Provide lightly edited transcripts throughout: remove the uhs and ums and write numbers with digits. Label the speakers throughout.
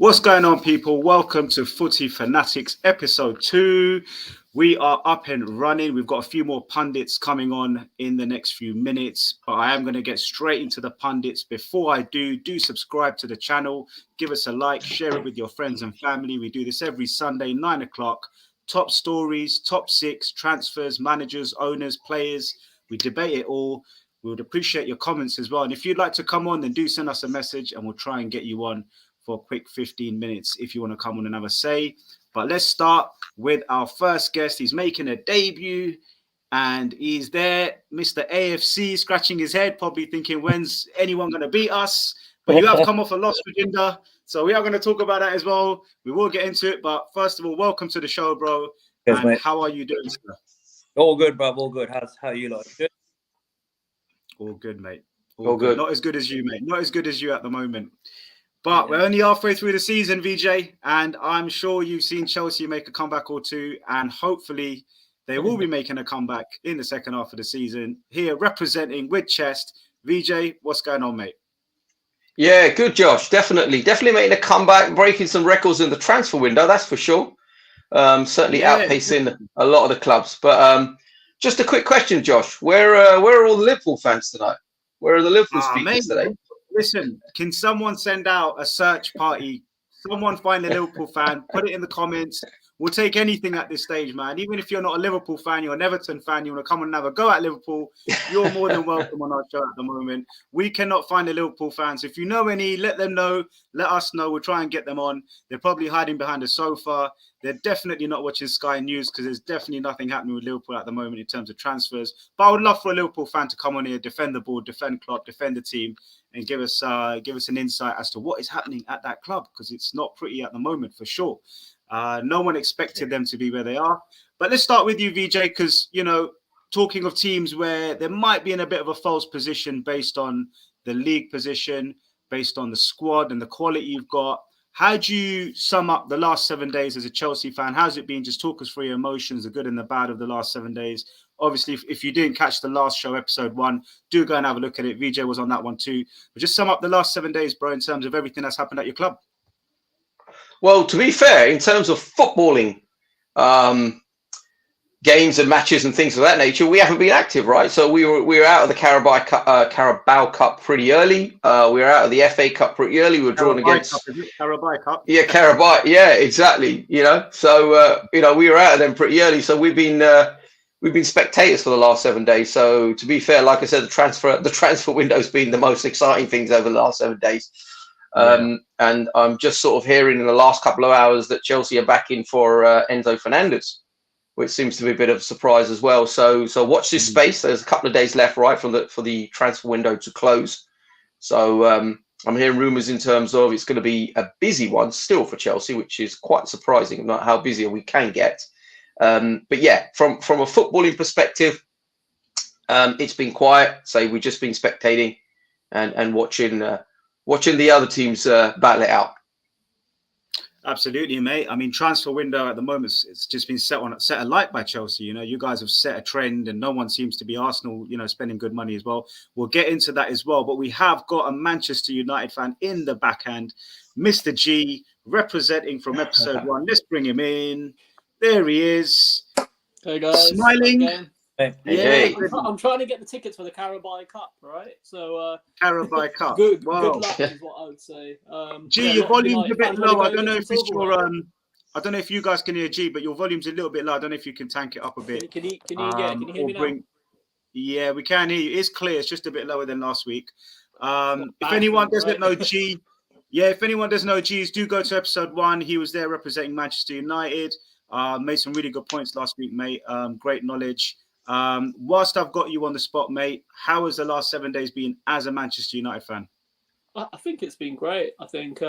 Speaker 1: What's going on, people? Welcome to Footy Fanatics episode 2. We are up and running. We've got a few more pundits coming on in the next few minutes, but I am going to get straight into the pundits. Before I do subscribe to the channel, give us a like, share it with your friends and family. We do this every Sunday, 9 o'clock. Top stories, top six, transfers, managers, owners, players. We debate it all. We would appreciate your comments as well. And if you'd like to come on, then do send us a message and we'll try and get you on for a quick 15 minutes if you want to come on and have a say. But let's start with our first guest. He's making a debut and he's there, Mr. AFC, scratching his head, probably thinking, when's anyone going to beat us? But you have come off a loss, Virginia. So we are going to talk about that as well. We will get into it. But first of all, welcome to the show, bro.
Speaker 2: Yes,
Speaker 1: and
Speaker 2: mate.
Speaker 1: How are you doing, sir?
Speaker 2: All good, bro. All good. How you like? Good?
Speaker 1: All good, mate. All good. Not as good as you, mate. Not as good as you at the moment. But we're only halfway through the season, VJ, and I'm sure you've seen Chelsea make a comeback or two, and hopefully they will be making a comeback in the second half of the season. Here, representing with chest, VJ, what's going on, mate?
Speaker 3: Yeah, good, Josh. Definitely making a comeback, breaking some records in the transfer window, that's for sure. Certainly outpacing a lot of the clubs. But just a quick question, Josh. Where are all the Liverpool fans tonight? Where are the Liverpool speakers today?
Speaker 1: Listen, can someone send out a search party? Someone find a Liverpool fan, put it in the comments. We'll take anything at this stage, man. Even if you're not a Liverpool fan, you're an Everton fan, you want to come and have a go at Liverpool, you're more than welcome on our show at the moment. We cannot find a Liverpool fan. So if you know any, let them know. Let us know. We'll try and get them on. They're probably hiding behind a sofa. They're definitely not watching Sky News because there's definitely nothing happening with Liverpool at the moment in terms of transfers. But I would love for a Liverpool fan to come on here, defend the board, defend Klopp, defend the team, and give us an insight as to what is happening at that club, because it's not pretty at the moment for sure. No one expected them to be where they are. But let's start with you, VJ, because, you know, talking of teams where there might be in a bit of a false position based on the league position, based on the squad and the quality you've got. How do you sum up the last 7 days as a Chelsea fan? How's it been? Just talk us through your emotions, the good and the bad of the last 7 days. Obviously, if you didn't catch the last show, episode 1, do go and have a look at it. VJ was on that one too. But just sum up the last 7 days, bro, in terms of everything that's happened at your club.
Speaker 3: Well, to be fair, in terms of footballing games and matches and things of that nature, we haven't been active, right? So we were out of the Carabao Cup pretty early. We were out of the FA Cup pretty early. We were drawn against
Speaker 1: Carabao Cup.
Speaker 3: Yeah, Carabao. Yeah, exactly. You know, so we were out of them pretty early. So we've been spectators for the last 7 days. So to be fair, like I said, the transfer window's been the most exciting things over the last 7 days. And I'm just sort of hearing in the last couple of hours that Chelsea are back in for Enzo Fernandez, which seems to be a bit of a surprise as well. So watch this space. There's a couple of days left, right, for the transfer window to close. So I'm hearing rumours in terms of it's going to be a busy one still for Chelsea, which is quite surprising, not how busy we can get. But yeah, from a footballing perspective, it's been quiet. We've just been spectating and watching the other teams battle it out.
Speaker 1: Absolutely, mate. I mean, transfer window at the moment, it's just been set alight by Chelsea. You know, you guys have set a trend and no one seems to be Arsenal, you know, spending good money as well. We'll get into that as well. But we have got a Manchester United fan in the backhand, Mr. G, representing from episode 1. Let's bring him in. There he is.
Speaker 4: Hey, guys.
Speaker 1: Smiling.
Speaker 3: Hey.
Speaker 4: I'm trying to get the tickets for the Carabao Cup, right? So
Speaker 1: Carabao Cup.
Speaker 4: Good luck is what I would say.
Speaker 1: G, your volume's a bit low. I don't know if it's your I don't know if you guys can hear G, but your volume's a little bit low. I don't know if you can tank it up a bit.
Speaker 4: Can you hear me now?
Speaker 1: Yeah, we can hear you. It's clear. It's just a bit lower than last week. If anyone doesn't know G, if anyone doesn't know G, do go to episode 1. He was there representing Manchester United. Made some really good points last week, mate. Great knowledge. Whilst I've got you on the spot, mate, how has the last 7 days been as a Manchester United fan?
Speaker 4: I think it's been great. I think,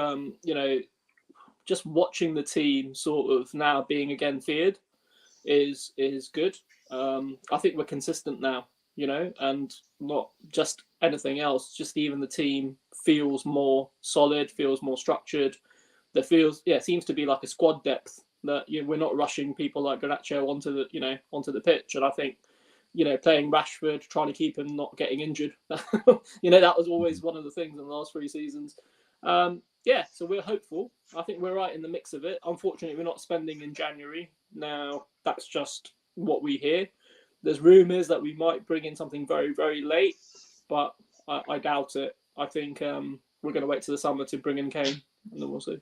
Speaker 4: just watching the team sort of now being again feared is good. I think we're consistent now, you know, and not just anything else. Just even the team feels more solid, feels more structured. Seems to be like a squad depth that we're not rushing people like Garnacho onto the pitch. And I think, playing Rashford, trying to keep him not getting injured, that was always one of the things in the last 3 seasons. yeah, so we're hopeful. I think we're right in the mix of it. Unfortunately, we're not spending in January. Now, that's just what we hear. There's rumours that we might bring in something very, very late, but I doubt it. I think we're going to wait till the summer to bring in Kane, and then we'll see.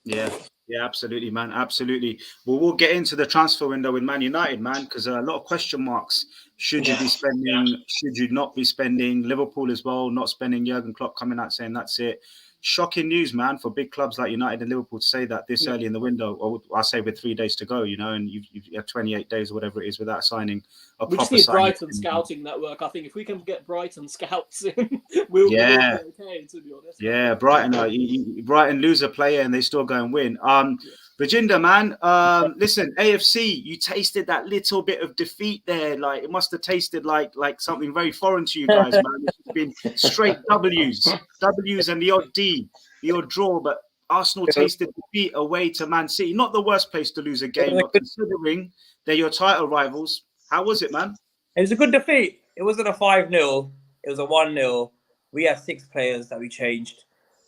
Speaker 1: Yeah, yeah, absolutely, man, absolutely. Well, we'll get into the transfer window with Man United, man, because a lot of question marks. Should you be spending? Should you not be spending? Liverpool as well, not spending. Jurgen Klopp coming out saying that's it. Shocking news, man, for big clubs like United and Liverpool to say that this early in the window, or I say with 3 days to go, you know, and you have 28 days or whatever it is without signing a
Speaker 4: We just
Speaker 1: proper
Speaker 4: need
Speaker 1: signing.
Speaker 4: Brighton scouting network. I think if we can get Brighton scouts in, we'll be okay, to be honest.
Speaker 1: Yeah, Brighton. Brighton lose a player and they still go and win. Virginia, man. Listen, AFC, you tasted that little bit of defeat there. Like it must have tasted like something very foreign to you guys, man. It's been straight W's and the odd D, the odd draw. But Arsenal tasted defeat away to Man City. Not the worst place to lose a game, but considering they're your title rivals, how was it, man?
Speaker 2: It was a good defeat. It wasn't a 5-0. It was a 1-0. We had 6 players that we changed.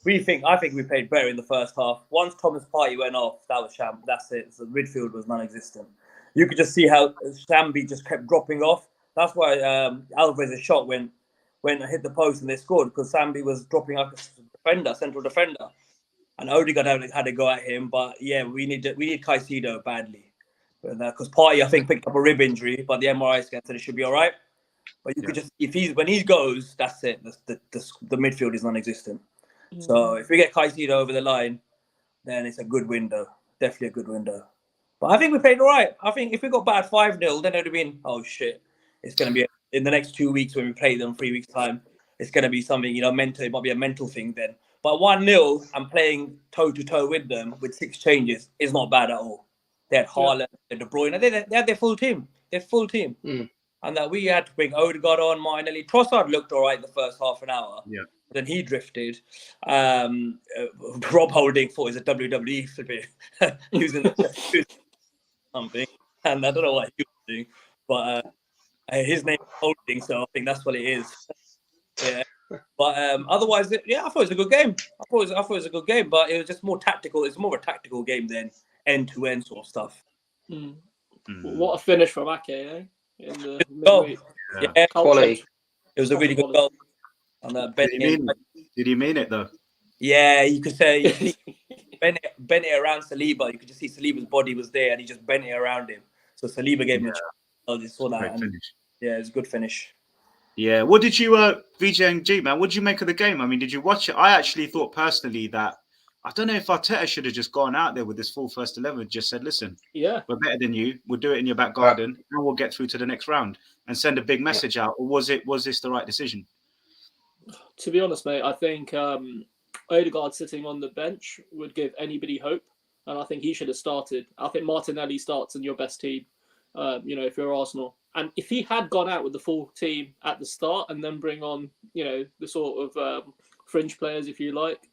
Speaker 2: I think we played better in the first half. Once Thomas Partey went off, that was sham. That's it. So the midfield was non-existent. You could just see how Shambi just kept dropping off. That's why Alvarez's shot went and hit the post and they scored, because Sambi was dropping up a central defender. And Odegaard had to go at him. But yeah, we need Caicedo badly. Because Partey, I think, picked up a rib injury, but the MRI scan said it should be all right. But you could just, when he goes, that's it. The midfield is non-existent. So if we get Caicedo over the line, then it's a good window. Definitely a good window. But I think we played all right. I think if we got bad 5-0, then it would have been, oh shit, it's going to be in the next 2 weeks when we play them, 3 weeks time. It's going to be something, mental. It might be a mental thing then. But 1-0 and playing toe to toe with them with 6 changes is not bad at all. They had Haaland, they had De Bruyne, they had their full team. And that we had to bring Odegaard on, Martinelli. Trossard looked all right the first half an hour. Yeah. Then he drifted. Rob Holding thought it was a WWE flip using something. And I don't know what he was doing. But his name is Holding, so I think that's what it is. Yeah. But otherwise, I thought it was a good game. I thought it was a good game, but it was just more tactical. It's more of a tactical game than end-to-end sort of stuff.
Speaker 4: What a finish from Ake, eh? In the
Speaker 2: midweek. Yeah,
Speaker 3: quality.
Speaker 2: It was a really good goal.
Speaker 1: Did he mean it though?
Speaker 2: Yeah, you could say bent it around Saliba. You could just see Saliba's body was there, and he just bent it around him. So Saliba gave him a chance. Oh, they saw that. Yeah, it's a good finish.
Speaker 1: Yeah. What did you, VJ and G, man? What did you make of the game? I mean, did you watch it? I actually thought personally that I don't know if Arteta should have just gone out there with this full first 11 and just said, listen, we're better than you. We'll do it in your back garden and we'll get through to the next round and send a big message out. Or was this the right decision?
Speaker 4: To be honest, mate, I think Odegaard sitting on the bench would give anybody hope. And I think he should have started. I think Martinelli starts in your best team, if you're Arsenal. And if he had gone out with the full team at the start and then bring on, the sort of fringe players, if you like,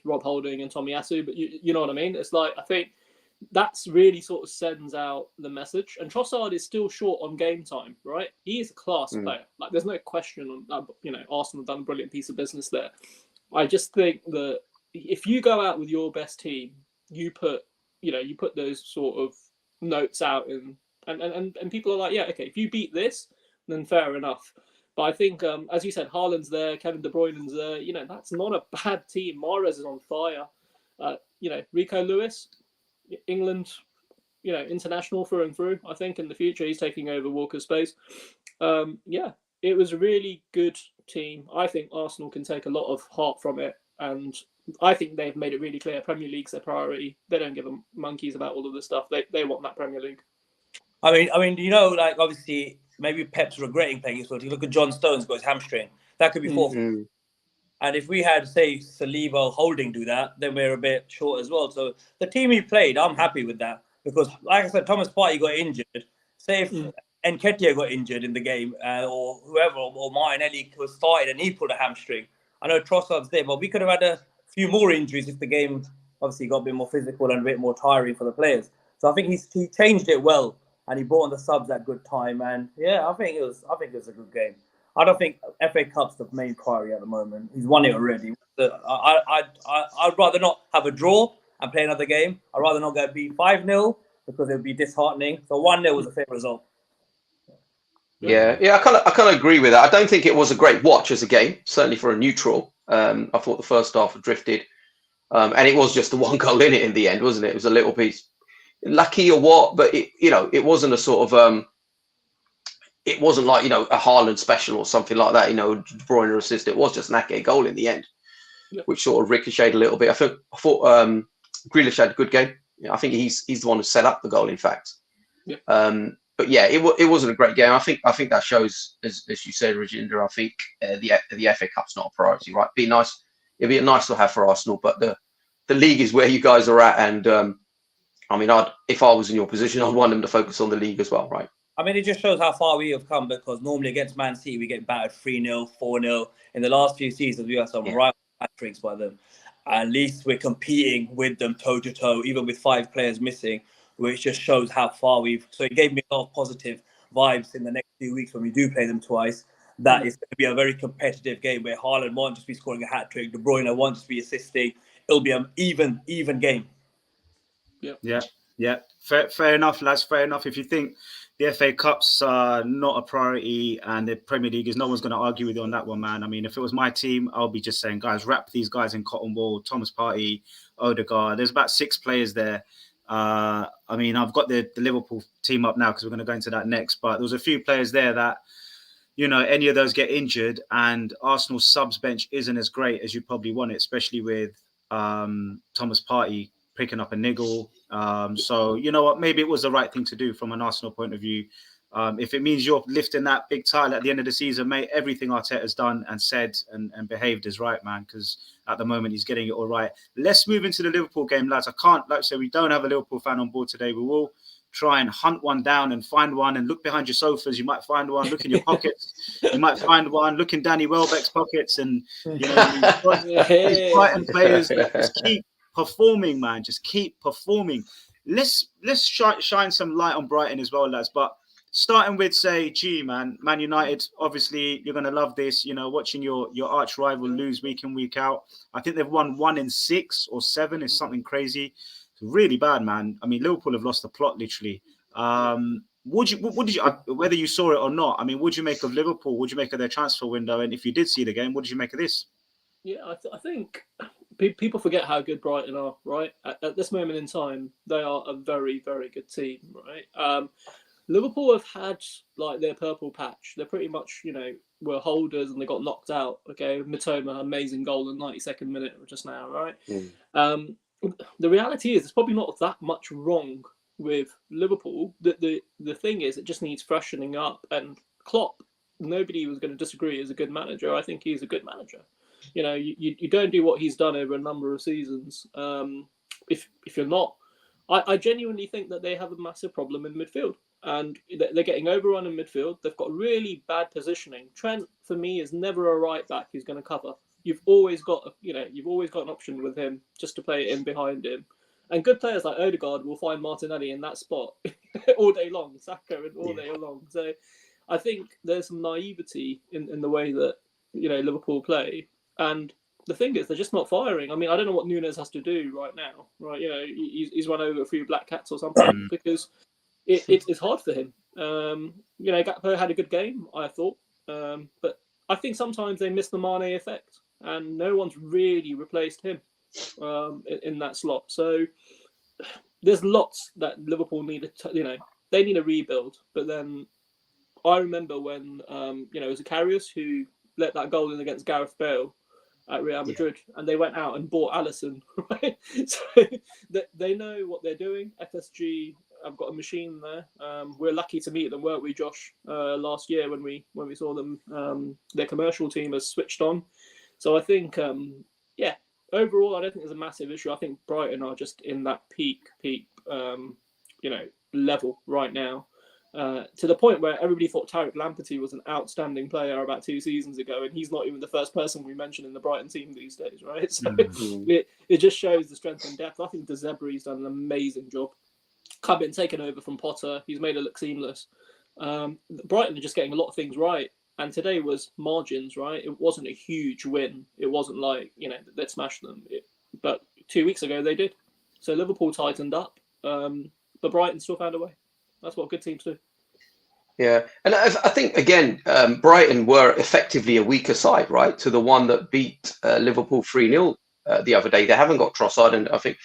Speaker 4: Rob Holding and Tomiyasu, but you know what I mean? It's like, I think that's really sort of sends out the message. And Trossard is still short on game time, right? He is a class player. Like, there's no question on that. Arsenal have done a brilliant piece of business there. I just think that if you go out with your best team, you put those sort of notes out and people are like, yeah, okay, if you beat this, then fair enough. But I think, as you said, Haaland's there, Kevin De Bruyne's there. That's not a bad team. Mahrez is on fire. Rico Lewis, England, international through and through. I think in the future he's taking over Walker's space. It was a really good team. I think Arsenal can take a lot of heart from it, and I think they've made it really clear Premier League's their priority. They don't give them monkeys about all of this stuff. They want that Premier League.
Speaker 2: I mean, obviously, maybe Pep's regretting playing his foot. You look at John Stones got his hamstring. That could be 4. And if we had, say, Saliba or Holding do that, then we're a bit short as well. So the team he played, I'm happy with that. Because, like I said, Thomas Partey got injured. Say if Nketiah got injured in the game, or whoever, or Martinelli was started and he pulled a hamstring. I know Trossard's there, but we could have had a few more injuries if the game obviously got a bit more physical and a bit more tiring for the players. So I think he changed it well. And he brought on the subs at good time, and I think it was a good game. I don't think FA Cup's the main priority at the moment. He's won it already. I'd rather not have a draw and play another game. I'd rather not go be 5-0 because it would be disheartening. So 1-0 was a fair result.
Speaker 3: Yeah, I kind of agree with that. I don't think it was a great watch as a game, certainly for a neutral. I thought the first half drifted, and it was just the one goal in it in the end, wasn't it? It was a little piece lucky or what, but it wasn't a sort of it wasn't like a Haaland special or something like that. De Bruyne assist. It was just an Ake goal in the end, which sort of ricocheted a little bit. I thought Grealish had a good game. I think he's the one who set up the goal, in fact. But yeah, it wasn't a great game. I think that shows, as you said, Rajinder. I think the FA Cup's not a priority, right? It'd be nice to have for Arsenal, but the league is where you guys are at, and if I was in your position, I'd want them to focus on the league as well, right?
Speaker 2: I mean, it just shows how far we have come, because normally against Man City we get battered 3-0, 4-0. In the last few seasons, we have some right hat-tricks by them. At least we're competing with them toe-to-toe, even with 5 players missing, which just shows how far we've... So it gave me a lot of positive vibes in the next few weeks when we do play them twice. That it's going to be a very competitive game where Haaland won't just be scoring a hat-trick, De Bruyne won't just be assisting. It'll be an even game.
Speaker 1: Yeah. Fair enough, lads. Fair enough. If you think the FA Cup's not a priority and the Premier League is, no one's going to argue with you on that one, man. I mean, if it was my team, I'll be just saying, guys, wrap these guys in cotton wool. Thomas Partey, Odegaard. There's about 6 players there. I mean, I've got the Liverpool team up now because we're going to go into that next. But there's a few players there that, any of those get injured, and Arsenal's subs bench isn't as great as you probably want it, especially with Thomas Partey picking up a niggle. So you know what? Maybe it was the right thing to do from an Arsenal point of view. If it means you're lifting that big title at the end of the season, mate, everything Arteta's done and said and behaved is right, man, because at the moment he's getting it all right. Let's move into the Liverpool game, lads. I can't, like I said, we don't have a Liverpool fan on board today. We will try and hunt one down and find one, and look behind your sofas. You might find one. Look in your pockets. You might find one. Look in Danny Welbeck's pockets, and these Brighton players just keep performing, man. Just keep performing. Let's shine some light on Brighton as well, lads. But starting with, say, Man United, obviously you're going to love this, watching your arch rival lose week in, week out. I think they've won 1 in 6 or 7 is something crazy. It's really bad, man. I mean, Liverpool have lost the plot, literally. What did you, whether you saw it or not, I mean, what did you make of Liverpool? What did you make of their transfer window? And if you did see the game, what did you make of this?
Speaker 4: Yeah, I think people forget how good Brighton are, right? At this moment in time, they are a very, very good team, right? Liverpool have had like their purple patch. They're pretty much, were holders and they got knocked out. Okay, Mitoma, amazing goal in the 92nd minute just now, right? The reality is, there's probably not that much wrong with Liverpool. The thing is, it just needs freshening up. And Klopp, nobody was going to disagree, is a good manager. I think he's a good manager. You don't do what he's done over a number of seasons. If you're not, I genuinely think that they have a massive problem in midfield, and they're getting overrun in midfield. They've got really bad positioning. Trent, for me, is never a right back who's going to cover. You've always got an option with him just to play it in behind him. And good players like Odegaard will find Martinelli in that spot all day long, Saka and all day long. So I think there's some naivety in the way that Liverpool play. And the thing is, they're just not firing. I mean, I don't know what Nunes has to do right now, right? He's run over a few black cats or something because it's hard for him. Gakpo had a good game, I thought. But I think sometimes they miss the Mane effect, and no one's really replaced him in that slot. So there's lots that Liverpool need they need a rebuild. But then I remember when, it was Karius who let that goal in against Gareth Bale at Real Madrid, and they went out and bought Alisson, right? So they know what they're doing. FSG have got a machine there. We're lucky to meet them, weren't we, Josh? Last year when we saw them, their commercial team has switched on. So I think, overall, I don't think there's a massive issue. I think Brighton are just in that peak, level right now. To the point where everybody thought Tariq Lamptey was an outstanding player about 2 seasons ago, and he's not even the first person we mention in the Brighton team these days, right? So it just shows the strength and depth. I think De Zerbi's done an amazing job. Taken over from Potter. He's made it look seamless. Brighton are just getting a lot of things right. And today was margins, right? It wasn't a huge win. It wasn't like, they'd smash them. But 2 weeks ago they did. So Liverpool tightened up, but Brighton still found a way. That's what good teams do.
Speaker 3: Yeah, and I think again, Brighton were effectively a weaker side, right, to the one that beat Liverpool 3-0 the other day. They haven't got Trossard, and I think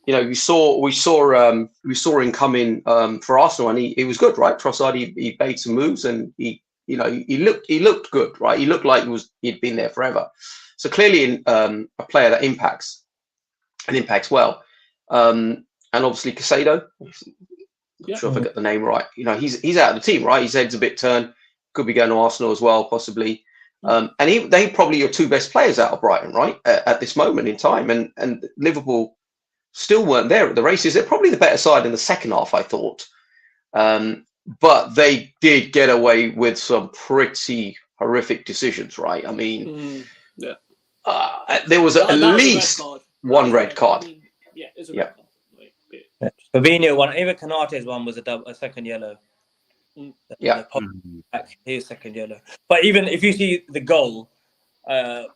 Speaker 3: we saw him come in for Arsenal, and he was good, right? Trossard, he made some moves, and he looked good, right? He looked like he'd been there forever. So clearly, a player that impacts well, and obviously Caicedo. I'm sure if I get the name right. He's out of the team, right? His head's a bit turned. Could be going to Arsenal as well, possibly. And they probably your two best players out of Brighton, right? At this moment in time. And Liverpool still weren't there at the races. They're probably the better side in the second half, I thought. But they did get away with some pretty horrific decisions, right? I mean, there was at least one red card.
Speaker 4: It's a red card.
Speaker 2: Fabinho one, even Konate's one was a second yellow. His second yellow. But even if you see the goal, the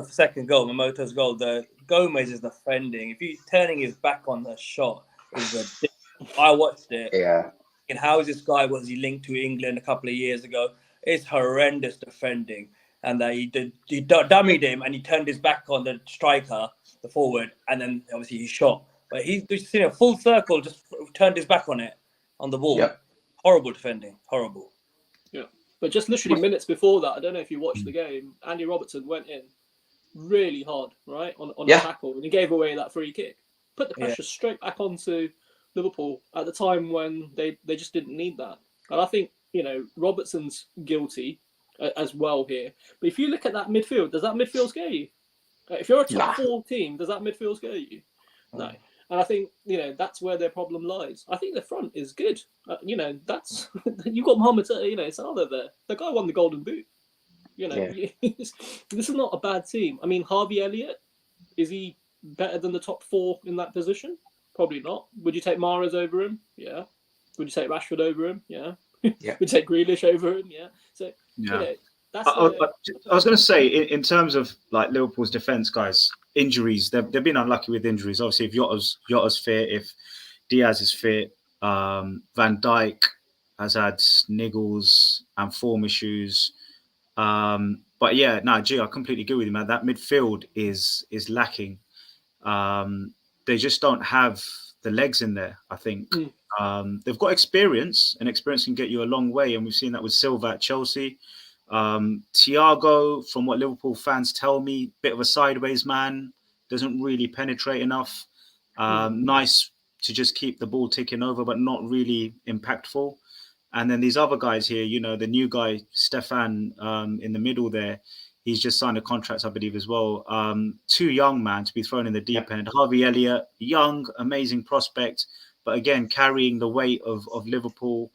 Speaker 2: second goal, Momoto's goal, the Gomez is defending. If he's turning his back on the shot, I watched it.
Speaker 3: Yeah.
Speaker 2: And how is this guy? Was he linked to England a couple of years ago? It's horrendous defending, and he dummied him, and he turned his back on the striker, the forward, and then obviously he shot. But he's just a full circle, just turned his back on it, on the ball. Yep. Horrible defending, horrible.
Speaker 4: Yeah, but just literally minutes before that, I don't know if you watched the game, Andy Robertson went in really hard, right, on the tackle, and he gave away that free kick. Put the pressure straight back onto Liverpool at the time when they just didn't need that. And I think, Robertson's guilty as well here. But if you look at that midfield, does that midfield scare you? If you're a top 4 team, does that midfield scare you? No. And I think, that's where their problem lies. I think the front is good. That's you've got Mohamed, Salah there. The guy won the Golden Boot. This is not a bad team. I mean, Harvey Elliott, is he better than the top 4 in that position? Probably not. Would you take Mahrez over him? Yeah. Would you take Rashford over him? Yeah. Would you take Grealish over him? Yeah. So, that's
Speaker 1: I was going to say, in terms of like Liverpool's defence, guys, injuries, they've been unlucky with injuries. Obviously, if Jota's fit, if Diaz is fit, Van Dijk has had niggles and form issues. But I completely agree with you, man. That midfield is lacking. They just don't have the legs in there, I think. They've got experience, and experience can get you a long way. And we've seen that with Silva at Chelsea. Thiago, from what Liverpool fans tell me, bit of a sideways man, doesn't really penetrate enough. Nice to just keep the ball ticking over, but not really impactful. And then these other guys here, the new guy, Stefan, in the middle there, he's just signed a contract, I believe, as well. Too young, man, to be thrown in the deep end. Harvey Elliott, young, amazing prospect, but again, carrying the weight of Liverpool.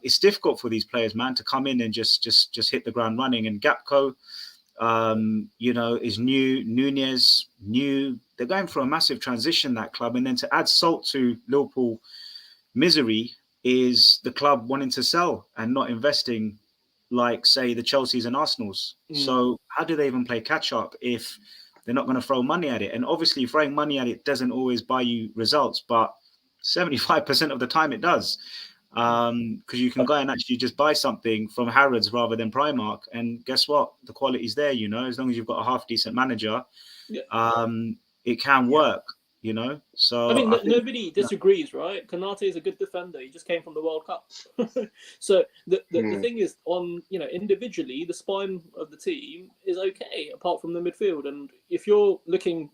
Speaker 1: It's difficult for these players, man, to come in and just hit the ground running. And Gakpo, is new. Nunez, new. They're going through a massive transition, that club. And then to add salt to Liverpool misery is the club wanting to sell and not investing like, say, the Chelseas and Arsenals. So how do they even play catch up if they're not going to throw money at it? And obviously throwing money at it doesn't always buy you results, but 75% of the time it does. Because you can go and actually just buy something from Harrods rather than Primark, and guess what? The quality's there, as long as you've got a half decent manager, it can work, So
Speaker 4: I mean, nobody disagrees, right? Konate is a good defender. He just came from the World Cup. So the thing is, on individually, the spine of the team is okay, apart from the midfield. And if you're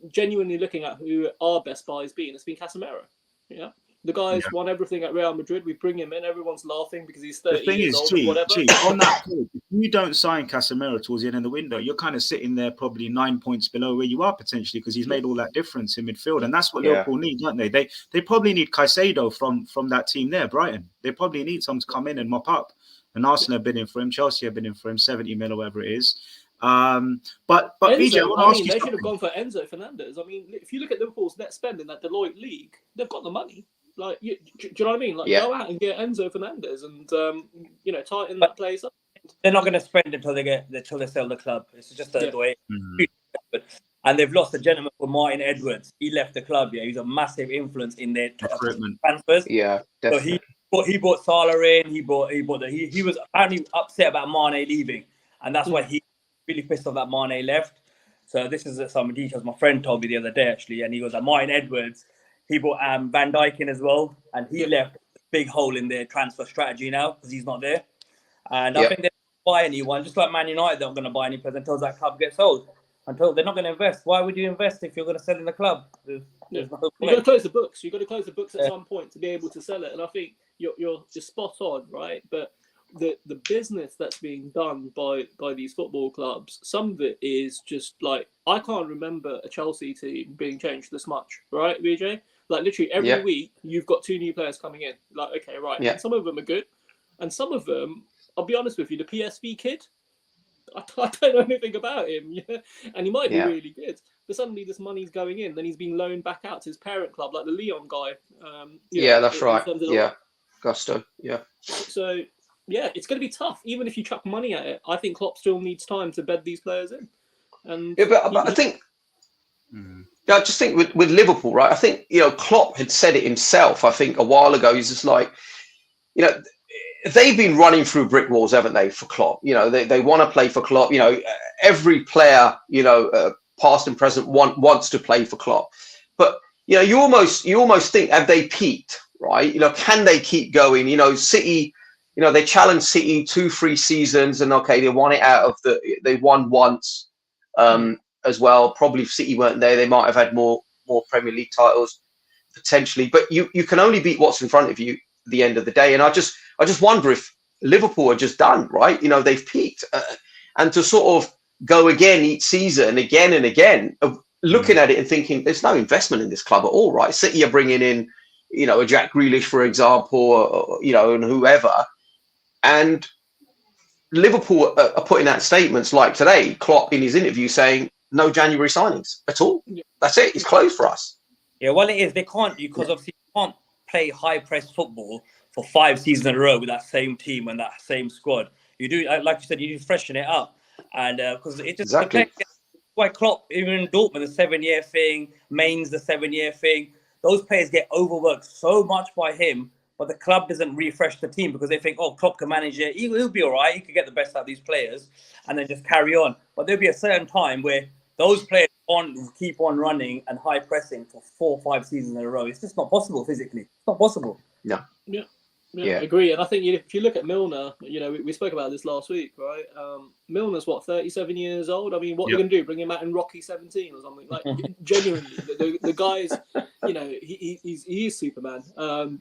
Speaker 4: genuinely looking at who our best buy has been, it's been Casemiro. Yeah. The guy's won everything at Real Madrid. We bring him in. Everyone's laughing because he's 30 years old or whatever.
Speaker 1: On that point, if you don't sign Casemiro towards the end of the window, you're kind of sitting there probably 9 points below where you are potentially, because he's made all that difference in midfield. And that's what Liverpool need, don't they? They probably need Caicedo from that team there, Brighton. They probably need someone to come in and mop up. And Arsenal have been in for him. Chelsea have been in for him, 70 mil or whatever it is. But
Speaker 4: Enzo, they should have gone for Enzo Fernandez. I mean, if you look at Liverpool's net spend in that Deloitte league, they've got the money. Like, do you know what I mean? Like,
Speaker 3: Yeah.
Speaker 4: go out and get Enzo Fernandez and tighten that place up.
Speaker 2: They're not going to spend until they sell the club. It's just the way. And they've lost a gentleman called Martin Edwards. He left the club. Yeah, he's a massive influence in their transfers.
Speaker 3: Yeah, definitely.
Speaker 2: So he brought Salah in. He was apparently upset about Mane leaving, and that's why he really pissed off that Mane left. So this is some details my friend told me the other day actually, and he goes, Martin Edwards. He brought Van Dijk in as well, and he left a big hole in their transfer strategy now because he's not there. And I think they don't buy anyone, just like Man United, they're not going to buy any players until that club gets sold. Until they're not going to invest. Why would you invest if you're going to sell in the club? There's no point.
Speaker 4: You've got to close the books. You've got to close the books at some point to be able to sell it. And I think you're just spot on, right? But the business that's being done by these football clubs, some of it is just like, I can't remember a Chelsea team being changed this much, right, VJ? Like literally every week you've got 2 new players coming in. Like, okay, right. And some of them are good. And some of them, I'll be honest with you, the PSV kid, I don't know anything about him, and he might be really good. But suddenly this money's going in, then he's being loaned back out to his parent club, like the Leon guy.
Speaker 3: That's right. Yeah, Gusto. Yeah.
Speaker 4: So it's going to be tough, even if you chuck money at it. I think Klopp still needs time to bed these players in. And
Speaker 3: but I think, I just think with Liverpool, right? I think Klopp had said it himself. I think a while ago, he's just like, they've been running through brick walls, haven't they, for Klopp? They want to play for Klopp. Every player, past and present, wants to play for Klopp. But you almost think, have they peaked, right? Can they keep going? City, they challenged City 2-3 seasons, and okay, they won it they won once as well. Probably if City weren't there, they might have had more Premier League titles potentially. But you can only beat what's in front of you at the end of the day. And I just wonder if Liverpool are just done, right? They've peaked, and to sort of go again each season, again and again, looking at it and thinking there's no investment in this club at all, right? City are bringing in, a Jack Grealish, for example, or, and whoever, and Liverpool are putting out statements like today, Klopp in his interview saying no January signings at all. That's it. It's closed for us.
Speaker 2: Yeah, well, it is. They can't, because obviously you can't play high press football for 5 seasons in a row with that same team and that same squad. You do, like you said, you do freshen it up, and because it just
Speaker 3: exactly
Speaker 2: why Klopp, even in Dortmund, the 7-year thing, Mainz, the 7-year thing. Those players get overworked so much by him, but the club doesn't refresh the team because they think, oh, Klopp can manage it. He'll be all right. He can get the best out of these players and then just carry on. But there'll be a certain time where those players keep on running and high pressing for 4 or 5 seasons in a row. It's just not possible physically. It's not possible.
Speaker 3: No.
Speaker 4: Yeah, I agree. And I think if you look at Milner, we spoke about this last week, right? Milner's 37 years old. I mean, what are you going to do? Bring him out in Rocky 17 or something? Like, genuinely, the guy's, he is Superman.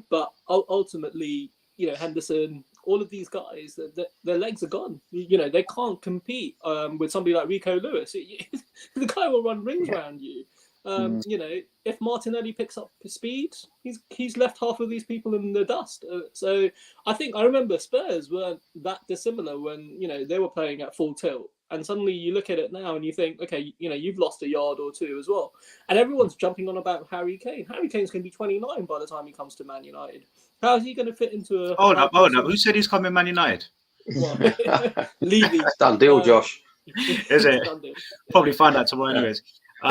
Speaker 4: But ultimately, Henderson, all of these guys, their legs are gone. They can't compete with somebody like Rico Lewis. The guy will run rings around you. If Martinelli picks up speed, he's left half of these people in the dust. So I remember Spurs weren't that dissimilar when they were playing at full tilt, and suddenly you look at it now and you think, okay, you've lost a yard or two as well, and everyone's jumping on about Harry Kane. Harry Kane's going to be 29 by the time he comes to Man United. How is he going to fit into a?
Speaker 1: Hold up! Who said he's coming Man United?
Speaker 4: Levy.
Speaker 3: Done deal, Josh.
Speaker 1: Is it? Probably find out tomorrow, anyways.
Speaker 4: We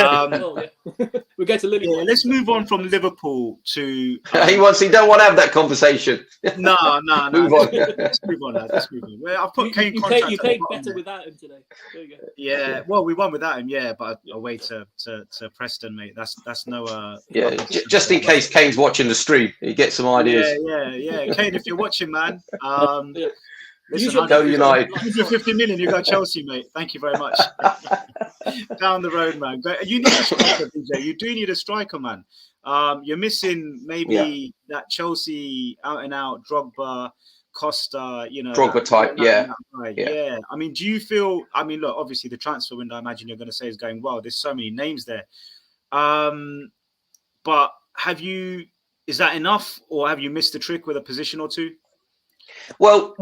Speaker 4: go to Liverpool.
Speaker 1: Yeah, let's move on from Liverpool to.
Speaker 3: He don't want to have that conversation.
Speaker 1: No.
Speaker 3: Move on.
Speaker 1: Let's move on, lads. Let's move on. Well, I've put Kane contract.
Speaker 4: You played better without him today. There you go.
Speaker 1: Yeah, well, we won without him. Yeah, but away to Preston, mate. That's no.
Speaker 3: Just in case Kane's watching the stream, he gets some ideas.
Speaker 1: Yeah. Kane, if you're watching, man.
Speaker 3: Listen, go United.
Speaker 1: 50 million, you got Chelsea, mate. Thank you very much. Down the road, man. You need a striker, DJ. You do need a striker, man. You're missing maybe that Chelsea out and out Drogba, Costa.
Speaker 3: Drogba type. Yeah.
Speaker 1: I mean, do you feel? I mean, look, obviously the transfer window, I imagine you're going to say, is going well. There's so many names there. But is that enough, or have you missed the trick with a position or two?
Speaker 3: Well,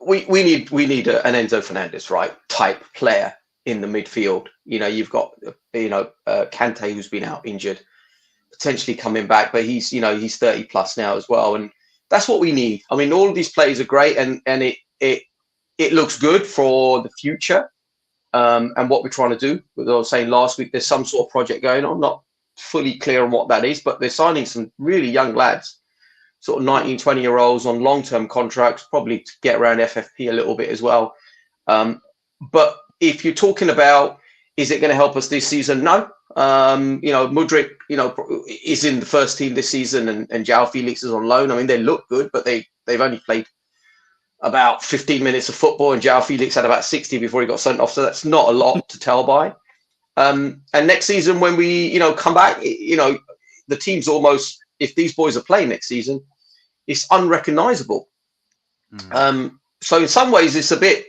Speaker 3: we need an Enzo Fernandez, right, type player in the midfield. You've got Kante, who's been out injured. potentially coming back, but he's 30 plus now as well, and that's what we need. I mean, all of these players are great, and it looks good for the future, and what we're trying to do. As I was saying last week, there's some sort of project going on, not fully clear on what that is, but they're signing some really young lads, sort of 19, 20-year-olds on long-term contracts, probably to get around FFP a little bit as well. But if you're talking about, is it going to help us this season? No. Mudryk, is in the first team this season, and João Felix is on loan. I mean, they look good, but they've only played about 15 minutes of football, and João Felix had about 60 before he got sent off. So that's not a lot to tell by. And next season, when we, come back, the team's almost, if these boys are playing next season, it's unrecognizable. So in some ways, it's a bit,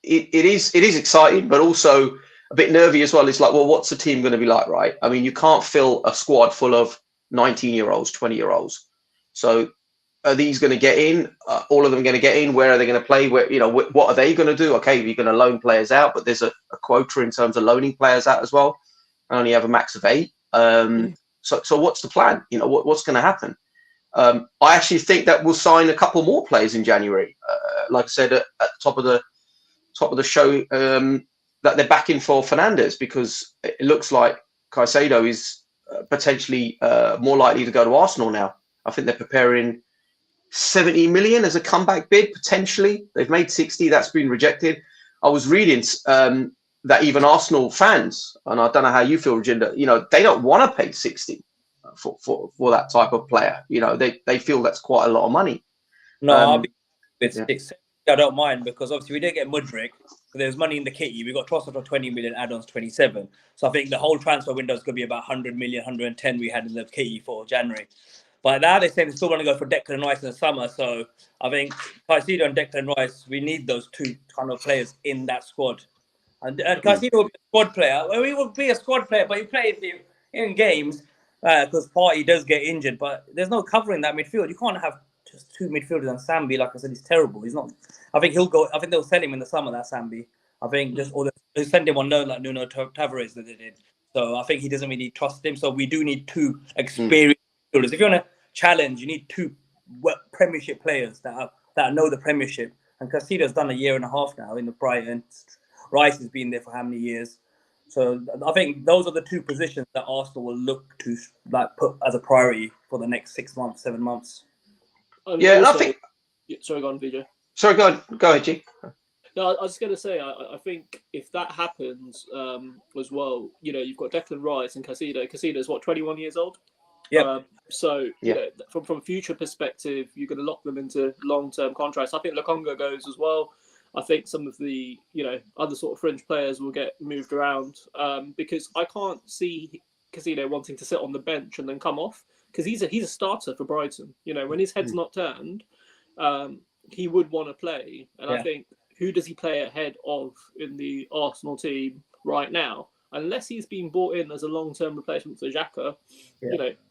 Speaker 3: it is exciting, but also a bit nervy as well. It's like, well, what's the team going to be like, right? I mean, you can't fill a squad full of 19-year-olds, 20-year-olds. So are these going to get in? All of them going to get in? Where are they going to play? Where, what are they going to do? Okay, you're going to loan players out, but there's a quota in terms of loaning players out as well. I only have a max of 8. So what's the plan? What's going to happen? I actually think that we'll sign a couple more players in January. Like I said at the top of the show, that they're backing for Fernandes, because it looks like Caicedo is potentially more likely to go to Arsenal now. I think they're preparing 70 million as a comeback bid, potentially. They've made 60. That's been rejected. I was reading that even Arsenal fans, and I don't know how you feel, Rajinder, they don't want to pay 60 for that type of player. They feel that's quite a lot of money.
Speaker 2: No, I'll be with 6. I don't mind, because obviously we didn't get Mudryk. There's money in the kitty. We got Trossard for 20 million, add-ons 27. So I think the whole transfer window is going to be about 100 million, 110 we had in the kitty for January. But now they're saying they still want to go for Declan Rice in the summer. So I think Caicedo and Declan Rice, we need those two kind of players in that squad. And Caicedo will be a squad player. Well, he will be a squad player, but he plays in games because Partey does get injured. But there's no covering that midfield. You can't have just 2 midfielders, and Sambi, like I said, he's terrible. He's not. I think he'll go. I think they'll sell him in the summer. That Sambi. I think they'll send him on loan like Nuno Tavares that they did. So I think he doesn't really trust him. So we do need 2 experienced midfielders. If you want to challenge, you need 2 Premiership players that know the Premiership. And Caicedo's done a year and a half now in the Brighton. Rice has been there for how many years? So I think those are the 2 positions that Arsenal will look to put as a priority for the next 6 months, 7 months.
Speaker 4: And
Speaker 3: yeah,
Speaker 4: also,
Speaker 3: and I think.
Speaker 4: Sorry, go on, VJ.
Speaker 3: Sorry, go ahead, G.
Speaker 4: No, I was going to say, I think if that happens as well, you've got Declan Rice and Caicedo. Caicedo's 21 years old?
Speaker 3: Yeah.
Speaker 4: From a future perspective, you're going to lock them into long-term contracts. I think Lokonga goes as well. I think some of the, other sort of fringe players will get moved around because I can't see Caicedo wanting to sit on the bench and then come off, because he's a starter for Brighton. When his head's not turned, he would want to play. And I think, who does he play ahead of in the Arsenal team right now? Unless he's been brought in as a long-term replacement for Xhaka,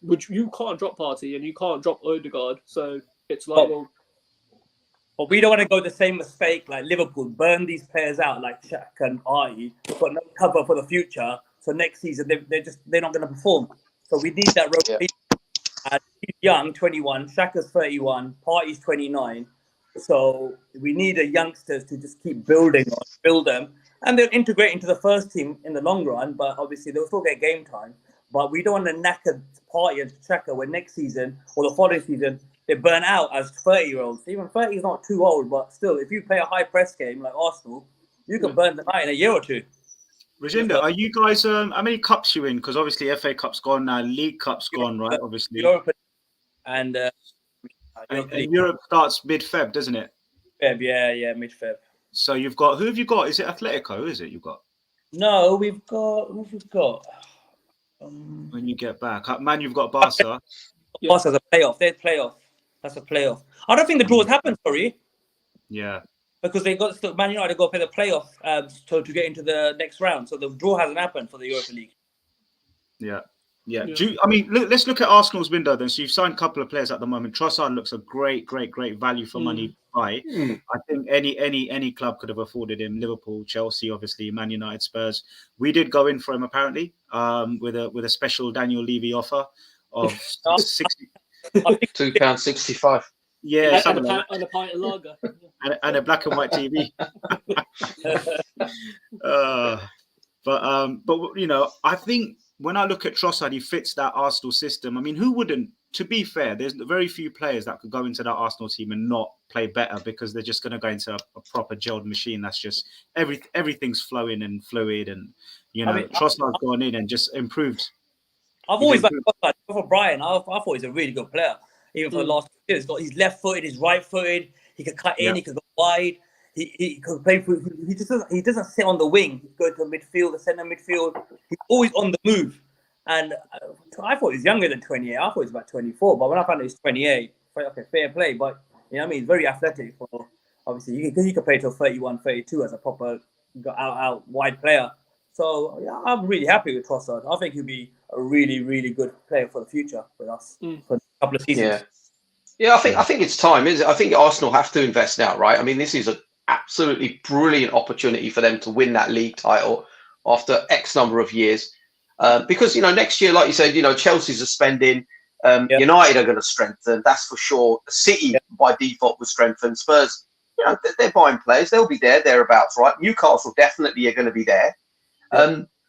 Speaker 4: which you can't drop Partey and you can't drop Odegaard. So it's like,
Speaker 2: But we don't want to go the same mistake like Liverpool, burn these players out like Xhaka and Partey, got no cover for the future. So next season they're not going to perform. So we need that rotation. And he's young, 21. Xhaka's 31. Partey's 29. So we need the youngsters to just keep build them, and they'll integrate into the first team in the long run. But obviously they'll still get game time. But we don't want to knacker Partey and Xhaka when next season or the following season they burn out as 30-year-olds. Even 30 is not too old, but still, if you play a high press game like Arsenal, you can burn them out in a year or 2.
Speaker 1: Rajinder, are you guys? How many cups you in? Because obviously FA Cup's gone now, League Cup's gone, right? Obviously,
Speaker 2: Europe and
Speaker 1: Europe starts mid-Feb, doesn't it?
Speaker 2: Feb, yeah, mid-Feb.
Speaker 1: So you've got, who have you got? Is it Atletico? Who is it you've got?
Speaker 2: No, we've got.
Speaker 1: When you get back, man, you've got Barca.
Speaker 2: Barca's a playoff. They're playoff. That's a playoff. I don't think the draws happen. Sorry.
Speaker 1: Yeah.
Speaker 2: Because they got Man United got to play the playoff, so to get into the next round. So the draw hasn't happened for the Europa League.
Speaker 1: Yeah. Let's look at Arsenal's window then. So you've signed a couple of players at the moment. Trossard looks a great value for money buy. I think any club could have afforded him. Liverpool, Chelsea, obviously, Man United, Spurs. We did go in for him apparently with a special Daniel Levy offer. of 60.
Speaker 3: £2.65.
Speaker 1: Yeah,
Speaker 4: and,
Speaker 1: something like
Speaker 4: and a pint of lager.
Speaker 1: that. And a black and white TV. But you know, I think when I look at Trossard, he fits that Arsenal system. I mean, who wouldn't? To be fair, there's very few players that could go into that Arsenal team and not play better because they're just going to go into a proper gelled machine. That's just everything's flowing and fluid, and you know, Trossard's gone in and just improved.
Speaker 2: I've always liked Trossard for Brian. I thought he's a really good player, even for the last 2 years. He's left-footed, he's right-footed. He can cut in, he can go wide. He could play through. He doesn't sit on the wing. He goes to the midfield, the centre midfield. He's always on the move. And I thought he was younger than 28. I thought he was about 24. But when I found out he's 28, okay, fair play. But you know what I mean, he's very athletic. Obviously, he could play till 31, 32 as a proper out wide player. So yeah, I'm really happy with Trossard. I think he'll be a really, really good player for the future with us for a couple of seasons.
Speaker 3: Yeah, I think it's time, isn't it? I think Arsenal have to invest now, right? I mean, this is an absolutely brilliant opportunity for them to win that league title after X number of years. Because, you know, next year, like you said, you know, Chelsea's are spending, United are going to strengthen, that's for sure. City, by default, will strengthen. Spurs, you know, they're buying players. They'll be there, thereabouts, right? Newcastle definitely are going to be there.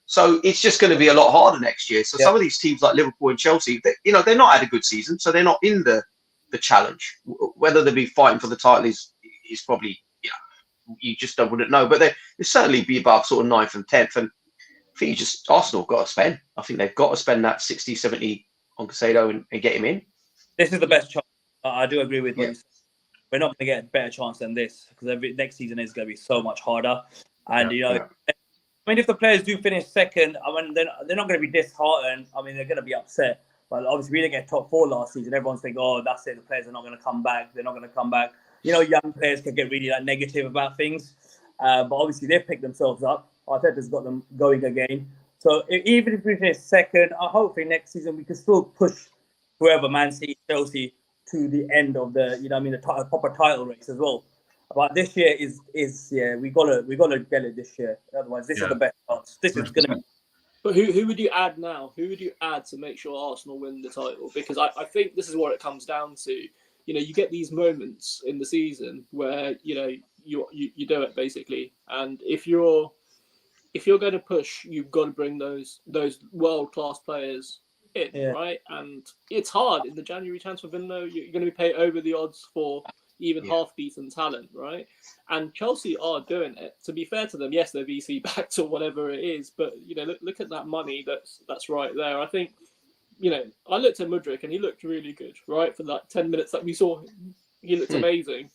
Speaker 3: So it's just going to be a lot harder next year. So some of these teams like Liverpool and Chelsea, you know, they're not had a good season, so they're not in the challenge. Whether they'll be fighting for the title is probably, you know, you just wouldn't know. But they'll certainly be above sort of 9th and 10th. And I think Arsenal got to spend. I think they've got to spend that 60, 70 on Casado and get him in.
Speaker 2: This is the best chance. I do agree with you. We're not going to get a better chance than this because next season is going to be so much harder. And, you know, I mean, if the players do finish second, I mean, they're not going to be disheartened. I mean, they're going to be upset. But obviously, we didn't get top 4 last season. Everyone's thinking, oh, that's it. The players are not going to come back. They're not going to come back. You know, young players can get really negative about things. But obviously, they've picked themselves up. Arteta's got them going again. So even if we finish second, hopefully next season we can still push whoever, Man City, Chelsea, to the end of the, you know, I mean, the proper title race as well. But this year is we gotta get it this year. Otherwise, this is the best chance. This is gonna be.
Speaker 4: But who would you add now? Who would you add to make sure Arsenal win the title? Because I think this is what it comes down to. You know, you get these moments in the season where, you know, you do it basically. And if you're going to push, you've got to bring those world-class players in, right? And it's hard in the January transfer window. You're going to be paid over the odds for even half-decent talent, right? And Chelsea are doing it. To be fair to them, yes, they're VC backed or whatever it is, but, you know, look at that money that's right there. I think, you know, I looked at Mudryk and he looked really good, right? For that 10 minutes that we saw him, he looked amazing.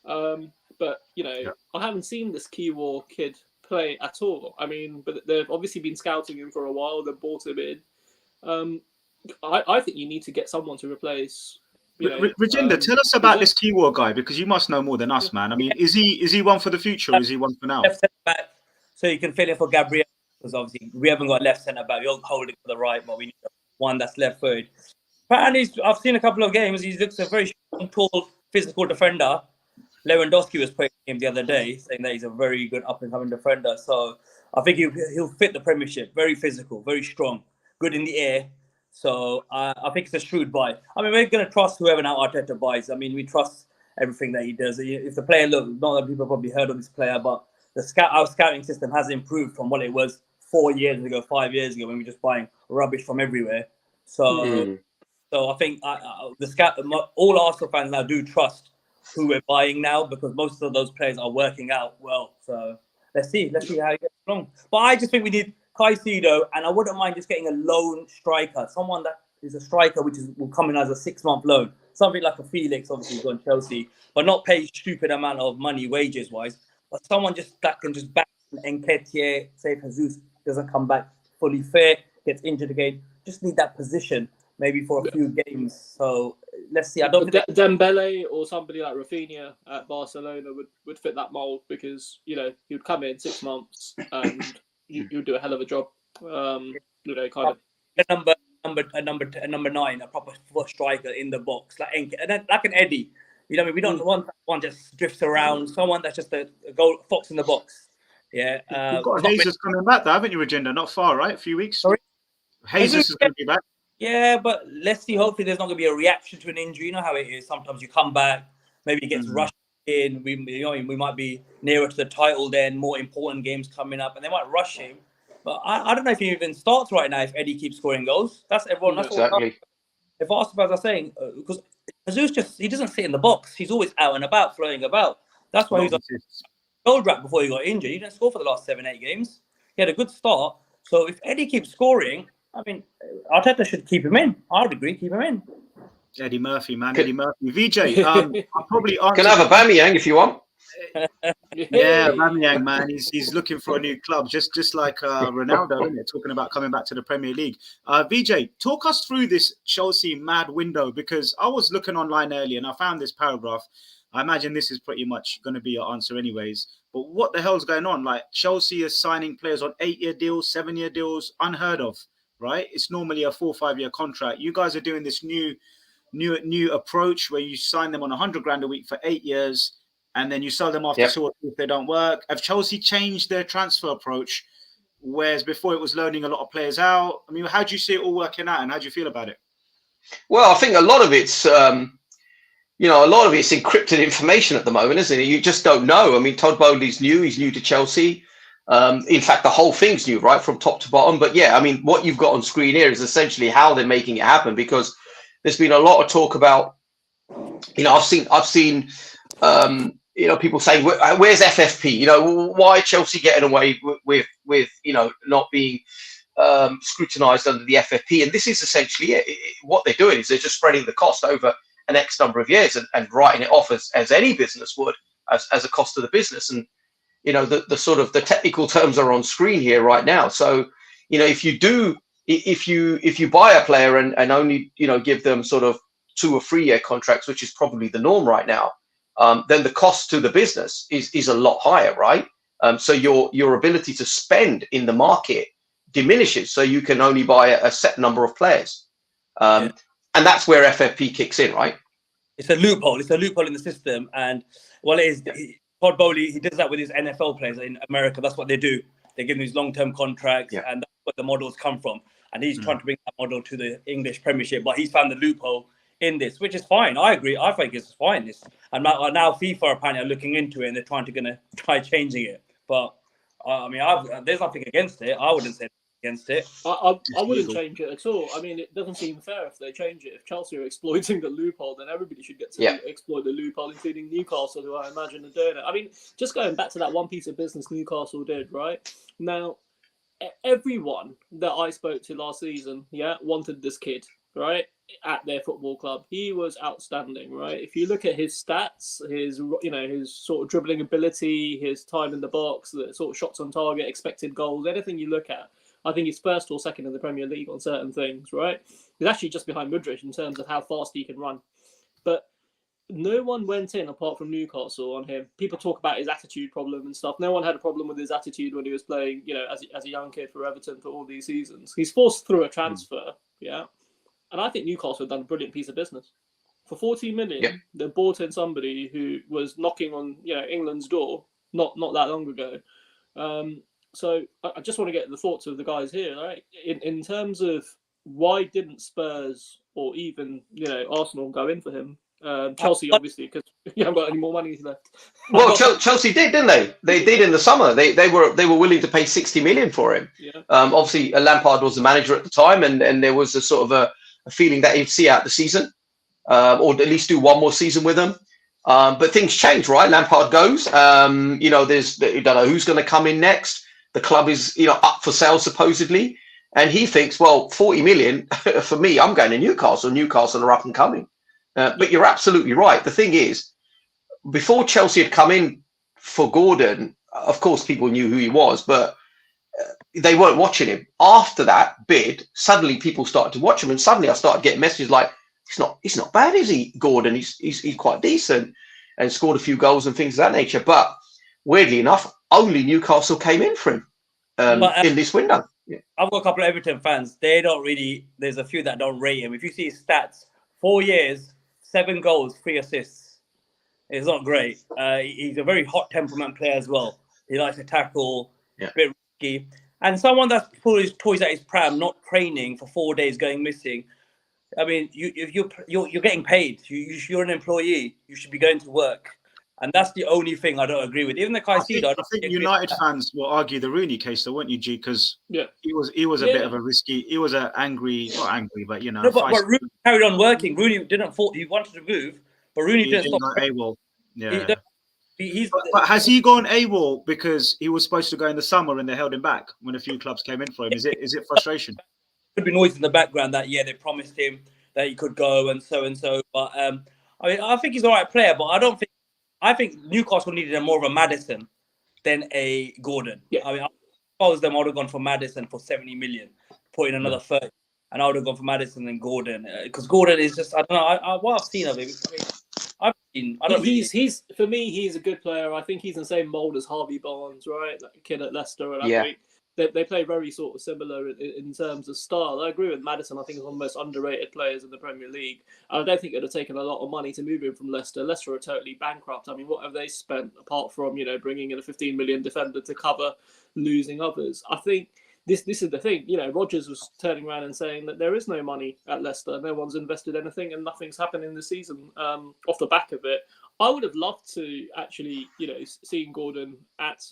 Speaker 4: But, you know, I haven't seen this Kiwior kid play at all. I mean, but they've obviously been scouting him for a while. They've brought him in. I think you need to get someone to replace.
Speaker 1: Rajinder, tell us about this Kiwior guy because you must know more than us, man. I mean, is he one for the future or is he one for now?
Speaker 2: Left centre back, so you can fill in for Gabriel because obviously we haven't got left centre back. We're holding for the right, but we need one that's left footed. Apparently, I've seen a couple of games. He looks a very strong, tall, physical defender. Lewandowski was playing him the other day, saying that he's a very good up-and-coming defender. So I think he'll fit the Premiership. Very physical, very strong, good in the air. So I think it's a shrewd buy. I mean, we're going to trust whoever now Arteta buys. I mean, we trust everything that he does. If the player not that people probably heard of this player, but our scouting system has improved from what it was 4 years ago, 5 years ago, when we were just buying rubbish from everywhere. So, so I think all Arsenal fans now do trust who we're buying now because most of those players are working out well. So let's see how he gets along. But I just think we need Caicedo, and I wouldn't mind just getting a loan striker, someone that is a striker will come in as a 6-month loan, something like a Felix, obviously going Chelsea, but not pay stupid amount of money wages wise, but someone that can just back Nketiah, say if Jesus doesn't come back fully fit, gets injured again, just need that position maybe for a few games. So let's see. I don't think
Speaker 4: Dembele or somebody like Rafinha at Barcelona would fit that mold because, you know, he'd come in 6 months and you'd do a hell of a job. You know, kind of
Speaker 2: a number 9, a proper striker in the box, like an Eddie. You know, I mean, we don't want one just drifts around. Someone that's just a goal fox in the box. Yeah,
Speaker 1: you've got Jesus coming back, though, haven't you, Rajinder? Not far, right? A few weeks.
Speaker 2: Sorry?
Speaker 1: Jesus is going to be back.
Speaker 2: Yeah, but let's see. Hopefully, there's not going to be a reaction to an injury. You know how it is. Sometimes you come back, maybe he gets rushed in. We might be nearer to the title then, more important games coming up, and they might rush him. But I don't know if he even starts right now if Eddie keeps scoring goals. That's everyone. That's
Speaker 3: Exactly.
Speaker 2: if Arsenal fans are saying, because Jesus he doesn't sit in the box. He's always out and about, flowing about. That's why he's on goal rap before he got injured. He didn't score for the last 7-8 games. He had a good start. So if Eddie keeps scoring, I mean, Arteta should keep him in. I would agree, keep him in.
Speaker 1: Eddie Murphy, man. Eddie Murphy. VJ, I'll probably answer.
Speaker 3: Can have a Aubameyang if you want.
Speaker 1: Yeah, Aubameyang, man. He's looking for a new club, just like Ronaldo, isn't it? Talking about coming back to the Premier League. VJ, talk us through this Chelsea mad window, because I was looking online earlier and I found this paragraph. I imagine this is pretty much going to be your answer anyways. But what the hell's going on? Like, Chelsea is signing players on 8-year deals, 7-year deals, unheard of, right? It's normally a 4 or 5 year contract. You guys are doing this new approach where you sign them on 100 grand a week for 8 years, and then you sell them after 2 or 3 if they don't work. Have Chelsea changed their transfer approach, whereas before it was loaning a lot of players out? I mean, how do you see it all working out, and how do you feel about it?
Speaker 3: Well, I think a lot of it's encrypted information at the moment, isn't it? You just don't know. I mean, Todd Bowley's new. He's new to Chelsea. In fact, the whole thing's new, right, from top to bottom. But yeah, I mean, what you've got on screen here is essentially how they're making it happen, because there's been a lot of talk about, I've seen, people saying, where's FFP? Why Chelsea getting away with not being scrutinized under the FFP? And this is essentially it. What they're doing is they're just spreading the cost over an X number of years and writing it off as any business would, as a cost of the business. And the sort of the technical terms are on screen here right now. So if you buy a player and only give them sort of 2 or 3 year contracts, which is probably the norm right now, then the cost to the business is a lot higher, right? So your ability to spend in the market diminishes, so you can only buy a set number of players. And that's where FFP kicks in, right?
Speaker 2: It's a loophole. It's a loophole in the system. And it is. Todd Bowley, he does that with his NFL players in America. That's what they do. They give them these long-term contracts, and that's where the models come from. And he's trying to bring that model to the English Premiership, but he's found the loophole in this, which is fine. I agree. I think it's fine. And now FIFA apparently are looking into it, and they're gonna try changing it. But I mean, there's nothing against it. I wouldn't say against it.
Speaker 4: I wouldn't change it at all. I mean, it doesn't seem fair if they change it. If Chelsea are exploiting the loophole, then everybody should get to exploit the loophole, including Newcastle, who I imagine are doing it. I mean, just going back to that one piece of business Newcastle did, right? Now, everyone that I spoke to last season, wanted this kid, right, at their football club. He was outstanding, right? If you look at his stats, his sort of dribbling ability, his time in the box, the sort of shots on target, expected goals, anything you look at, I think he's first or second in the Premier League on certain things, right? He's actually just behind Mudryk in terms of how fast he can run. But no one went in apart from Newcastle on him. People talk about his attitude problem and stuff. No one had a problem with his attitude when he was playing, as a young kid for Everton for all these seasons. He's forced through a transfer, And I think Newcastle have done a brilliant piece of business. For 14 million, they bought in somebody who was knocking on, England's door not that long ago. So I just want to get the thoughts of the guys here, right? In terms of why didn't Spurs or even Arsenal go in for him? Chelsea, obviously, because you haven't got any more money left.
Speaker 3: Well, Chelsea did, didn't they? They did in the summer. They were willing to pay 60 million for him. Obviously, Lampard was the manager at the time, and there was a sort of a feeling that he'd see out the season, or at least do one more season with them. But things change, right? Lampard goes. You don't know who's going to come in next. The club is, up for sale supposedly, and he thinks, well, 40 million for me, I'm going to Newcastle. Newcastle are up and coming. But you're absolutely right. The thing is, before Chelsea had come in for Gordon, of course, people knew who he was, but they weren't watching him. After that bid, suddenly people started to watch him, and suddenly I started getting messages like, "He's not bad, is he, Gordon? He's quite decent, and scored a few goals and things of that nature." But weirdly enough, only Newcastle came in for him in this window.
Speaker 2: I've got a couple of Everton fans. They don't really. There's a few that don't rate him. If you see his stats, 4 years, 7 goals, 3 assists. It's not great. He's a very hot temperament player as well. He likes to tackle, a bit risky. And someone that's pulling his toys at his pram, not training for 4 days, going missing. I mean, if you're getting paid, you're an employee. You should be going to work, and that's the only thing I don't agree with. Even the Caicedo,
Speaker 1: I think United fans will argue the Rooney case, though, won't you, G? Because he was a bit of a risky. He was not angry, but
Speaker 2: No, but Rooney carried on working. Rooney didn't fall. He wanted to move, but Rooney didn't stop.
Speaker 1: AWOL. Yeah. But has he gone AWOL because he was supposed to go in the summer and they held him back when a few clubs came in for him? Is it frustration?
Speaker 2: Could be noise in the background that they promised him that he could go and so. But I mean, I think he's the right player, but I think Newcastle needed more of a Maddison than a Gordon.
Speaker 4: Yeah.
Speaker 2: I mean, if I was them, I would have gone for Maddison for 70 million, put in another 30, and I would have gone for Maddison and Gordon because Gordon is just, I don't know, what I've seen of him.
Speaker 4: He's for me, he's a good player. I think he's in the same mold as Harvey Barnes, right? That kid at Leicester, and I think they play very sort of similar in terms of style. I agree with Maddison. I think he's one of the most underrated players in the Premier League. I don't think it would have taken a lot of money to move him from Leicester. Leicester are totally bankrupt. I mean, what have they spent apart from bringing in a 15 million defender to cover losing others? I think this is the thing. Rodgers was turning around and saying that there is no money at Leicester. No one's invested anything, and nothing's happening this season off the back of it. I would have loved to actually, seeing Gordon at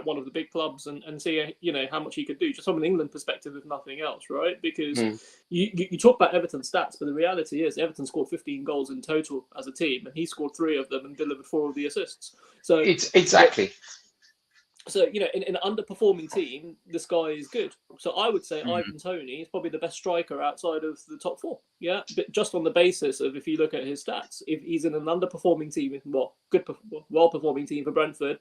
Speaker 4: one of the big clubs and see, how much he could do, just from an England perspective, if nothing else, right? Because you talk about Everton's stats, but the reality is Everton scored 15 goals in total as a team, and he scored 3 of them and delivered 4 of the assists. So
Speaker 3: it's exactly.
Speaker 4: So, in an underperforming team, this guy is good. So I would say Ivan Toney is probably the best striker outside of the top 4. Yeah, but just on the basis of if you look at his stats, if he's in an underperforming team, well-performing team for Brentford,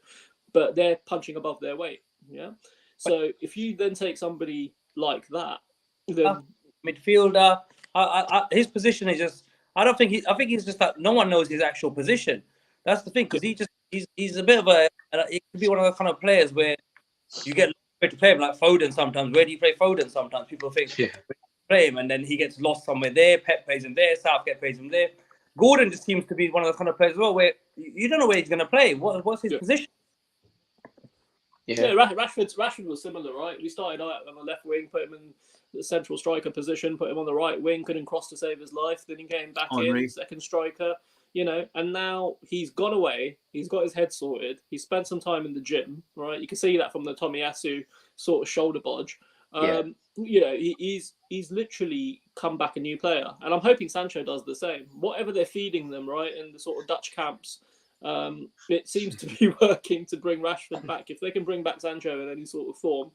Speaker 4: but they're punching above their weight. Yeah. So if you then take somebody like that, then
Speaker 2: midfielder, his position is just. I think he's just that no one knows his actual position. That's the thing, because he's a bit of a. It could be one of the kind of players where you get to play him like Foden sometimes. Where do you play Foden sometimes? People think play him, and then he gets lost somewhere there. Pep plays him there. Southgate plays him there. Gordon just seems to be one of the kind of players as well where you don't know where he's going to play. What's his position?
Speaker 4: Yeah, Rashford was similar, right? We started out on the left wing, put him in the central striker position, put him on the right wing, couldn't cross to save his life. Then he came back in, second striker, and now he's gone away. He's got his head sorted. He spent some time in the gym, right? You can see that from the Tomiyasu sort of shoulder bodge. He's literally come back a new player. And I'm hoping Sancho does the same. Whatever they're feeding them, right, in the sort of Dutch camps, it seems to be working to bring Rashford back. If they can bring back Sancho in any sort of form,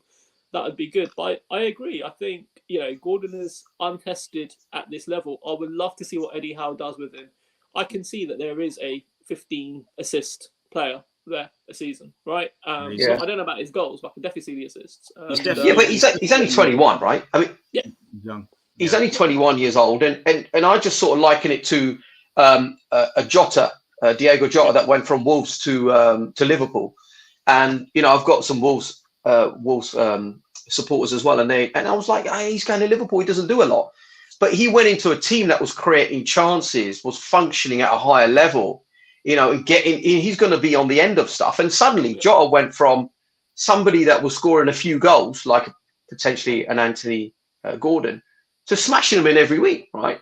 Speaker 4: that would be good. But I agree. I think, Gordon is untested at this level. I would love to see what Eddie Howe does with him. I can see that there is a 15 assist player there a season, right? So I don't know about his goals, but I can definitely see the assists.
Speaker 3: But he's only 21, right? I mean,
Speaker 1: young.
Speaker 3: He's only 21 years old, and I just sort of liken it to a Jota, Diego Jota, that went from Wolves to Liverpool, and I've got some Wolves supporters as well, and I was like, he's going to Liverpool, he doesn't do a lot, but he went into a team that was creating chances, was functioning at a higher level, he's going to be on the end of stuff, and suddenly Jota went from somebody that was scoring a few goals, like potentially an Anthony Gordon, to smashing them in every week, right?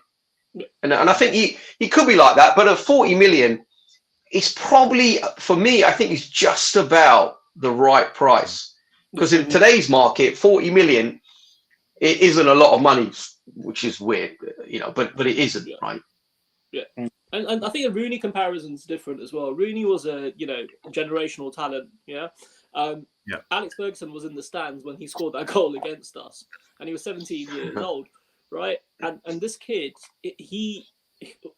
Speaker 3: And I think he could be like that, but at 40 million, it's probably, for me, I think it's just about the right price. Because in today's market, 40 million, it isn't a lot of money, which is weird, but it isn't, right?
Speaker 4: Yeah. And I think the Rooney comparison is different as well. Rooney was a, generational talent, Alex Ferguson was in the stands when he scored that goal against us, and he was 17 years old, right? And this kid,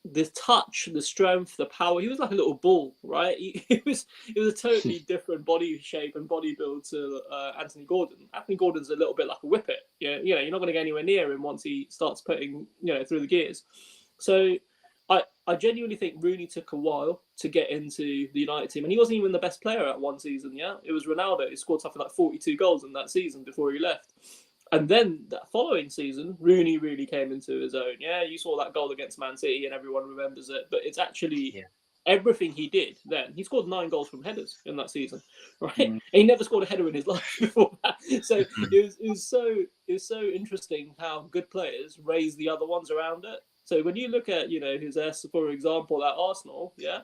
Speaker 4: the touch, the strength, the power, he was like a little bull, right? It was a totally different body shape and body build to Anthony Gordon. Anthony Gordon's a little bit like a whippet. You're not going to get anywhere near him once he starts putting, through the gears. So I genuinely think Rooney took a while to get into the United team, and he wasn't even the best player at one season. Yeah, it was Ronaldo. He scored something like 42 goals in that season before he left. And then that following season, Rooney really came into his own. Yeah, you saw that goal against Man City and everyone remembers it. But it's actually everything he did then, he scored 9 goals from headers in that season, right? And he never scored a header in his life before that. So it was so interesting how good players raise the other ones around it. So when you look at, you know, Hussein, for example, at Arsenal, yeah,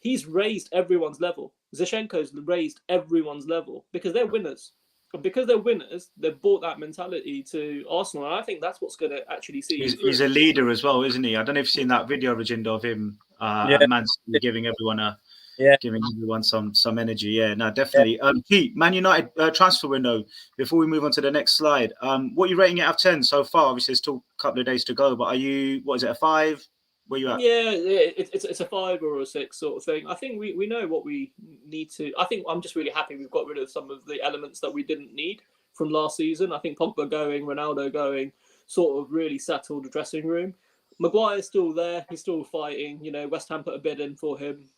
Speaker 4: he's raised everyone's level. Zinchenko's raised everyone's level because they're winners. And because they're winners, they've brought that mentality to Arsenal. And I think that's what's going to actually see you through.
Speaker 1: He's a leader as well, isn't he? I don't know if you've seen that video, Rajinder, of him
Speaker 2: Yeah.
Speaker 1: at Man City giving everyone some energy. Yeah, no, definitely. Pete, Man United transfer window. Before we move on to the next slide, what are you rating it out of 10 so far? Obviously, there's still a couple of days to go, but are you? What is it? A 5? Where you at?
Speaker 4: Yeah, it's a 5 or a 6 sort of thing. I think we know what we need to. I think I'm just really happy we've got rid of some of the elements that we didn't need from last season. I think Pogba going, Ronaldo going, sort of really settled the dressing room. Maguire's still there. He's still fighting. You know, West Ham put a bid in for him.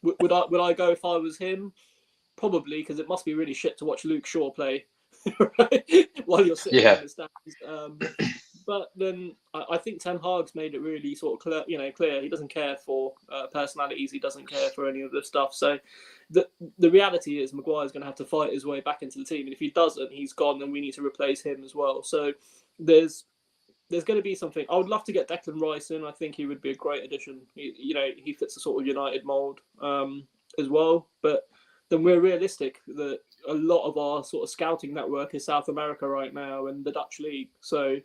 Speaker 4: Would I go if I was him? Probably, because it must be really shit to watch Luke Shaw play right? While you're sitting in the stands. But then I think Ten Hag's made it really sort of clear. He doesn't care for personalities. He doesn't care for any of this stuff. So the reality is Maguire's going to have to fight his way back into the team. And if he doesn't, he's gone. Then we need to replace him as well. So there's going to be something. I would love to get Declan Rice in. I think he would be a great addition. He fits the sort of United mould as well. But then we're realistic that a lot of our sort of scouting network is South America right now and the Dutch league. So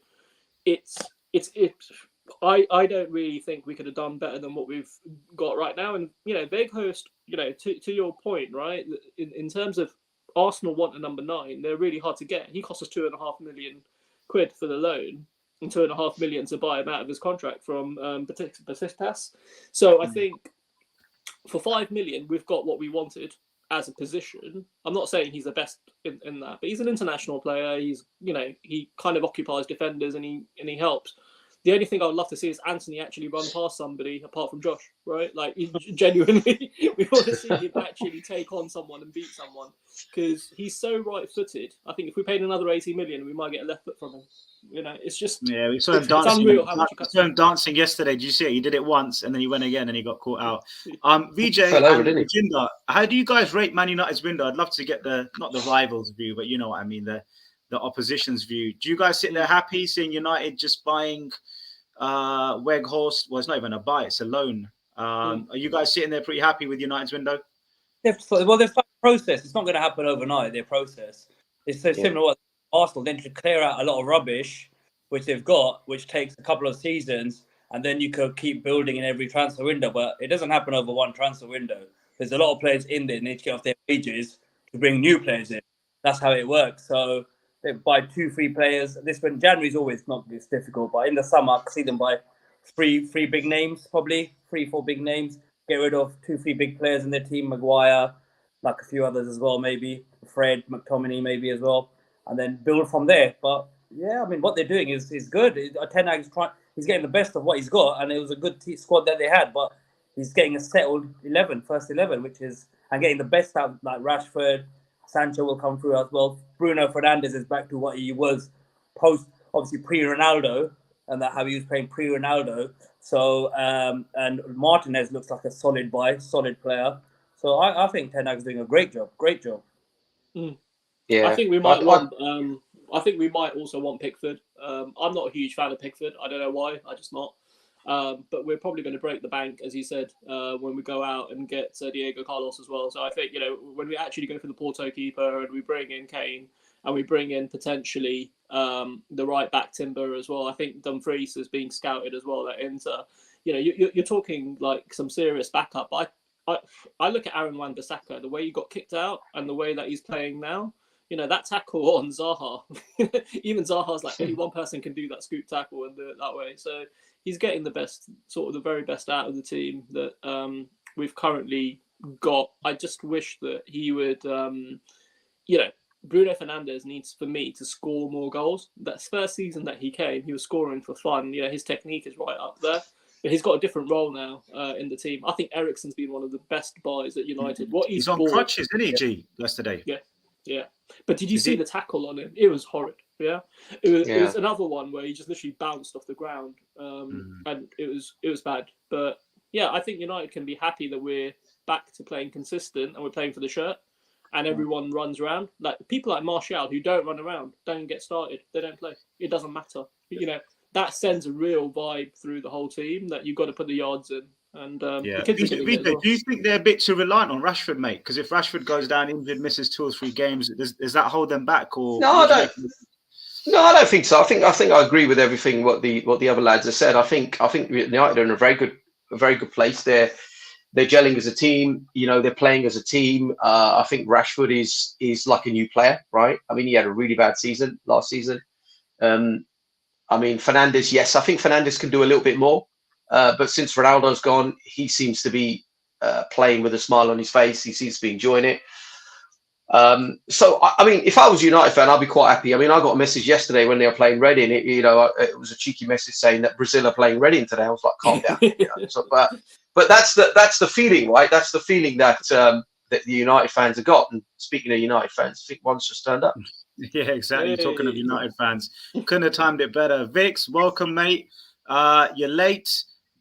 Speaker 4: I don't really think we could have done better than what we've got right now. And Weghorst, to your point, right? In terms of Arsenal want a number 9, they're really hard to get. He cost us £2.5 million for the loan and £2.5 million to buy him out of his contract from Besiktas. So I think for £5 million we've got what we wanted as a position. I'm not saying he's the best in that, but he's an international player. He's he kind of occupies defenders and he helps. The only thing I would love to see is Anthony actually run past somebody apart from Josh, right? Like, genuinely, we want to see him actually take on someone and beat someone because he's so right-footed. I think if we paid another 80 million, we might get a left foot from him. It's just
Speaker 1: we saw him dancing.
Speaker 4: Unreal how much he
Speaker 1: saw him dancing yesterday. Did you see it? He did it once and then he went again and he got caught out. VJ
Speaker 3: Fell over,
Speaker 1: and Jinder, how do you guys rate Man United's window? I'd love to get not the rivals view, but you know what I mean, the opposition's view. Do you guys sit there happy seeing United just buying Weghorst? Well, it's not even a buy, it's a loan. Are you guys sitting there pretty happy with United's window?
Speaker 2: They've started a process. It's not going to happen overnight, their process. It's so similar to what Arsenal then to clear out a lot of rubbish, which they've got, which takes a couple of seasons, and then you could keep building in every transfer window. But it doesn't happen over one transfer window. There's a lot of players in there, need to get off their wages to bring new players in. That's how it works. So they buy 2-3 players. This one, January is always not this difficult, but in the summer, I can see them buy three big names, probably 3-4 big names. Get rid of 2-3 big players in their team, Maguire, like a few others as well, maybe Fred, McTominay, maybe as well, and then build from there. But yeah, I mean, what they're doing is good. Ten Hag's he's getting the best of what he's got, and it was a good squad that they had. But he's getting a settled first 11, which is and getting the best out like Rashford. Sancho will come through as well. Bruno Fernandes is back to what he was obviously pre-Ronaldo, and that how he was playing pre-Ronaldo. So and Martinez looks like a solid player. So I think Ten Hag's doing a great job.
Speaker 3: Yeah,
Speaker 4: I think we might want. I think we might also want Pickford. I'm not a huge fan of Pickford. I don't know why. I'm just not. But we're probably going to break the bank, as you said, when we go out and get Diego Carlos as well. So I think when we actually go for the Porto keeper and we bring in Kane and we bring in potentially the right back Timber as well. I think Dumfries is being scouted as well at Inter. You're talking like some serious backup. I look at Aaron Wan-Bissaka, the way he got kicked out and the way that he's playing now. That tackle on Zaha, even Zaha's like only one person can do that scoop tackle and do it that way. So he's getting the very best out of the team that we've currently got. I just wish that he would, Bruno Fernandes needs, for me, to score more goals. That first season that he came, he was scoring for fun. His technique is right up there. But he's got a different role now in the team. I think Eriksen's been one of the best buys at United.
Speaker 1: He's on crutches, isn't he, G, yesterday?
Speaker 4: Yeah. But did you see the tackle on him? It was horrid. Yeah. It was another one where he just literally bounced off the ground. And it was bad. But yeah, I think United can be happy that we're back to playing consistent and we're playing for the shirt, and everyone runs around. Like people like Martial who don't run around, don't get started, they don't play. It doesn't matter. You know, that sends a real vibe through the whole team that you've got to put the yards in. And the kids are getting it as well.
Speaker 1: Do you think they're a bit too reliant on Rashford, mate? Because if Rashford goes down injured, misses 2 or 3 games, does that hold them back? Or
Speaker 3: No, I don't. No, I don't think so. I think I agree with everything what the other lads have said. I think United are in a very good place. They're gelling as a team. You know, they're playing as a team. I think Rashford is like a new player, right? I mean, he had a really bad season last season. I mean, Fernandes, yes, I think Fernandes can do a little bit more. But since Ronaldo's gone, he seems to be playing with a smile on his face. He seems to be enjoying it. So, I mean, if I was a United fan, I'd be quite happy. I mean, I got a message yesterday when they were playing Reading. It was a cheeky message saying that Brazil are playing Reading today. I was like, calm down. You know? So, but that's the feeling, right? That's the feeling that that the United fans have got. And speaking of United fans, I think one's just turned up.
Speaker 1: Yeah, exactly.
Speaker 4: Hey.
Speaker 1: Talking of United fans, couldn't have timed it better. Vix, welcome, mate. You're late,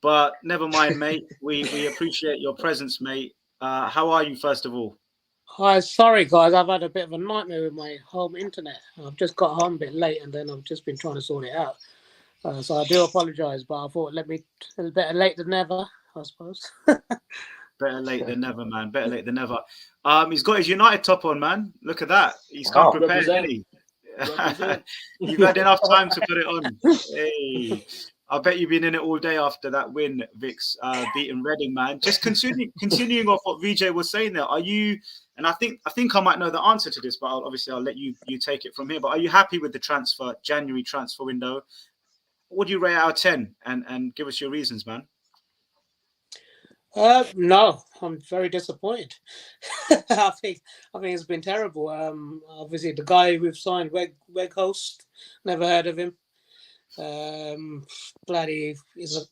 Speaker 1: but never mind, mate. We appreciate your presence, mate. How are you, first of all?
Speaker 5: Hi, sorry guys, I've had a bit of a nightmare with my home internet. I've just got home a bit late, and then I've just been trying to sort it out. So I do apologise, but I thought better late than never, I suppose.
Speaker 1: Better late than never, man. Better late than never. He's got his United top on, man. Look at that. He's come prepared, hasn't he? You've had enough time to put it on. Hey, I bet you've been in it all day after that win, Vix, beating Reading, man. Just continuing off what VJ was saying there. Are you? And I think I might know the answer to this, but I'll let you take it from here. But are you happy with the January transfer window? What do you rate out of 10? And give us your reasons, man.
Speaker 5: No, I'm very disappointed. I think it's been terrible. Obviously the guy we've signed, Weghorst, never heard of him. Bloody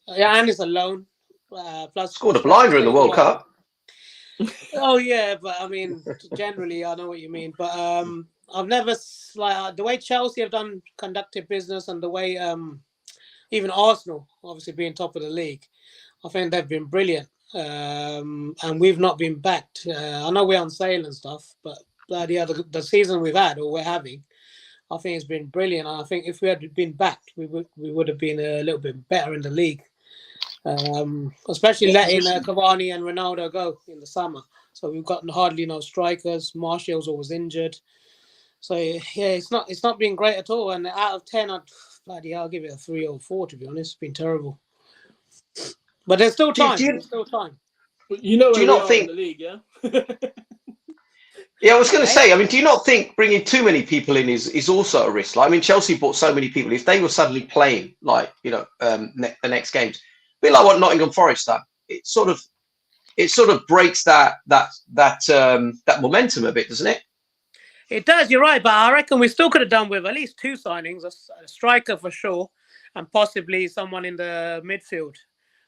Speaker 5: and he's a loan. Plus
Speaker 3: Scored a blinder in the World Cup.
Speaker 5: Oh yeah, but I mean, generally I know what you mean. But I've never the way Chelsea have conducted business, and the way even Arsenal, obviously being top of the league, I think they've been brilliant. And we've not been backed. I know we're on sale and stuff, but the season we've had or we're having, I think it's been brilliant. And I think if we had been backed, we would have been a little bit better in the league. Especially letting Cavani and Ronaldo go in the summer. So we've got hardly no strikers. Martial's always injured. So yeah, it's not been great at all. And out of 10, I'll give it a 3 or 4. To be honest, it's been terrible. But there's still time. There's still time.
Speaker 4: You know,
Speaker 3: do you not think
Speaker 4: in the league, yeah?
Speaker 3: Yeah, I was going to say. I mean, do you not think bringing too many people in is also a risk? Like, I mean, Chelsea bought so many people. If they were suddenly playing, like, you know, the next games, a bit like what Nottingham Forest done, it sort of breaks that momentum a bit, doesn't it?
Speaker 5: It does. You're right, but I reckon we still could have done with at least 2 signings: a striker for sure, and possibly someone in the midfield.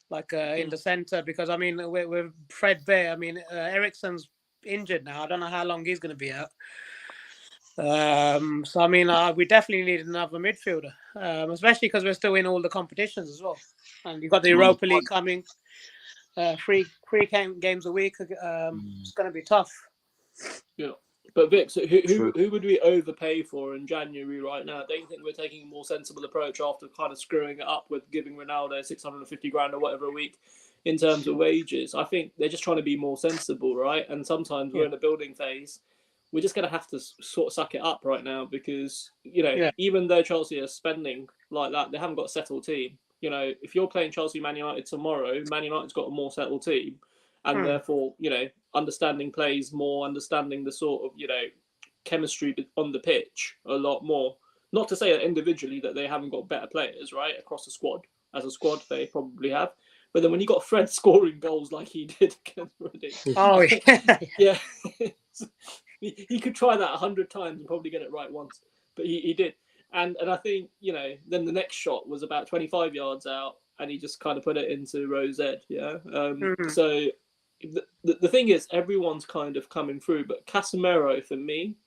Speaker 5: Like in the centre, because I mean we're Fred Bear. I mean Eriksen's injured now. I don't know how long he's going to be out. So I mean we definitely need another midfielder, especially because we're still in all the competitions as well, and you've got the Europa League coming. 3 games a week. It's going to be tough.
Speaker 4: Yeah. But Vic, so who would we overpay for in January right now? Don't you think we're taking a more sensible approach after kind of screwing it up with giving Ronaldo 650 grand or whatever a week in terms of wages? I think they're just trying to be more sensible, right? And sometimes we're in a building phase. We're just going to have to sort of suck it up right now because, you know, even though Chelsea are spending like that, they haven't got a settled team. You know, if you're playing Chelsea Man United tomorrow, Man United's got a more settled team. And therefore, you know, understanding plays more, understanding the sort of, you know, chemistry on the pitch a lot more. Not to say that individually that they haven't got better players, right, across the squad. As a squad, they probably have. But then when you got Fred scoring goals like he did against Reading,
Speaker 5: oh
Speaker 4: yeah, he could try that 100 times and probably get it right once, but he did. And I think, you know, then the next shot was about 25 yards out, and he just kind of put it into Rose Ed, yeah. So. The thing is, everyone's kind of coming through, but Casemiro, for me,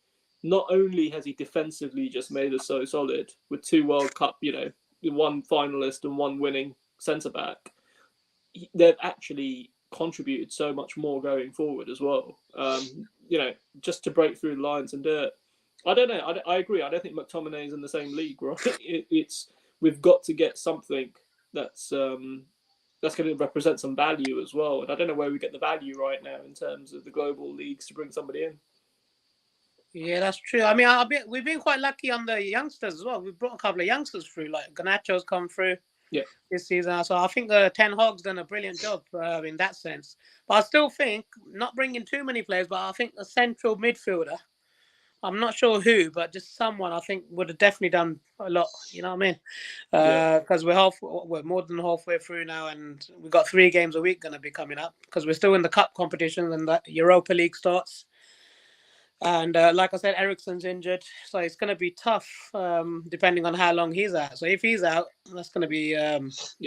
Speaker 4: not only has he defensively just made us so solid with 2 World Cup, you know, 1 finalist and 1 winning centre-back, they've actually contributed so much more going forward as well. Just to break through the lines and do it. I don't know. I agree. I don't think McTominay is in the same league, right? We've got to get something that's going to represent some value as well. And I don't know where we get the value right now in terms of the global leagues to bring somebody in.
Speaker 5: Yeah, that's true. I mean, we've been quite lucky on the youngsters as well. We've brought a couple of youngsters through, like Garnacho's come through this season. So I think Ten Hag's done a brilliant job in that sense. But I still think, not bringing too many players, but I think a central midfielder, I'm not sure who, but just someone I think would have definitely done a lot. You know what I mean? Because we're more than halfway through now, and we've got 3 games a week going to be coming up because we're still in the cup competition and the Europa League starts. And like I said, Eriksen's injured, so it's going to be tough depending on how long he's out. So if he's out, that's going to be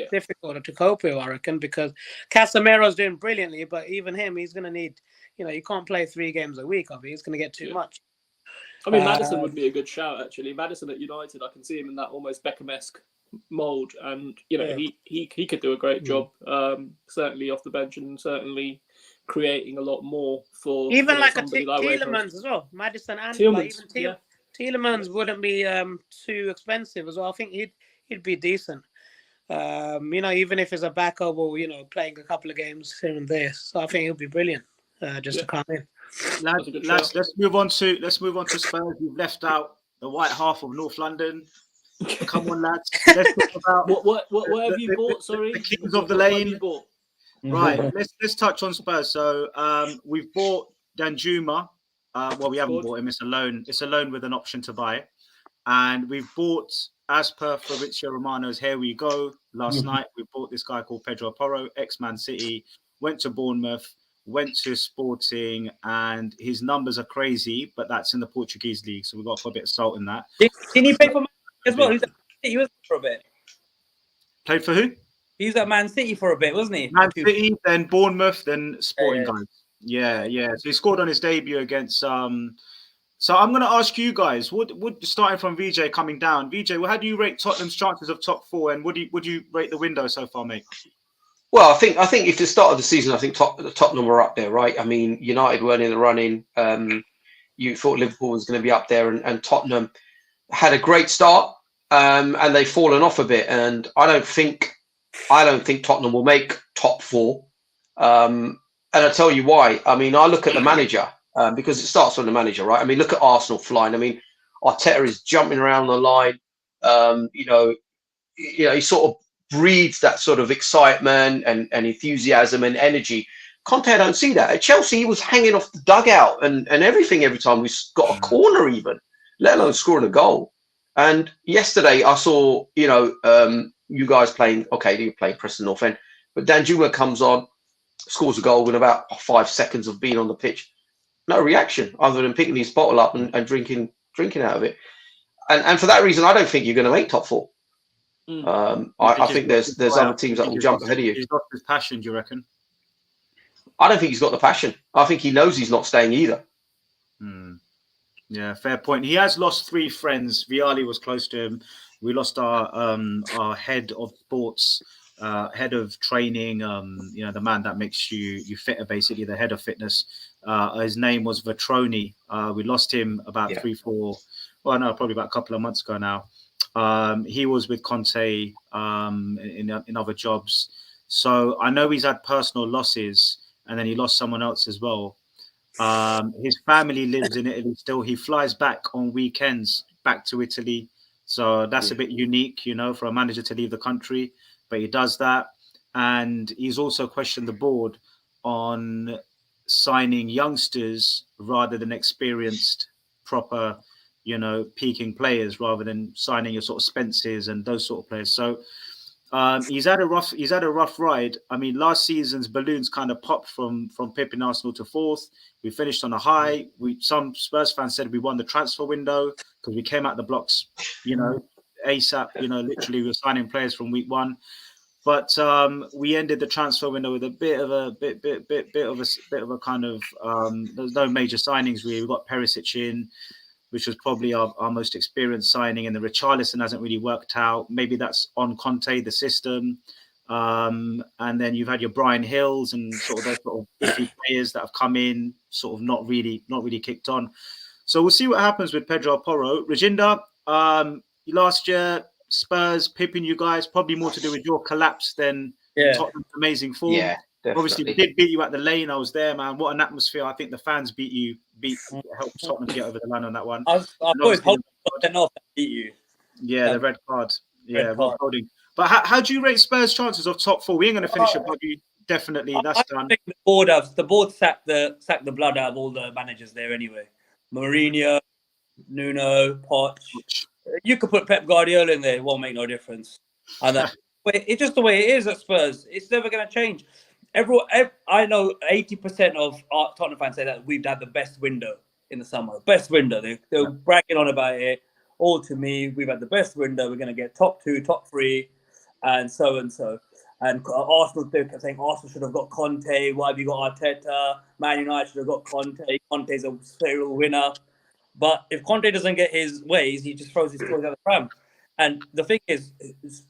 Speaker 5: difficult to cope with, I reckon, because Casemiro's doing brilliantly, but even him, he's going to need, you can't play 3 games a week of it. He's going to get too much.
Speaker 4: I mean, Maddison would be a good shout, actually. Maddison at United, I can see him in that almost Beckham-esque mould, and he could do a great job, certainly off the bench, and certainly creating a lot more for
Speaker 5: even like
Speaker 4: somebody
Speaker 5: like Tielemans as well. Maddison and Tielemans wouldn't be too expensive as well. I think he'd be decent. Even if it's a backup or playing a couple of games here and there. So I think he'll be brilliant to come in.
Speaker 1: Lads, let's move on to Spurs. You've left out the white half of North London. Come on, lads. Let's talk about
Speaker 2: what have you bought? Sorry,
Speaker 1: the kings of the lane. Right. Let's touch on Spurs. So we've bought Danjuma. We haven't bought him. It's a loan. It's a loan with an option to buy. And we've bought, as per Fabrizio Romano's Here We Go last night, we bought this guy called Pedro Porro, ex-Man City, went to Bournemouth, went to Sporting, and his numbers are crazy, but that's in the Portuguese league, so we've got to put a bit of salt in that.
Speaker 2: Didn't he play for Man City as well? He was for a bit. Played
Speaker 1: for who?
Speaker 2: He was at Man City for a bit, wasn't he?
Speaker 1: Man City, then Bournemouth, then Sporting guys. Yeah. So he scored on his debut against... So I'm going to ask you guys, starting from VJ coming down. VJ, how do you rate Tottenham's chances of top 4, and would you rate the window so far, mate?
Speaker 3: Well, I think if the start of the season, I think Tottenham were up there, right? I mean, United weren't in the running. You thought Liverpool was going to be up there, and Tottenham had a great start, and they've fallen off a bit. And I don't think Tottenham will make top 4. And I'll tell you why. I mean, I look at the manager. Because it starts from the manager, right? I mean, look at Arsenal flying. I mean, Arteta is jumping around the line. He sort of breeds that sort of excitement and enthusiasm and energy. Conte, I don't see that. At Chelsea, he was hanging off the dugout and everything every time we got a corner, even, let alone scoring a goal. And yesterday, I saw, you guys playing. Okay, you're playing Preston North End, but Danjuma comes on, scores a goal in about 5 seconds of being on the pitch. No reaction other than picking his bottle up and drinking out of it. And for that reason, I don't think you're going to make top 4. I think there's other teams that will jump ahead of you.
Speaker 1: He's got his passion, do you reckon?
Speaker 3: I don't think he's got the passion. I think he knows he's not staying either.
Speaker 1: Yeah, fair point. He has lost 3 friends. Vialli was close to him. We lost our head of sports, head of training. The man that makes you fitter, basically the head of fitness. His name was Vetroni. We lost him about 3-4. Well, no, probably about a couple of months ago now. He was with Conte in other jobs. So I know he's had personal losses, and then he lost someone else as well. His family lives in Italy still. He flies back on weekends back to Italy. So that's a bit unique, for a manager to leave the country. But he does that. And he's also questioned the board on signing youngsters rather than experienced, proper, peaking players, rather than signing your sort of Spencers and those sort of players. So he's had a rough ride. I mean, last season's balloons kind of popped from pipping Arsenal to 4th. We finished on a high. Some Spurs fans said we won the transfer window because we came out the blocks, ASAP. Literally we were signing players from week 1. But we ended the transfer window with a bit of a kind of there's no major signings really. We got Perisic in, which was probably our most experienced signing, and the Richarlison hasn't really worked out. Maybe that's on Conte, the system. And then you've had your Brian Hills and sort of those sort of iffy players that have come in, sort of not really kicked on. So we'll see what happens with Pedro Porro. Rajinder, last year, Spurs pipping you guys, probably more to do with your collapse than Tottenham's amazing form.
Speaker 3: Yeah, definitely.
Speaker 1: Obviously, we did beat you at the Lane. I was there, man. What an atmosphere. I think the fans helped Tottenham get over the line on that one.
Speaker 2: I always hope enough to beat you.
Speaker 1: Yeah, the red card. Yeah, Rob Holding. But how do you rate Spurs' chances of top four? We ain't going to finish above you. Definitely, that's done.
Speaker 2: I think the board sacked the blood out of all the managers there anyway. Mourinho, Nuno, Poch. You could put Pep Guardiola in there; it won't make no difference. And it's just the way it is at Spurs. It's never going to change. I know 80% of our Tottenham fans say that we've had the best window in the summer. Best window. They're bragging on about it. All to me, we've had the best window. We're going to get top 2, top 3, and so and so. And Arsenal, they're saying Arsenal should have got Conte. Why have you got Arteta? Man United should have got Conte. Conte's a serial winner. But if Conte doesn't get his ways, he just throws his toys out the pram. And the thing is,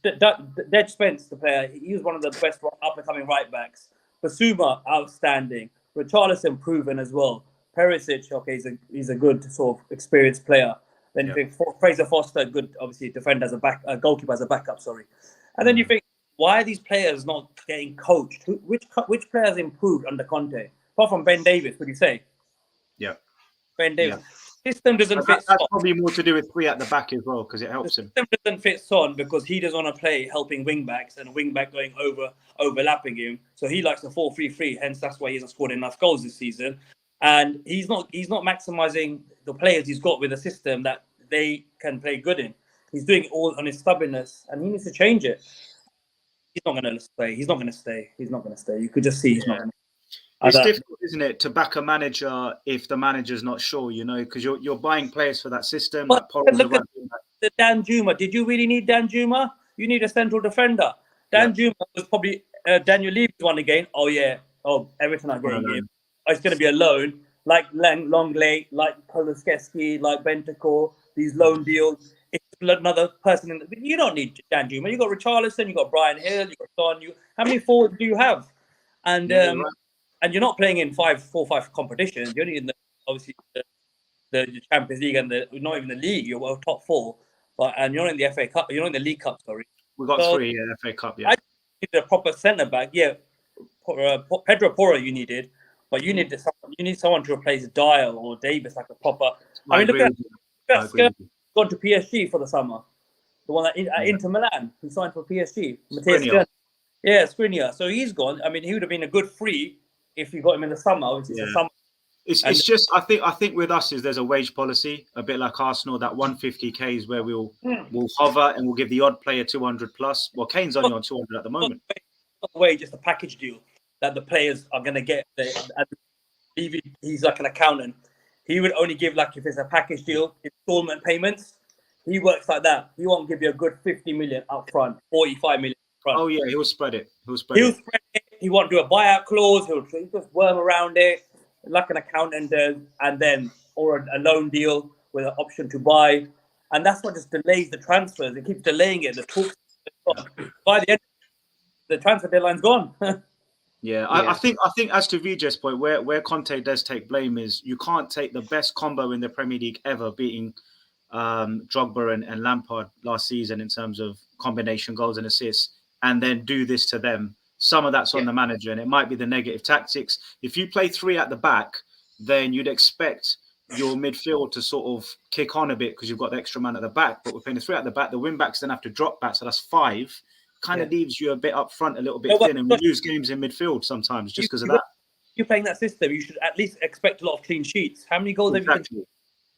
Speaker 2: Dead Spence, the player, he was one of the best up-and-coming right-backs. Basuma, outstanding. Richarlison, proven as well. Perisic, okay, he's a good sort of experienced player. Then you think Fraser Foster, good, obviously, defender as a goalkeeper as a backup, sorry. And then you think, why are these players not getting coached? Which players improved under Conte? Apart from Ben Davies, would you say?
Speaker 1: Yeah.
Speaker 2: Ben Davies. Yeah. System doesn't fit.
Speaker 1: That's probably more to do with 3 at the back as well, because it helps him.
Speaker 2: System doesn't fit Son because he doesn't want to play helping wing backs and a wing back going overlapping him. So he likes the 4-3-3. Hence, that's why he hasn't scored enough goals this season. And he's not maximizing the players he's got with a system that they can play good in. He's doing it all on his stubbornness, and he needs to change it. He's not going to stay. He's not going to stay. He's not going to stay. You could just see he's not going to.
Speaker 1: It's difficult, isn't it, to back a manager if the manager's not sure, because you're buying players for that system.
Speaker 2: But look at the Dan Juma. Did you really need Dan Juma? You need a central defender. Dan Juma was probably Daniel Levy's one again. Oh, yeah. Oh, Everton are getting him. Oh, it's going to be a loan. Like Longley, like Kulusevski, like Bentancur, these loan deals. It's another person. You don't need Dan Juma. You got Richarlison, you got Brian Hill, you got Son. How many forwards do you have? And and you're not playing in 4-5 competitions. You're only in the Champions League and not even the league. You're top 4, and you're in the FA Cup. You're in the League Cup. Sorry,
Speaker 1: we got 3 FA Cup. Yeah,
Speaker 2: I need a proper centre back. Yeah, Pedro Porro you needed, but you need someone to replace Dial or Davis, like a proper. I mean, look at gone to PSG for the summer. The one at Inter Milan who signed for PSG. Matthias Skriniar. So he's gone. I mean, he would have been a good free if you got him in the summer. Which is the summer.
Speaker 1: It's just I think with us is there's a wage policy, a bit like Arsenal. That 150k is where we'll hover and we'll give the odd player 200 plus. Well, Kane's only on 200 at the moment.
Speaker 2: Not the wage, just a package deal that the players are going to get. He's like an accountant. He would only give, like, if it's a package deal, installment payments. He works like that. He won't give you a good 50 million up front, 45 million up front.
Speaker 1: Oh, yeah, he'll spread it. He'll spread it.
Speaker 2: He won't do a buyout clause. He'll just worm around it like an accountant does, and then, or a loan deal with an option to buy. And that's what just delays the transfers. It keeps delaying it. The talks. By the end, the transfer deadline's gone.
Speaker 1: Yeah, I think as to Vijay's point, where Conte does take blame is you can't take the best combo in the Premier League ever, beating Drogba and Lampard last season in terms of combination goals and assists, and then do this to them. Some of that's on the manager, and it might be the negative tactics. If you play 3 at the back, then you'd expect your midfield to sort of kick on a bit because you've got the extra man at the back. But we're playing 3 at the back. The wing backs then have to drop back, so that's 5. Kind of leaves you a bit up front, a little bit thin, and we lose games in midfield sometimes just because of that.
Speaker 2: You're playing that system, you should at least expect a lot of clean sheets. How many goals have you?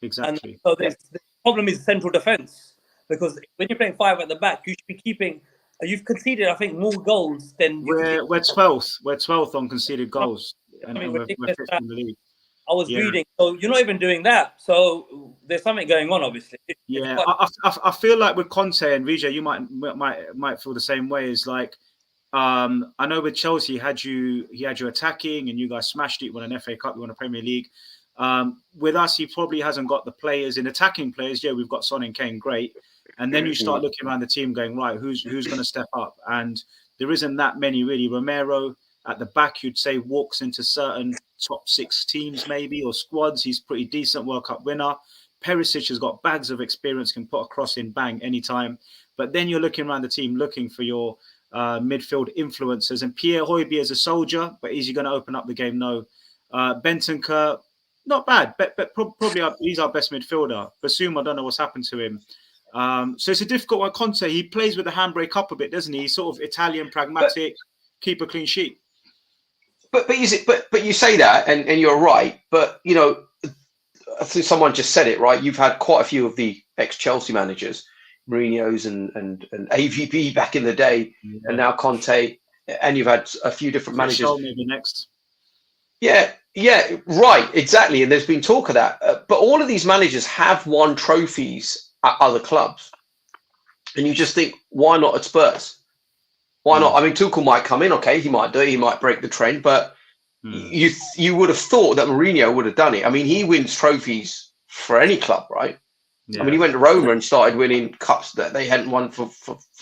Speaker 1: Exactly.
Speaker 2: And so the problem is central defence, because when you're playing 5 at the back, you should be keeping. You've conceded, I think, more goals than
Speaker 1: we're 12th. We're 12th on conceded goals, and we're 5th in the league.
Speaker 2: I was reading, so you're not even doing that. So there's something going on, obviously.
Speaker 1: Yeah, I feel like with Conte and Vijay, you might feel the same way. Is like, I know with Chelsea, he had you attacking, and you guys smashed it. Won an FA Cup, you won a Premier League. With us, he probably hasn't got the players in attacking players. Yeah, we've got Son and Kane, great. And then you start looking around the team, going, right, who's going to step up? And there isn't that many really. Romero at the back, you'd say walks into certain top 6 teams maybe or squads. He's pretty decent World Cup winner. Perisic has got bags of experience, can put a cross in, bang, anytime. But then you're looking around the team looking for your midfield influencers. And Pierre Højbjerg is a soldier, but is he going to open up the game? No. Bentancur, not bad, but probably he's our best midfielder. Basuma, I don't know what's happened to him. So it's a difficult one. Conte, he plays with the handbrake up a bit, doesn't he? He's sort of Italian, pragmatic, keep a clean sheet.
Speaker 3: But you say that, and you're right. But you know, I think someone just said it right. You've had quite a few of the ex-Chelsea managers, Mourinho's and AVB back in the day, and now Conte, and you've had a few different managers.
Speaker 1: Maybe next.
Speaker 3: Yeah, right, exactly. And there's been talk of that. But all of these managers have won trophies at other clubs, and you just think, why not at Spurs? Why not? I mean, Tuchel might come in. Okay, he might do it. He might break the trend, but you would have thought that Mourinho would have done it. I mean, he wins trophies for any club, right? Yeah. I mean, he went to Roma and started winning cups that they hadn't won for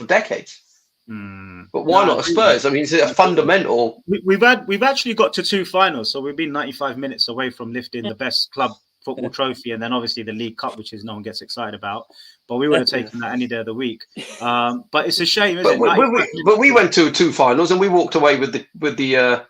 Speaker 3: decades. But why not Spurs? I mean, it's a fundamental.
Speaker 1: We've actually got to 2 finals, so we've been 95 minutes away from lifting the best club football trophy, and then obviously the League Cup, which is no one gets excited about. But we would have taken that any day of the week. But it's a shame, isn't it?
Speaker 3: But we went to 2 finals and we walked away with the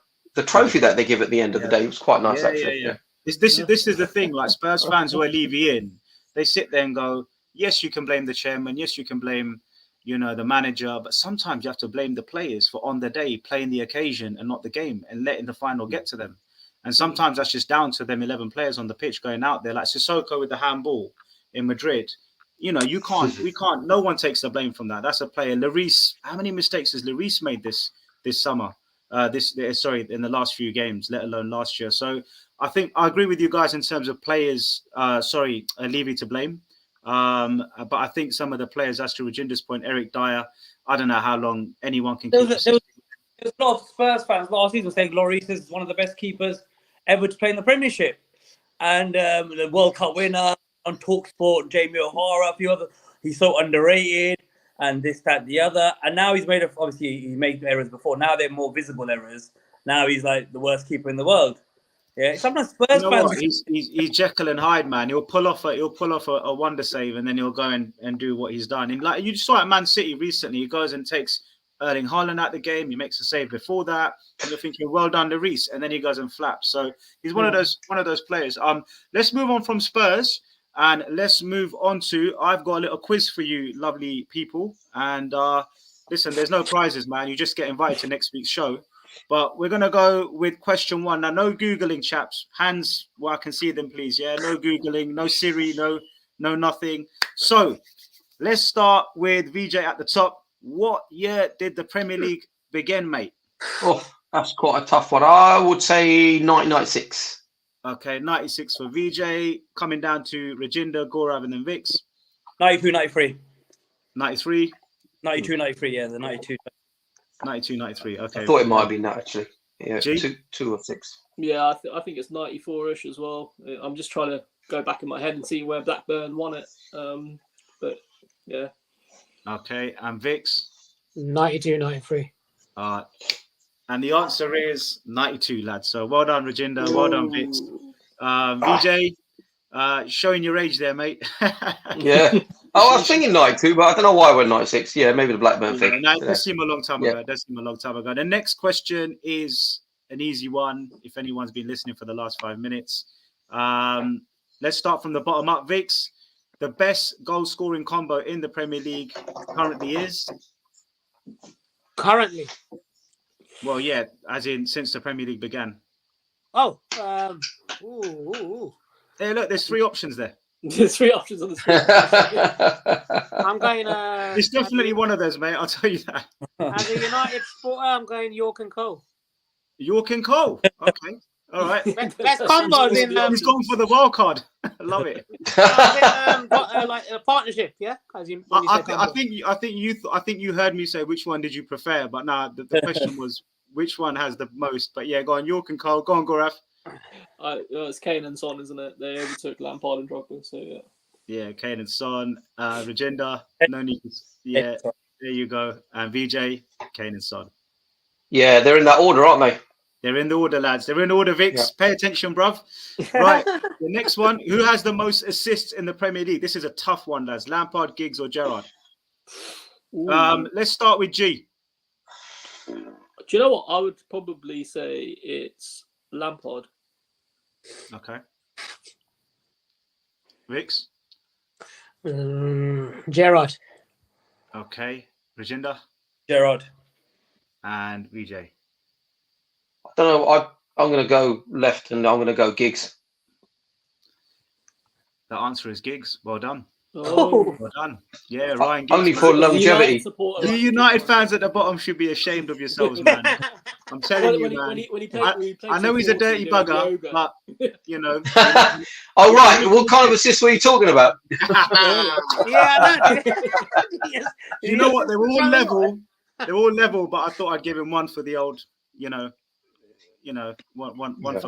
Speaker 3: trophy that they give at the end of the day. It was quite nice, actually.
Speaker 1: Yeah. This is the thing. Like Spurs fans who are leaving, they sit there and go, "Yes, you can blame the chairman. Yes, you can blame, the manager. But sometimes you have to blame the players for on the day playing the occasion and not the game and letting the final get to them." And sometimes that's just down to them 11 players on the pitch going out there, like Sissoko with the handball in Madrid. We can't. No one takes the blame from that. That's a player. Lloris, how many mistakes has Lloris made this summer? In the last few games, let alone last year. So I think I agree with you guys in terms of players. Levy to blame. But I think some of the players, as to Reginda's point, Eric Dyer, I don't know how long anyone can keep.
Speaker 2: There's a lot of Spurs fans last season saying Lloris is one of the best keepers ever to play in the Premiership. And the World Cup winner on TalkSport, Jamie O'Hara, a few other, he's so underrated and this, that, the other. And now he made errors before. Now they're more visible errors. Now he's like the worst keeper in the world. Yeah, sometimes Spurs fans.
Speaker 1: He's Jekyll and Hyde, man. He'll pull off a wonder save and then he'll go and do what he's done. And like you saw at Man City recently, he goes and takes Erling Haaland out the game. He makes a save before that, and you're thinking, "Well done, Lloris," and then he goes and flaps. So he's one of those players. Let's move on from Spurs and let's move on to. I've got a little quiz for you, lovely people. And listen, there's no prizes, man. You just get invited to next week's show. But we're gonna go with question 1. Now, no googling, chaps. Hands where I can see them, please. Yeah, no googling, no Siri, no nothing. So let's start with VJ at the top. What year did the Premier League begin, mate?
Speaker 3: Oh, that's quite a tough one. I would say 1996.
Speaker 1: Okay, 96 for VJ. Coming down to Reginda, Gaurav, and then Vix.
Speaker 2: 92, 93.
Speaker 1: 93?
Speaker 2: 92, 93, yeah, the 92.
Speaker 1: 92, 93, okay.
Speaker 3: I thought it might have been that, actually. Yeah,
Speaker 1: G?
Speaker 3: 2 or 6.
Speaker 4: Yeah, I think it's 94-ish as well. I'm just trying to go back in my head and see where Blackburn won it. But, yeah.
Speaker 1: Okay, and Vix?
Speaker 5: 92, 93.
Speaker 1: And the answer is 92, lads. So well done, Reginda. Well done, Vix. VJ, showing your age there, mate.
Speaker 3: Yeah. I was thinking 92, but I don't know why I went 96. Yeah, maybe the Blackburn thing.
Speaker 1: No, it does seem a long time ago. It does seem a long time ago. The next question is an easy one, if anyone's been listening for the last 5 minutes. Let's start from the bottom up, Vix. The best goal-scoring combo in the Premier League currently is?
Speaker 5: Currently?
Speaker 1: Well, yeah, as in since the Premier League began.
Speaker 5: Oh,
Speaker 1: Hey, look, there's 3 options there.
Speaker 4: There's 3 options on the screen.
Speaker 5: I'm going.
Speaker 1: It's definitely one of those, mate. I'll tell you that.
Speaker 5: As a United supporter, I'm going York and Cole.
Speaker 1: York and Cole. Okay. All right.
Speaker 5: Best combos in.
Speaker 1: He's gone for the wild card. I love it.
Speaker 5: Like a partnership, yeah.
Speaker 1: I think you heard me say which one did you prefer, but now the question was which one has the most. But yeah, go on, York and Cole. Go on, Gaurav.
Speaker 4: It's Kane and Son, isn't it? They overtook Lampard and Drogba, so yeah.
Speaker 1: Yeah, Kane and Son. Reginda, no need to. Yeah, there you go. And VJ, Kane and Son.
Speaker 3: Yeah, they're in that order, aren't they?
Speaker 1: They're in the order, lads. They're in order, Vix.
Speaker 3: Yeah.
Speaker 1: Pay attention, bruv. Right. The next one. Who has the most assists in the Premier League? This is a tough one, lads. Lampard, Giggs, or Gerrard? Let's start with G.
Speaker 4: Do you know what? I would probably say it's Lampard.
Speaker 1: Okay. Vix?
Speaker 5: Gerrard.
Speaker 1: Okay. Rajinder?
Speaker 2: Gerrard.
Speaker 1: And VJ?
Speaker 3: I don't know. I'm going to go left, and I'm going to go Giggs.
Speaker 1: The answer is Giggs. Well done.
Speaker 4: Oh,
Speaker 1: Well done. Yeah, Ryan Giggs.
Speaker 3: Only for longevity.
Speaker 1: You United fans at the bottom should be ashamed of yourselves, man. I'm telling you, man.
Speaker 4: When he played
Speaker 1: I know he's a dirty bugger,
Speaker 4: yoga.
Speaker 1: but, you know.
Speaker 3: Oh, right. What kind of assist were you talking about?
Speaker 5: Yeah, I know. Yes.
Speaker 1: You know what? They're all level. They're all level, but I thought I'd give him one for the old, one for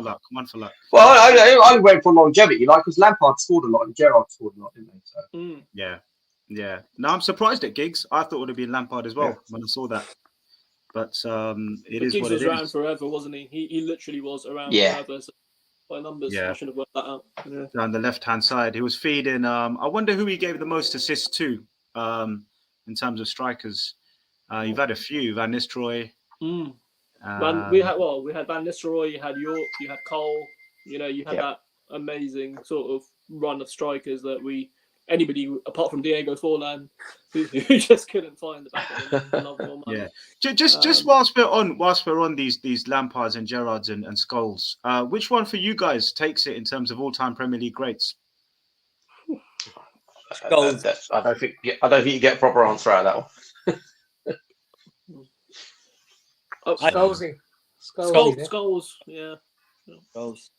Speaker 1: luck. One for luck.
Speaker 3: Well, I went for longevity, like, because Lampard scored a lot and Gerrard scored a lot, didn't they? So.
Speaker 1: Yeah. No, I'm surprised at Giggs. I thought it would have been Lampard as well when I saw that. But Giggs what
Speaker 4: was
Speaker 1: it
Speaker 4: around
Speaker 1: is.
Speaker 4: forever, wasn't he? He literally was around forever. So by numbers, I should have worked that out. Yeah.
Speaker 1: Down the left-hand side, he was feeding. I wonder who he gave the most assists to in terms of strikers. You've had a few, Van Nistelrooy.
Speaker 4: We had Van Nistelrooy, you had York, you had Cole. You had that amazing sort of run of strikers that anybody apart from Diego Forlan who just couldn't find the back of them.
Speaker 1: Yeah. Just whilst we're on these Lampards and Gerrards and Scholes, which one for you guys takes it in terms of all-time Premier League greats?
Speaker 2: Scholes.
Speaker 3: I don't think you get a proper answer out of that one.
Speaker 5: Scholes.
Speaker 4: Yeah.
Speaker 2: Scholes.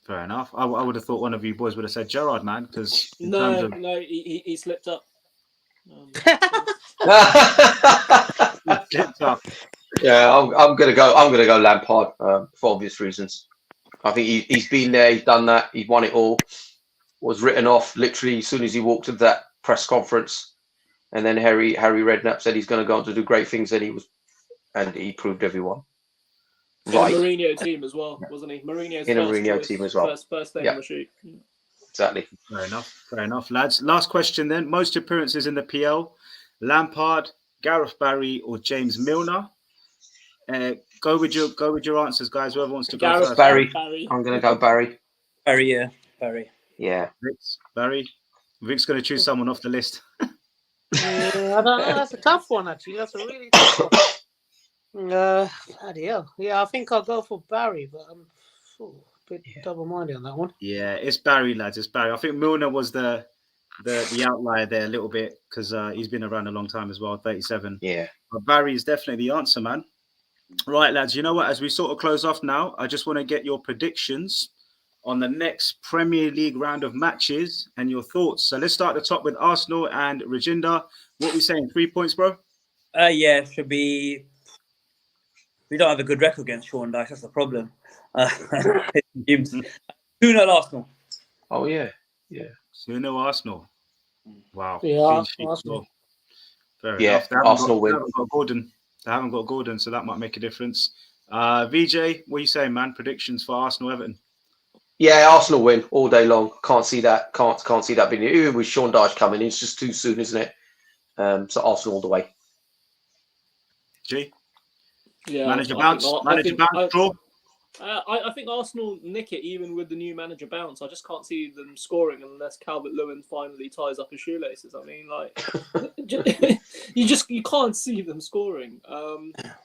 Speaker 1: Fair enough. I would have thought one of you boys would have said Gerrard, man, because
Speaker 4: he slipped up.
Speaker 1: Slipped up.
Speaker 3: Yeah, I'm gonna go Lampard for obvious reasons. I think he's been there, he's done that, he won it all. Was written off literally as soon as he walked into that press conference, and then Harry Redknapp said he's going to go on to do great things, and he proved everyone right.
Speaker 4: In a Mourinho team as well, wasn't he? Mourinho
Speaker 3: team as well.
Speaker 4: First day on the sheet.
Speaker 3: Exactly.
Speaker 1: Fair enough, lads. Last question then. Most appearances in the PL: Lampard, Gareth Barry, or James Milner? Go with your answers, guys. Whoever wants to go
Speaker 3: Gareth
Speaker 1: first.
Speaker 3: Barry. I'm going to go Barry.
Speaker 2: Barry.
Speaker 3: Yeah.
Speaker 1: Vic's going to choose someone off the list.
Speaker 5: I don't know. That's a tough one, actually. That's a really tough one. Bloody hell. Yeah, I think I'll go for Barry, but I'm a bit double-minded on that one.
Speaker 1: Yeah, it's Barry, lads. It's Barry. I think Milner was the outlier there a little bit because he's been around a long time as well, 37.
Speaker 3: Yeah.
Speaker 1: But Barry is definitely the answer, man. Right, lads. You know what? As we sort of close off now, I just want to get your predictions on the next Premier League round of matches and your thoughts. So let's start at the top with Arsenal and Rajinder. What are we saying? 3 points, bro?
Speaker 2: Yeah, should be. We don't have a good record against Sean Dyche. That's the problem. 2-0 Arsenal.
Speaker 3: Oh, yeah.
Speaker 1: 2-0 Arsenal. Wow.
Speaker 5: Yeah, Arsenal.
Speaker 1: Fair
Speaker 3: enough. Arsenal win.
Speaker 1: They haven't got Gordon, so that might make a difference. VJ, what are you saying, man? Predictions for Arsenal Everton?
Speaker 3: Yeah, Arsenal win all day long. Can't see that. Can't see that being even with Sean Dyche coming in. It's just too soon, isn't it? So Arsenal all the way.
Speaker 1: G.
Speaker 4: Yeah.
Speaker 1: Manager bounce. Draw.
Speaker 4: I think Arsenal nick it even with the new manager bounce. I just can't see them scoring unless Calvert-Lewin finally ties up his shoelaces. I mean, like you can't see them scoring.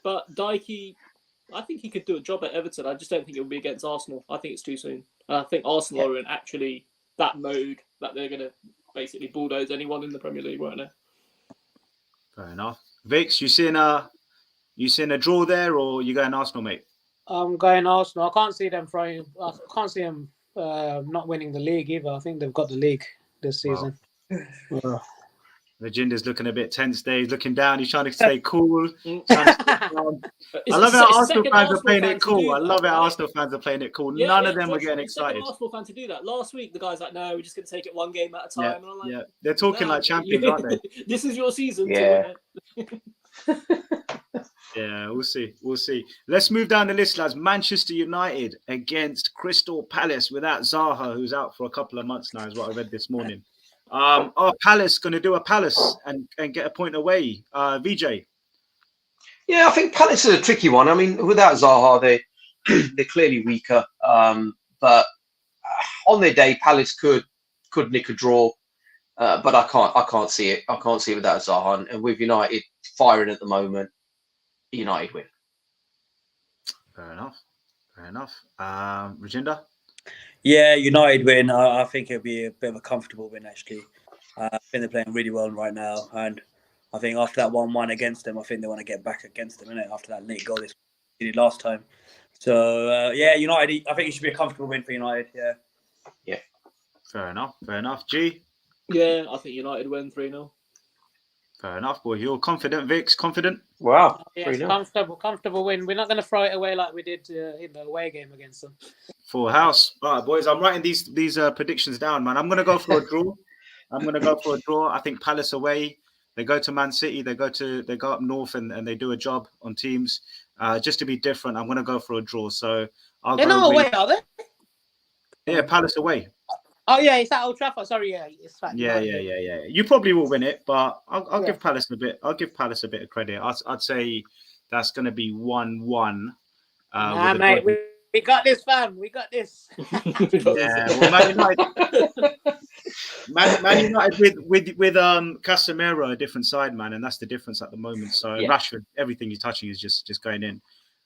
Speaker 4: But Dyche, I think he could do a job at Everton. I just don't think it will be against Arsenal. I think it's too soon. I think Arsenal are in actually that mode that they're going to basically bulldoze anyone in the Premier League right now.
Speaker 1: Fair enough. Vix, you seeing a draw there, or you going Arsenal, mate?
Speaker 5: I'm going Arsenal. I can't see them not winning the league either. I think they've got the league this season. Wow.
Speaker 1: Rajinder's looking a bit tense there. He's looking down. He's trying to stay cool. I love how Arsenal fans are playing it cool.
Speaker 4: Yeah,
Speaker 1: None of them are getting excited.
Speaker 4: Arsenal fan to do that. Last week, the guy's like, "No, we're just going to take it one game at a time."
Speaker 1: Yeah,
Speaker 4: and I'm like,
Speaker 1: yeah. They're talking like champions, aren't they?
Speaker 4: This is your season.
Speaker 3: Yeah.
Speaker 4: To win it.
Speaker 1: Yeah, we'll see. We'll see. Let's move down the list, lads. Manchester United against Crystal Palace without Zaha, who's out for a couple of months now, is what I read this morning. Are Palace going to do a Palace and get a point away? VJ?
Speaker 3: Yeah, I think Palace is a tricky one. I mean, without Zaha, they're clearly weaker. But on their day, Palace could nick a draw. But I can't see it. I can't see it without Zaha. And with United firing at the moment, United win.
Speaker 1: Fair enough. Fair enough. Rajinder?
Speaker 2: Yeah, United win. I think it'll be a bit of a comfortable win, actually. I think they're playing really well right now. And I think after that 1-1 against them, I think they want to get back against them, innit? After that late goal they did last time. So, yeah, United, I think it should be a comfortable win for United, yeah.
Speaker 3: Yeah.
Speaker 1: Fair enough. Fair enough. G?
Speaker 4: Yeah, I think United win 3-0.
Speaker 1: Fair enough, boy. You're confident, Vix? Confident?
Speaker 3: Wow.
Speaker 5: Yes, comfortable win. We're not going to throw it away like we did in the away game against them.
Speaker 1: Full house. All right, boys. I'm writing these predictions down, man. I'm going to go for a draw. I think Palace away. They go to Man City. They go up north and they do a job on teams. Just to be different, I'm going to go for a draw. So
Speaker 5: They're not away, are they?
Speaker 1: Yeah, Palace away.
Speaker 5: Oh yeah, it's at Old Trafford. Sorry, yeah, it's fine.
Speaker 1: Yeah. You probably will win it, but I'll give Palace a bit. I'll give Palace a bit of credit. I'd say that's going to be 1-1.
Speaker 5: Nah, mate, we got this, fam. We got this.
Speaker 1: Yeah, well, Man United with Casemiro, a different side, man, and that's the difference at the moment. So Rashford, everything he's touching is just going in.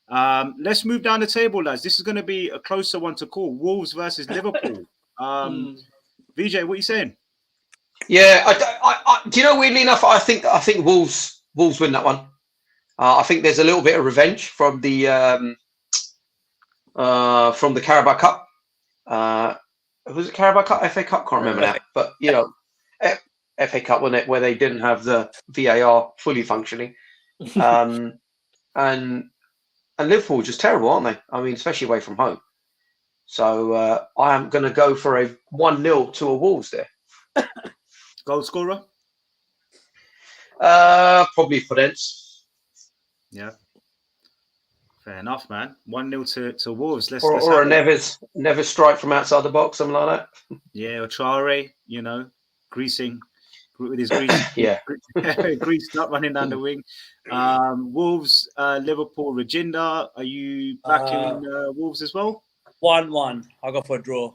Speaker 1: Let's move down the table, lads. This is going to be a closer one to call. Wolves versus Liverpool. VJ, what are you saying?
Speaker 3: Yeah, I do you know, weirdly enough, I think Wolves win that one. I think there's a little bit of revenge from the Carabao Cup. Was it Carabao Cup, FA Cup? Can't remember now. But you know, FA Cup, wasn't it, where they didn't have the VAR fully functioning, and Liverpool were just terrible, aren't they? I mean, especially away from home. So I am going to go for a 1-0 to a Wolves there.
Speaker 1: Goal scorer?
Speaker 3: Probably Forens.
Speaker 1: Yeah. Fair enough, man. 1-0 to Wolves. Let's
Speaker 3: or a Neves strike from outside the box, something like that.
Speaker 1: Yeah, or Traore, greasing with his grease. Grease not running down the wing. Wolves, Liverpool, Rajinder. Are you backing Wolves as well?
Speaker 2: 1-1. I'll go for a draw.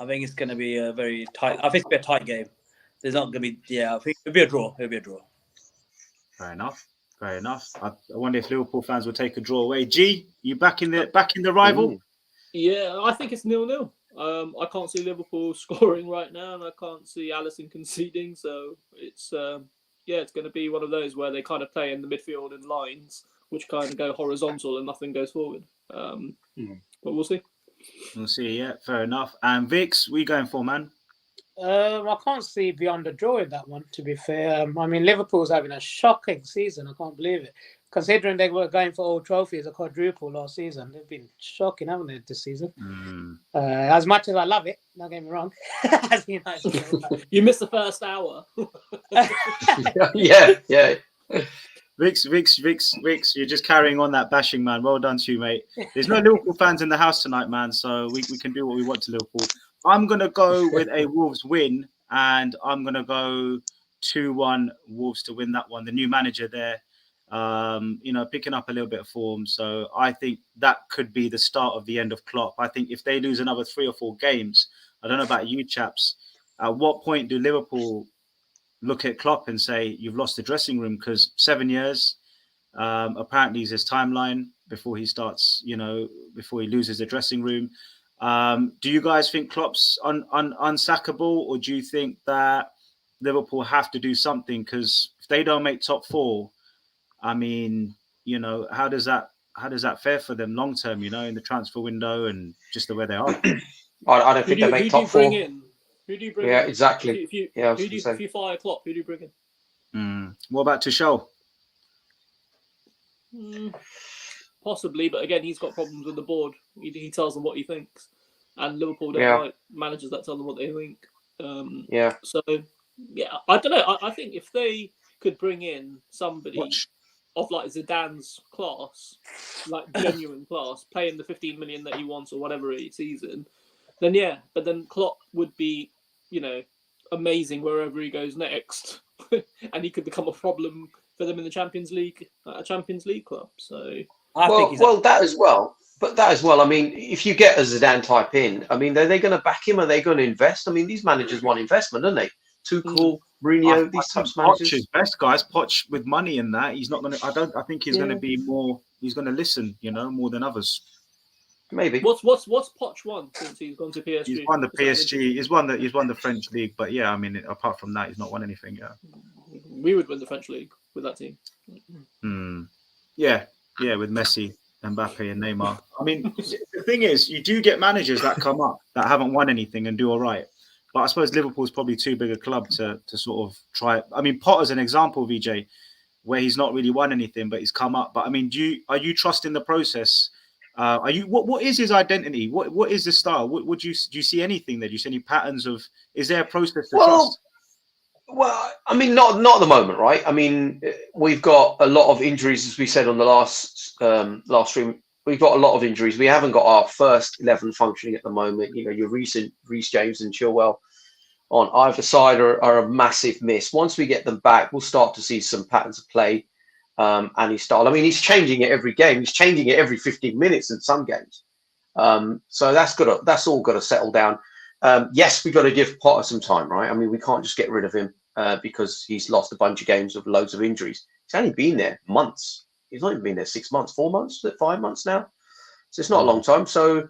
Speaker 2: I think it's going to be a very tight. I think it'll be a tight game. There's not going to be. Yeah, I think it'll be a draw.
Speaker 1: Fair enough. I wonder if Liverpool fans will take a draw away. G, you back in the rival?
Speaker 4: Ooh. Yeah, I think it's 0-0. I can't see Liverpool scoring right now, and I can't see Alisson conceding. So it's it's going to be one of those where they kind of play in the midfield in lines, which kind of go horizontal and nothing goes forward. But we'll see.
Speaker 1: We'll see. Yeah, fair enough. And Vix, what are you going for, man?
Speaker 5: I can't see beyond the draw in that one, to be fair. I mean, Liverpool's having a shocking season. I can't believe it. Considering they were going for all trophies, a quadruple last season. They've been shocking, haven't they, this season? As much as I love it, don't get me wrong.
Speaker 4: You missed the first hour.
Speaker 3: yeah.
Speaker 1: Vix, you're just carrying on that bashing, man. Well done to you, mate. There's no Liverpool fans in the house tonight, man, so we can do what we want to Liverpool. I'm going to go with a Wolves win, and I'm going to go 2-1 Wolves to win that one. The new manager there, picking up a little bit of form. So I think that could be the start of the end of Klopp. I think if they lose another 3 or 4 games, I don't know about you chaps, at what point do Liverpool look at Klopp and say, you've lost the dressing room? Because 7 years, apparently is his timeline before he starts, before he loses the dressing room. Do you guys think Klopp's unsackable, or do you think that Liverpool have to do something? Because if they don't make top 4, I mean, how does that fare for them long term? In the transfer window and just the way they are.
Speaker 3: I don't think they make top 4.
Speaker 4: Who do you bring in?
Speaker 3: Yeah, exactly.
Speaker 4: If you fire Klopp, who do you bring in?
Speaker 1: What about Tuchel?
Speaker 4: Possibly, but again, he's got problems with the board. He tells them what he thinks, and Liverpool don't like managers that tell them what they think. So, I don't know. I think if they could bring in somebody of like Zidane's class, like genuine class, paying the 15 million that he wants or whatever each season, then yeah. But then Klopp would be, you know, amazing wherever he goes next, and he could become a problem for them in the Champions League, a Champions League club. So
Speaker 2: I think he's
Speaker 3: that as well. But that as well. I mean, if you get a Zidane type in, I mean, are they going to back him? Are they going to invest? I mean, these managers want investment, don't they? Tuchel, Mourinho, these types of managers.
Speaker 1: Poch is best, guys. Poch with money in that, he's not going to. I think he's going to be more. He's going to listen, you know, more than others.
Speaker 3: Maybe.
Speaker 4: What's Poch won since he's gone to PSG?
Speaker 1: He's won the PSG. He's won the French league. But yeah, I mean, apart from that, he's not won anything. Yeah.
Speaker 4: We would win the French league with that team.
Speaker 1: Yeah, with Messi, Mbappe, and Neymar. I mean, the thing is, you do get managers that come up that haven't won anything and do all right. But I suppose Liverpool's probably too big a club to sort of try. I mean, Potter's an example, VJ, where he's not really won anything, but he's come up. But I mean, are you trusting the process? Are you? What is his identity? What is the style? Do you see anything there? Do you see any patterns of? Is there a process to trust?
Speaker 3: Well, I mean, not at the moment, right? I mean, we've got a lot of injuries, as we said on the last stream. We've got a lot of injuries. We haven't got our first 11 functioning at the moment. You know, your recent Reece James and Chilwell on either side are a massive miss. Once we get them back, we'll start to see some patterns of play and his style. I mean, he's changing it every game. He's changing it every 15 minutes in some games. So that's all got to settle down. Yes, we've got to give Potter some time, right? I mean, we can't just get rid of him because he's lost a bunch of games with loads of injuries. He's only been there months. He's not even been there 6 months, 4 months, 5 months now. So it's not a long time. So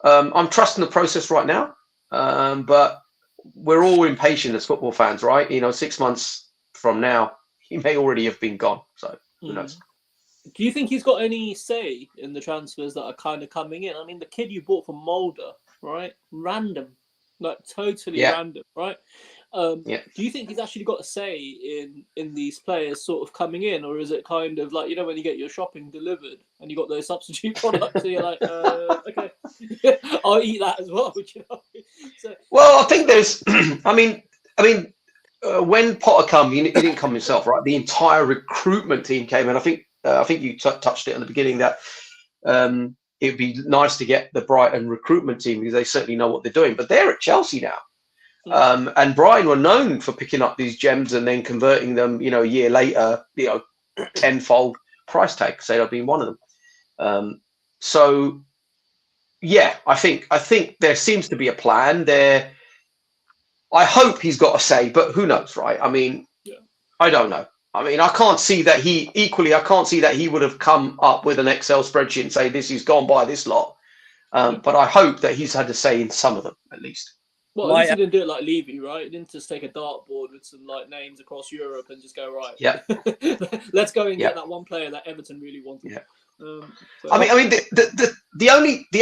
Speaker 3: I'm trusting the process right now. But we're all impatient as football fans, right? You know, 6 months from now, he may already have been gone. So who knows?
Speaker 4: Do you think he's got any say in the transfers that are kind of coming in? I mean, the kid you bought from Mulder, right? Random, like totally random, right? Do you think he's actually got a say in these players sort of coming in, or is it kind of like, you know, when you get your shopping delivered and you got those substitute products, so you're like, okay, I'll eat that as well, you know? So,
Speaker 3: well, I think there's, I mean, when Potter came, he didn't come himself, right? The entire recruitment team came, and I think you touched it at the beginning that it'd be nice to get the Brighton recruitment team because they certainly know what they're doing, but they're at Chelsea now. And Brighton were known for picking up these gems and then converting them, you know, a year later, you know, tenfold price tag. Say I've been one of them. So, yeah, I think there seems to be a plan there. I hope he's got a say, but who knows, right? I mean, I don't know. I mean, I can't see that he would have come up with an Excel spreadsheet and say this is gone by this lot. But I hope that he's had a say in some of them at least.
Speaker 4: Well, at least he didn't do it like Levy, right? He didn't just take a dartboard with some like names across Europe and just go, right, let's go and get that one player that Everton really wanted.
Speaker 3: I mean, the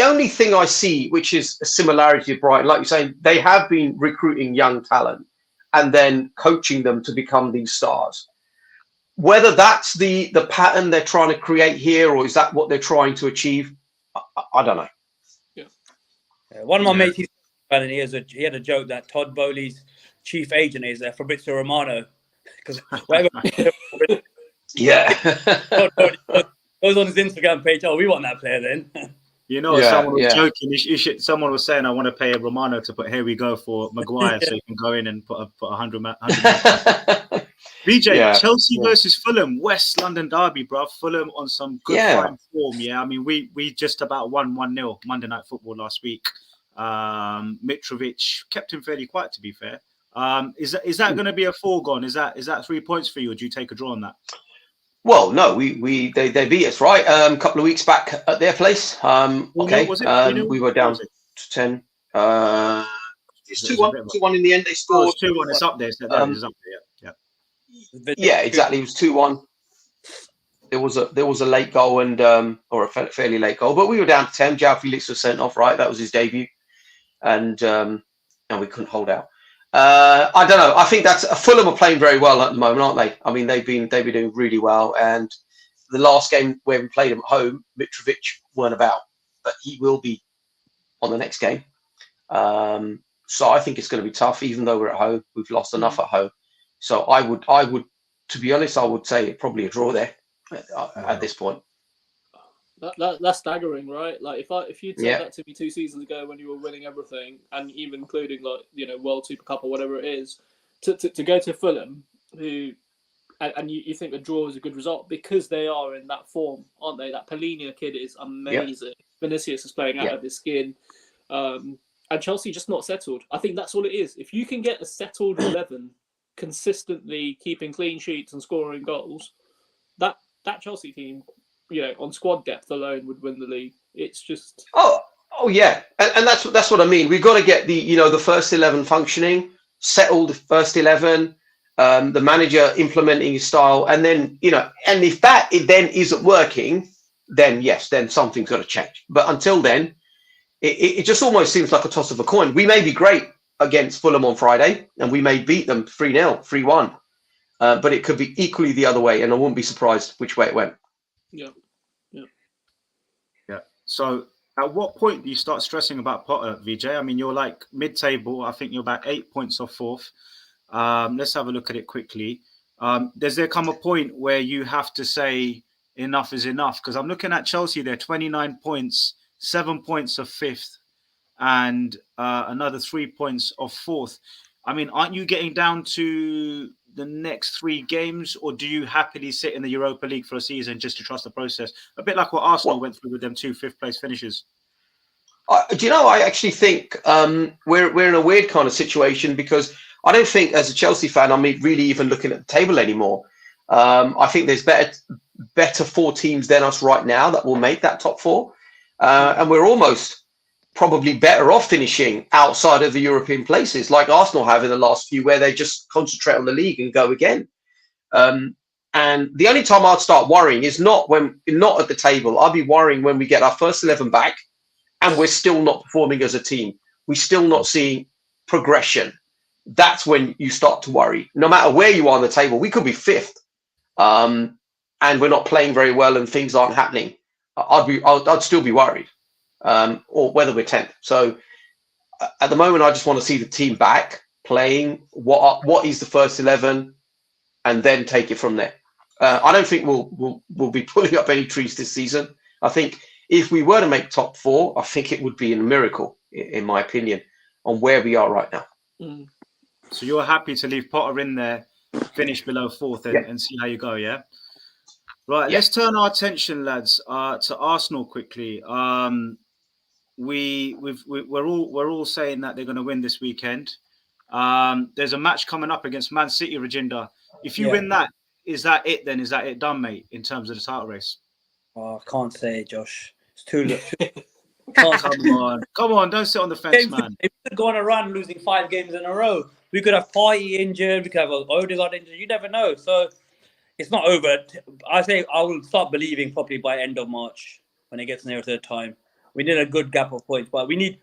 Speaker 3: only thing I see, which is a similarity of Brighton, like you're saying, they have been recruiting young talent and then coaching them to become these stars. Whether that's the pattern they're trying to create here, or is that what they're trying to achieve, I don't know.
Speaker 2: One of my mates, and he had a joke that Todd Bowley's chief agent is Fabrizio Romano, because whatever. Todd Bowley goes on his Instagram page. Oh, we want that player then.
Speaker 1: You know, someone was joking. Someone was saying, "I want to pay a Romano to put here we go for Maguire, so he can go in and put 100." VJ, Chelsea versus Fulham, West London derby, bro. Fulham on some good fine form. Yeah, I mean, we just about won 1-0 Monday Night Football last week. Mitrovic kept him fairly quiet, to be fair. Is that going to be a foregone? Is that 3 points for you, or do you take a draw on that?
Speaker 3: Well, no, they beat us, right? A couple of weeks back at their place. We were down to 10. It's 2-1 in the end. They scored
Speaker 1: 2-1. It's up there. So that is up there.
Speaker 3: Yeah, exactly. It was 2-1. There was a late goal and or a fairly late goal, but we were down to 10. João Felix was sent off, right? That was his debut, and we couldn't hold out. I don't know. I think that's Fulham are playing very well at the moment, aren't they? I mean, they've been doing really well. And the last game where we played them at home, Mitrovic weren't about, but he will be on the next game. So I think it's going to be tough, even though we're at home. We've lost enough at home. So I would, to be honest, I would say probably a draw there. at this point.
Speaker 4: That's staggering, right? Like if you said
Speaker 3: Yeah.
Speaker 4: that to me 2 seasons ago when you were winning everything, and even including like World Super Cup or whatever it is, to go to Fulham, who and you think a draw is a good result because they are in that form, aren't they? That Polina kid is amazing. Vinicius is playing out of his skin, and Chelsea just not settled. I think that's all it is. If you can get a settled 11, consistently keeping clean sheets and scoring goals, that Chelsea team, on squad depth alone would win the league. It's just
Speaker 3: Oh yeah, and that's what I mean. We've got to get the first 11 functioning, settled first 11. The manager implementing his style, and then and if it then isn't working, then yes, then something's got to change. But until then, it just almost seems like a toss of a coin. We may be great against Fulham on Friday, and we may beat them 3-0, 3-1, but it could be equally the other way, and I wouldn't be surprised which way it went.
Speaker 4: Yeah.
Speaker 1: So, at what point do you start stressing about Potter, VJ? I mean, you're like mid-table. I think you're about 8 points off fourth. Let's have a look at it quickly. Does there come a point where you have to say enough is enough? Because I'm looking at Chelsea, they're 29 points, 7 points of fifth, and another 3 points of fourth. I mean, aren't you getting down to the next 3 games, or do you happily sit in the Europa League for a season just to trust the process? A bit like what Arsenal went through with them 2 fifth-place finishes.
Speaker 3: Do you know, I actually think we're in a weird kind of situation, because I don't think, as a Chelsea fan, I'm really even looking at the table anymore. I think there's better 4 teams than us right now that will make that top 4. And we're almost probably better off finishing outside of the European places, like Arsenal have in the last few, where they just concentrate on the league and go again. And the only time I'd start worrying is not at the table. I'll be worrying when we get our first 11 back and we're still not performing as a team. We're still not seeing progression. That's when you start to worry. No matter where you are on the table, we could be 5th, and we're not playing very well and things aren't happening. I'd still be worried, or whether we're 10th. So at the moment, I just want to see the team back playing. What is the first 11, and then take it from there. I don't think we'll be pulling up any trees this season. I think if we were to make top 4, I think it would be a miracle, in my opinion, on where we are right now.
Speaker 4: Mm.
Speaker 1: So you're happy to leave Potter in there, finish below 4th, and see how you go, yeah? Right, let's turn our attention, lads, to Arsenal quickly. We're all saying that they're going to win this weekend. There's a match coming up against Man City, Rajinder. If you win that, is that it then? Is that it done, mate, in terms of the title race?
Speaker 2: Oh, I can't say, Josh. It's too
Speaker 1: Come on, don't sit on the fence, man.
Speaker 2: If we could go on a run losing 5 games in a row, we could have Partey injured, we could have Odegaard injured. You never know. So it's not over. I say I will start believing probably by end of March when it gets nearer to the time. We need a good gap of points, but we need,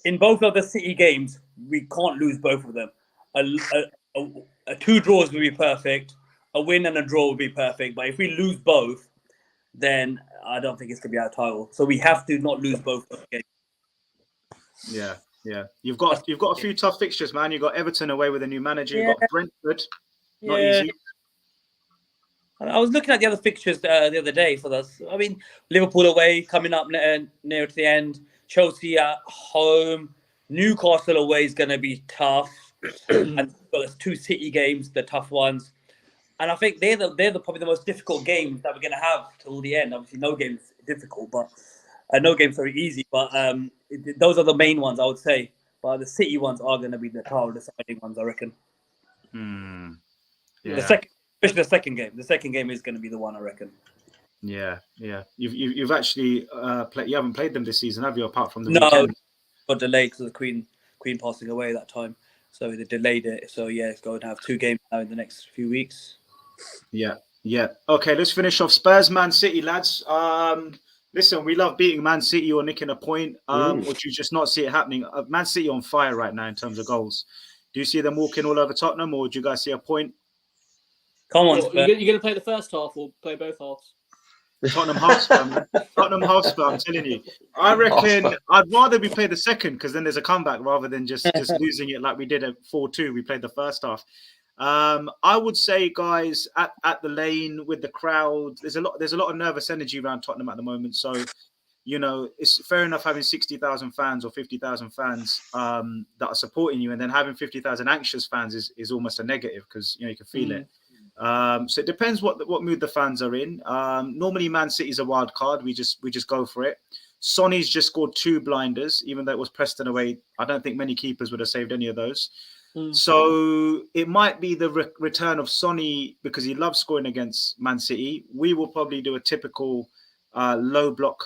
Speaker 2: in both of the City games, we can't lose both of them. A 2 draws would be perfect. A win and a draw would be perfect. But if we lose both, then I don't think it's going to be our title. So we have to not lose both of the games.
Speaker 1: Yeah. You've got a few tough fixtures, man. You've got Everton away with a new manager. You've got Brentford. Not easy.
Speaker 2: I was looking at the other fixtures the other day for us. I mean, Liverpool away, coming up near to the end. Chelsea at home. Newcastle away is going to be tough. And there's 2 City games, the tough ones. And I think they're probably the most difficult games that we're going to have till the end. Obviously, no game's difficult, but no game's very easy. But those are the main ones, I would say. But the City ones are going to be the title deciding ones, I reckon.
Speaker 1: Yeah.
Speaker 2: Especially the second game. The second game is going to be the one, I reckon.
Speaker 1: Yeah. You've actually you haven't played them this season, have you? Apart from the weekend?
Speaker 2: Got delayed because of the Queen passing away that time, so they delayed it. So it's going to have 2 games now in the next few weeks.
Speaker 1: Yeah. Okay, let's finish off Spurs, Man City, lads. Listen, we love beating Man City or nicking a point. Or do you just not see it happening? Man City on fire right now in terms of goals. Do you see them walking all over Tottenham, or do you guys see a point?
Speaker 2: Come on,
Speaker 4: you're going to play the first half or play both halves?
Speaker 1: Tottenham Hotspur, man. Tottenham Hotspur, I'm telling you. I reckon I'd rather we play the second, because then there's a comeback rather than just losing it like we did at 4-2. We played the first half. I would say, guys, at the lane with the crowd, there's a lot of nervous energy around Tottenham at the moment. So, you know, it's fair enough having 60,000 fans or 50,000 fans that are supporting you, and then having 50,000 anxious fans is almost a negative because, you know, you can feel it. So it depends what mood the fans are in. Normally, Man City's a wild card. We just go for it. Sonny's just scored 2 blinders, even though it was Preston away. I don't think many keepers would have saved any of those. So it might be the return of Sonny because he loves scoring against Man City. We will probably do a typical low block,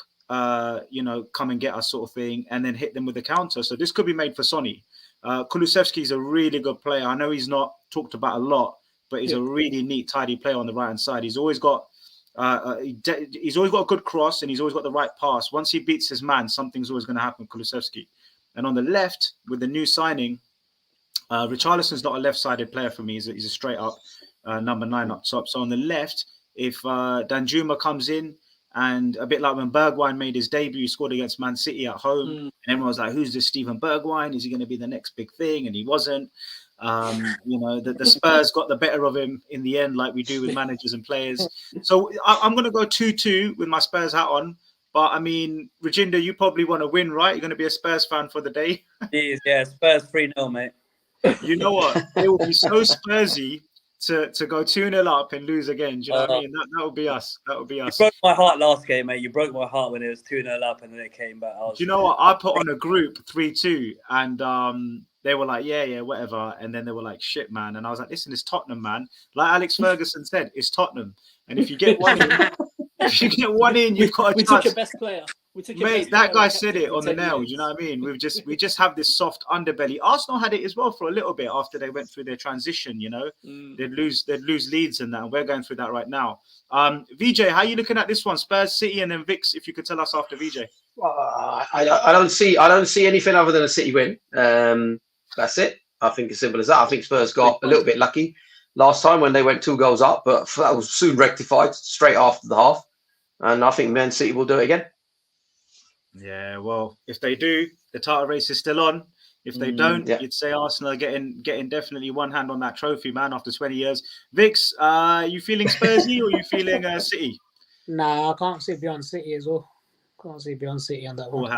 Speaker 1: you know, come and get us sort of thing, and then hit them with the counter. So this could be made for Sonny. Kulusevski is a really good player. I know he's not talked about a lot, but he's a really neat, tidy player on the right hand side. He's always got he's always got a good cross, and he's always got the right pass. Once he beats his man, something's always going to happen with Kulusevski. And on the left, with the new signing, Richarlison's not a left-sided player for me. He's a straight-up number 9 up top. So on the left, if Danjuma comes in, and a bit like when Bergwijn made his debut, he scored against Man City at home, and everyone was like, who's this Steven Bergwijn? Is he going to be the next big thing? And he wasn't. You know, the Spurs got the better of him in the end, like we do with managers and players. So I'm going to go 2-2 with my Spurs hat on. But I mean, Rajinder, you probably want to win, right? You're going to be a Spurs fan for the day.
Speaker 2: Jeez, yeah, Spurs 3-0, mate.
Speaker 1: You know what? It will be so Spursy to go 2-0 up and lose again. Do you know what I mean? That would be us. That would be us.
Speaker 2: You broke my heart last game, mate. You broke my heart when it was 2-0 up and then it came back.
Speaker 1: Do you know what? I put on a group 3-2 and they were like, yeah, whatever. And then they were like, shit, man. And I was like, listen, it's Tottenham, man. Like Alex Ferguson said, it's Tottenham. And if you get one in, you've got a chance.
Speaker 4: We took your best player.
Speaker 1: Mate, that guy said it on the nail. You know what I mean? We just have this soft underbelly. Arsenal had it as well for a little bit after they went through their transition. You know, they'd lose leads and that. And we're going through that right now. VJ, how are you looking at this one? Spurs, City, and then Vix. If you could tell us after VJ.
Speaker 3: I don't see anything other than a City win. That's it. I think it's simple as that. I think Spurs got a little bit lucky last time when they went 2 goals up, but that was soon rectified straight after the half. And I think Man City will do it again.
Speaker 1: Yeah, well, if they do, the title race is still on. If they don't, you'd say Arsenal are getting definitely one hand on that trophy, man, after 20 years. Vix, you feeling Spursy or you feeling City?
Speaker 5: Nah, I can't see beyond City as well. Can't see beyond City on that one.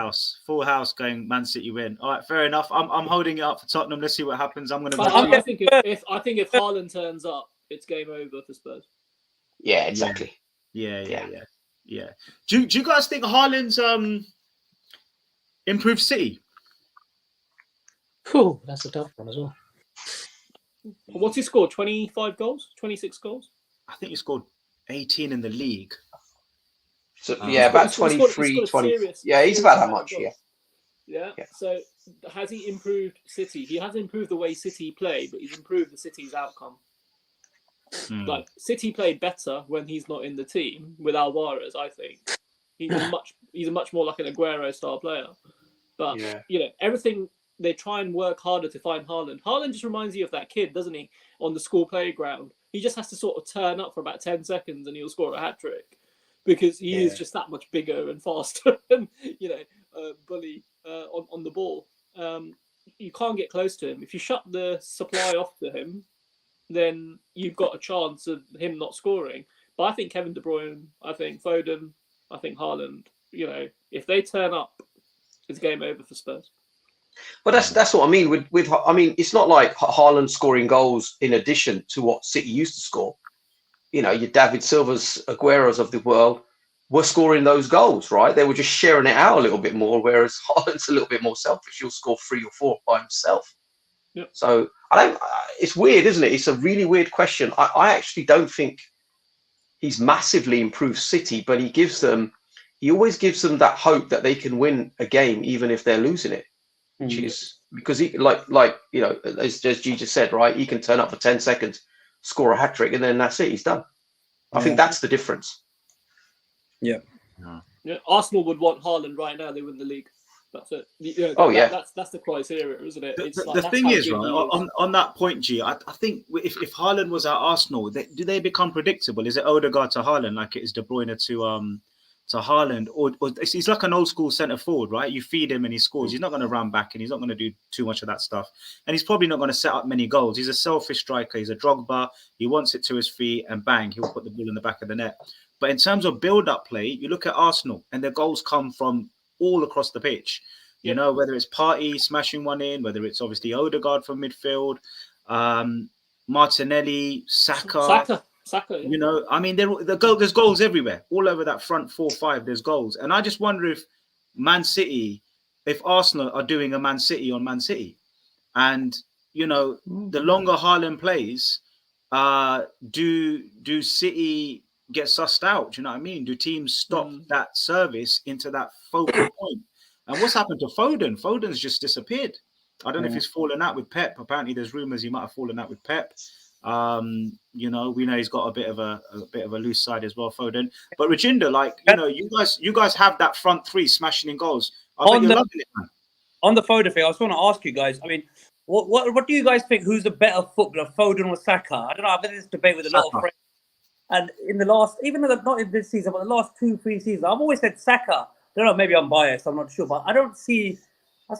Speaker 1: Full house going Man City win. All right, fair enough. I'm holding it up for Tottenham. Let's see what happens. I'm going to.
Speaker 4: I think if Haaland turns up, it's game over for Spurs.
Speaker 3: Yeah, exactly.
Speaker 1: Yeah. Do you guys think Haaland's improved City?
Speaker 5: Whew, that's a tough one as well.
Speaker 4: What's he scored? 25 goals? 26 goals?
Speaker 1: I think he scored 18 in the league.
Speaker 3: So about 23, 20. Yeah, he's about that much. Yeah.
Speaker 4: So has he improved City? He hasn't improved the way City play, but he's improved the City's outcome. Like City played better when he's not in the team with Alvarez. I think he's a much more like an Aguero style player. But you know, everything they try and work harder to find Haaland. Haaland just reminds you of that kid, doesn't he? On the school playground, he just has to sort of turn up for about 10 seconds and he'll score a hat trick because he is just that much bigger and faster and bully on the ball. You can't get close to him. If you shut the supply off to him, then you've got a chance of him not scoring. But I think Kevin De Bruyne, I think Foden, I think Haaland, you know, if they turn up, it's game over for Spurs.
Speaker 3: But that's what I mean. With I mean, it's not like Haaland scoring goals in addition to what City used to score. You know, your David Silva's, Aguero's of the world were scoring those goals, right? They were just sharing it out a little bit more, whereas Haaland's a little bit more selfish. He'll score 3 or 4 by himself.
Speaker 4: Yep.
Speaker 3: So it's weird, isn't it? It's a really weird question. I actually don't think he's massively improved City, but he always gives them that hope that they can win a game even if they're losing it. Which is because he like you know, as G just said, right? He can turn up for 10 seconds, score a hat trick, and then that's it. He's done. I think that's the difference.
Speaker 2: Yeah.
Speaker 4: Arsenal would want Haaland right now. They win the league. That's it. That's the criteria, isn't it?
Speaker 1: The thing is, right, on that point, G, I think if Haaland was at Arsenal, do they become predictable? Is it Odegaard to Haaland like it is De Bruyne to Haaland, or he's like an old school centre forward, right? You feed him and he scores. He's not going to run back and he's not going to do too much of that stuff. And he's probably not going to set up many goals. He's a selfish striker. He's a Drogba. He wants it to his feet and bang, he'll put the ball in the back of the net. But in terms of build-up play, you look at Arsenal and their goals come from all across the pitch. You know, whether it's Partey smashing one in, whether it's obviously Odegaard from midfield, Martinelli, Saka.
Speaker 5: Saka,
Speaker 1: You know, I mean, there's goals everywhere, all over that front 4-5. There's goals, and I just wonder if if Arsenal are doing a Man City on Man City, and you know, the longer Haaland plays, do City get sussed out? Do you know what I mean? Do teams stop that service into that focal point? And what's happened to Foden? Foden's just disappeared. I don't know if he's fallen out with Pep. Apparently, there's rumours he might have fallen out with Pep. You know, we know he's got a bit of a loose side as well, Foden. But Rajinder, like, you know, you guys have that front three smashing in goals. I bet you're loving it, man.
Speaker 2: On the Foden thing, I was going to ask you guys. I mean, what do you guys think? Who's the better footballer, Foden or Saka? I don't know. I've been in this debate with a lot of friends. And in the last, even though not in this season, but the last 2-3 seasons, I've always said Saka. I don't know, maybe I'm biased, I'm not sure, but I see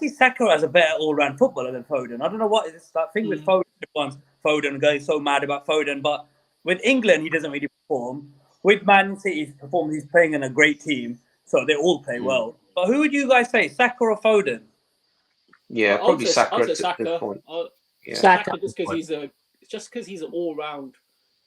Speaker 2: Saka as a better all-round footballer than Foden. I don't know what is that thing with Foden going so mad about Foden, but with England, he doesn't really perform. With Man City's performance, he's playing in a great team, so they all play well. But who would you guys say, Saka or Foden?
Speaker 3: Yeah, probably Saka at this
Speaker 5: Saka.
Speaker 3: point.
Speaker 5: Saka, just because he's an all-round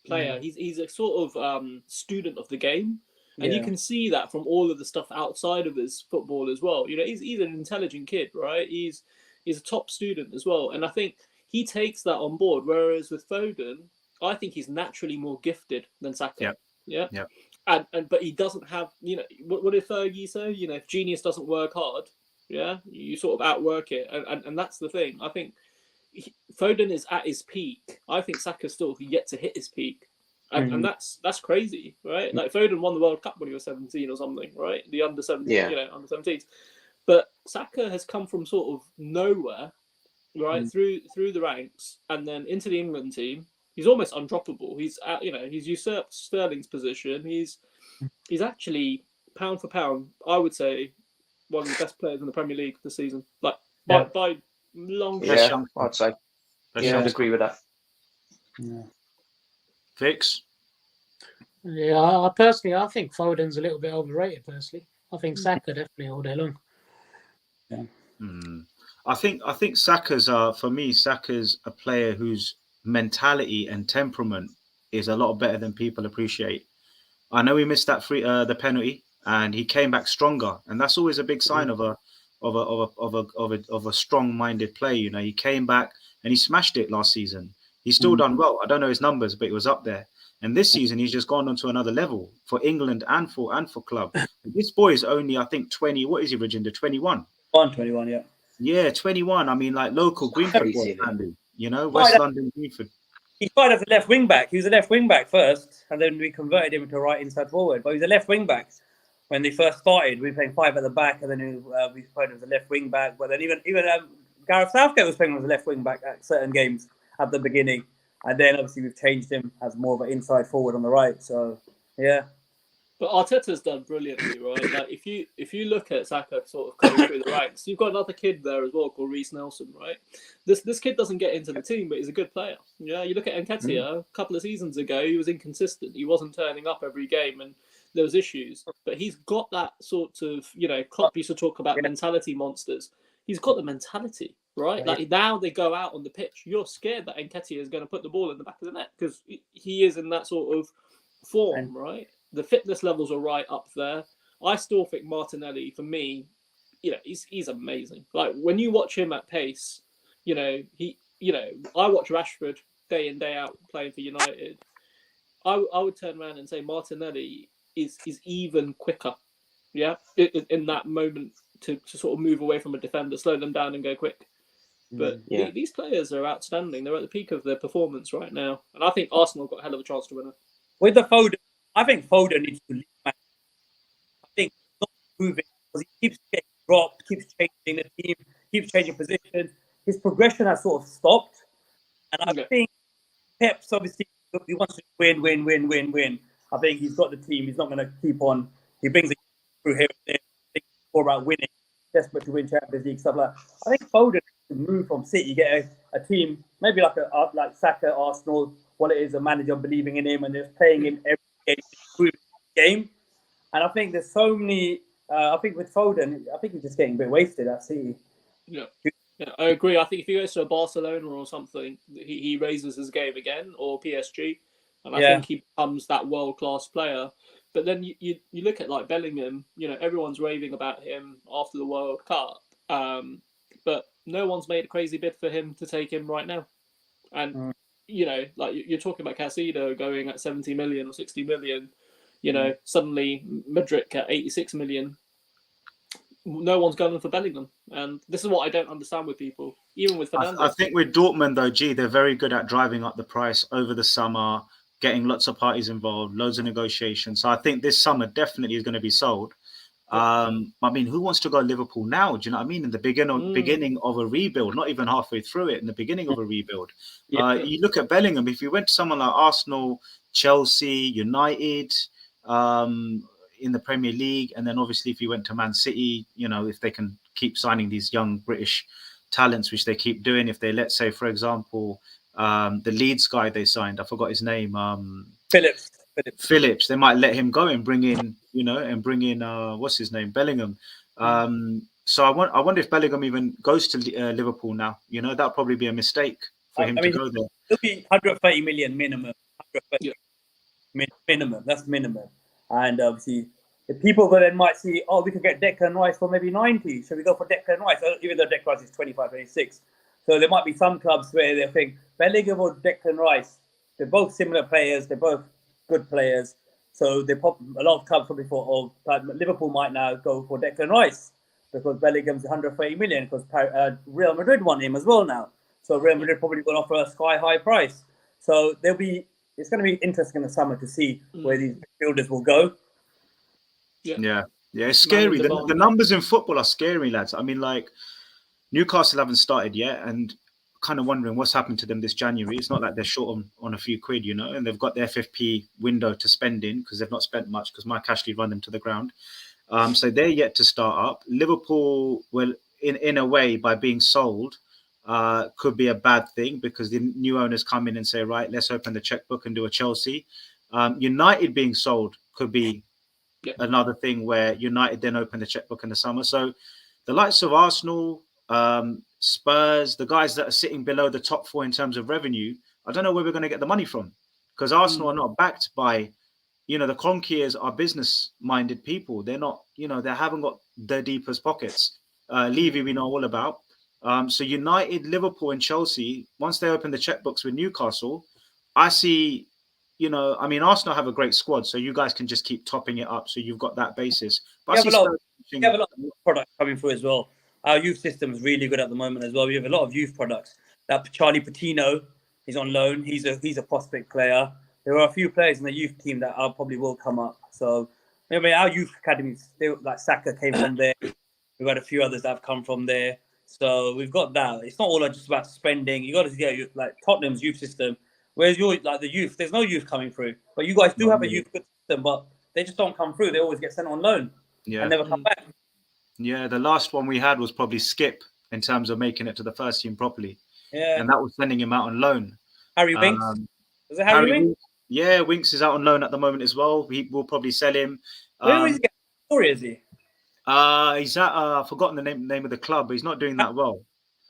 Speaker 5: player. He's a sort of student of the game. And you can see that from all of the stuff outside of his football as well. You know, he's an intelligent kid, right? He's a top student as well. And I think he takes that on board. Whereas with Foden, I think he's naturally more gifted than Saka. Yeah. But he doesn't have, you know, what did Fergie say? You know, if genius doesn't work hard, you sort of outwork it. And that's the thing. I think Foden is at his peak. I think Saka's still yet to hit his peak. And that's crazy, right? Like Foden won the World Cup when he was 17 or something, right? The under 17, you know, under 17s. But Saka has come from sort of nowhere, right, through the ranks, and then into the England team. He's almost undroppable. He's he's usurped Sterling's position. He's actually pound for pound, I would say, one of the best players in the Premier League this season. Like by long.
Speaker 3: Yeah, I'd say. I'd agree with that.
Speaker 5: Yeah.
Speaker 1: Fix.
Speaker 5: Yeah, I think Foden's a little bit overrated. Personally, I think Saka definitely all day long. Yeah.
Speaker 1: I think Saka's for me. Saka's a player whose mentality and temperament is a lot better than people appreciate. I know he missed that the penalty, and he came back stronger, and that's always a big sign of a strong-minded player. You know, he came back and he smashed it last season. He's still done well. I don't know his numbers, but it was up there. And this season, he's just gone on to another level for England and for club. This boy is only, I think, 20. What is he, Rajinder? 21.
Speaker 2: 21, yeah.
Speaker 1: Yeah, 21. I mean, like local Greenford boy, you know, West London Greenford.
Speaker 2: He started as a left wing back. He was a left wing back first, and then we converted him into a right inside forward. But he was a left wing back when they first started. We were playing 5 at the back, and then we played as a left wing back. But then even Gareth Southgate was playing as a left wing back at certain games at the beginning, and then obviously we've changed him as more of an inside forward on the right. So yeah,
Speaker 5: but Arteta's done brilliantly, right? Like if you look at Saka sort of coming through the ranks, you've got another kid there as well called Reece Nelson, right? This kid doesn't get into the team, but he's a good player. Yeah, you look at Nketiah a couple of seasons ago, he was inconsistent. He wasn't turning up every game, and there was issues. But he's got that sort of, you know, Klopp used to talk about mentality monsters. He's got the mentality. Right, like now they go out on the pitch. You're scared that Nketiah is going to put the ball in the back of the net because he is in that sort of form, right? The fitness levels are right up there. I still think Martinelli, for me, you know, he's amazing. Like when you watch him at pace, you know, I watch Rashford day in day out playing for United. I would turn around and say Martinelli is even quicker, in that moment to sort of move away from a defender, slow them down and go quick. But these players are outstanding. They're at the peak of their performance right now. And I think Arsenal got a hell of a chance to win it.
Speaker 2: With the Foden, I think Foden needs to leave. I think he's not moving because he keeps getting dropped, keeps changing the team, keeps changing positions. His progression has sort of stopped. And I think Pep's obviously, he wants to win. I think he's got the team. He's not going to keep on. He brings a through here and there, think more about winning, desperate to win Champions League stuff like that. I think Foden to move from City, get a team maybe like Saka, Arsenal, what it is, a manager believing in him and just playing him every game. And I think there's so many. I think with Foden, I think he's just getting a bit wasted at City.
Speaker 4: Yeah, I agree. I think if he goes to a Barcelona or something, he raises his game again, or PSG, and I think he becomes that world-class player. But then you look at like Bellingham, everyone's raving about him after the World Cup, but no one's made a crazy bid for him to take him right now. And like you're talking about Casido going at 70 million or 60 million, suddenly Mudryk at 86 million. No one's going for Bellingham, and this is what I don't understand with people, even with Fernandes.
Speaker 1: I think with Dortmund though, they're very good at driving up the price over the summer, getting lots of parties involved, loads of negotiations. So I think this summer definitely is going to be sold. I mean, who wants to go Liverpool now? Do you know what I mean? In the beginning of a rebuild, not even halfway through it, in the beginning of a rebuild. You look at Bellingham, if you went to someone like Arsenal, Chelsea, United, in the Premier League, and then obviously if you went to Man City, if they can keep signing these young British talents, which they keep doing, if they, let's say, for example, the Leeds guy they signed, I forgot his name, Phillips, they might let him go and bring in, what's his name, Bellingham. So I wonder if Bellingham even goes to Liverpool now. That'll probably be a mistake for him to go there.
Speaker 2: It'll be 130 million minimum. 130 minimum. That's minimum. And obviously, the people then might see, we could get Declan Rice for maybe 90. Should we go for Declan Rice? Even though Declan Rice is 25, 26. So there might be some clubs where they think Bellingham or Declan Rice, they're both similar players. They're both good players. So a lot of clubs probably thought, Liverpool might now go for Declan Rice because Bellingham's 130 million because Real Madrid want him as well now. So Real Madrid probably will offer a sky-high price. So it's going to be interesting in the summer to see where these builders will go.
Speaker 1: Yeah, it's scary. The numbers in football are scary, lads. I mean, like, Newcastle haven't started yet, and kind of wondering what's happened to them this January. It's not like they're short on a few quid, and they've got the FFP window to spend in because they've not spent much because Mike Ashley run them to the ground. So they're yet to start up. Liverpool, well, in a way, by being sold, could be a bad thing because the new owners come in and say, right, let's open the checkbook and do a Chelsea. United being sold could be another thing where United then open the checkbook in the summer. So the likes of Arsenal, Spurs, the guys that are sitting below the top four in terms of revenue, I don't know where we're going to get the money from because Arsenal are not backed by, the Kroenke's are business-minded people. They're not, they haven't got their deepest pockets. Levy, we know all about. So United, Liverpool, and Chelsea, once they open the checkbooks with Newcastle, I see, Arsenal have a great squad, so you guys can just keep topping it up. So you've got that basis. But
Speaker 2: we have a lot of products coming through as well. Our youth system is really good at the moment as well. We have a lot of youth products. That Charlie Patino, he's on loan. He's a prospect player. There are a few players in the youth team that probably will come up. So our youth academies, like Saka came from there. We've got a few others that have come from there. So we've got that. It's not all just about spending. You got to get like Tottenham's youth system. Whereas the youth, there's no youth coming through. But you guys do have a youth system, but they just don't come through. They always get sent on loan and never come back.
Speaker 1: Yeah, the last one we had was probably Skip in terms of making it to the first team properly.
Speaker 2: Yeah,
Speaker 1: and that was sending him out on loan.
Speaker 2: Harry Winks. Was it Harry Winks?
Speaker 1: Yeah, Winks is out on loan at the moment as well. We'll probably sell him.
Speaker 2: Where is he getting? Where is he?
Speaker 1: He's at I've forgotten the name of the club, but he's not doing that well.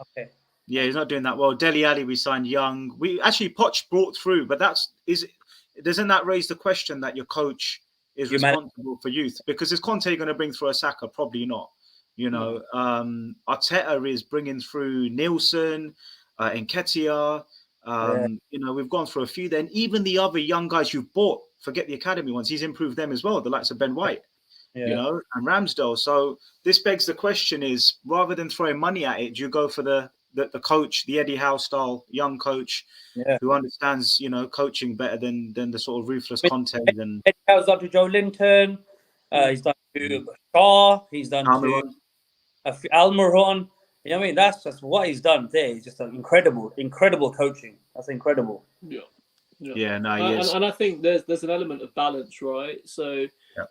Speaker 2: Okay.
Speaker 1: Yeah, he's not doing that well. Dele Alli, we signed young. We actually Poch brought through, but doesn't that raise the question that your coach is responsible for youth? Because is Conte going to bring through a Saka? Probably not. Arteta is bringing through Nielsen, Nketiah. We've gone through a few. Then even the other young guys you've bought, forget the academy ones, he's improved them as well. The likes of Ben White, and Ramsdale. So this begs the question: is rather than throwing money at it, do you go for the coach, the Eddie Howe style young coach who understands, coaching better than the sort of ruthless Conte? And
Speaker 2: Eddie Howe's done to Joe Linton. He's done to Shaw. He's done to Almiron. You know what I mean? That's just what he's done there. He's just an incredible coaching. That's incredible.
Speaker 4: And I think there's an element of balance, right? So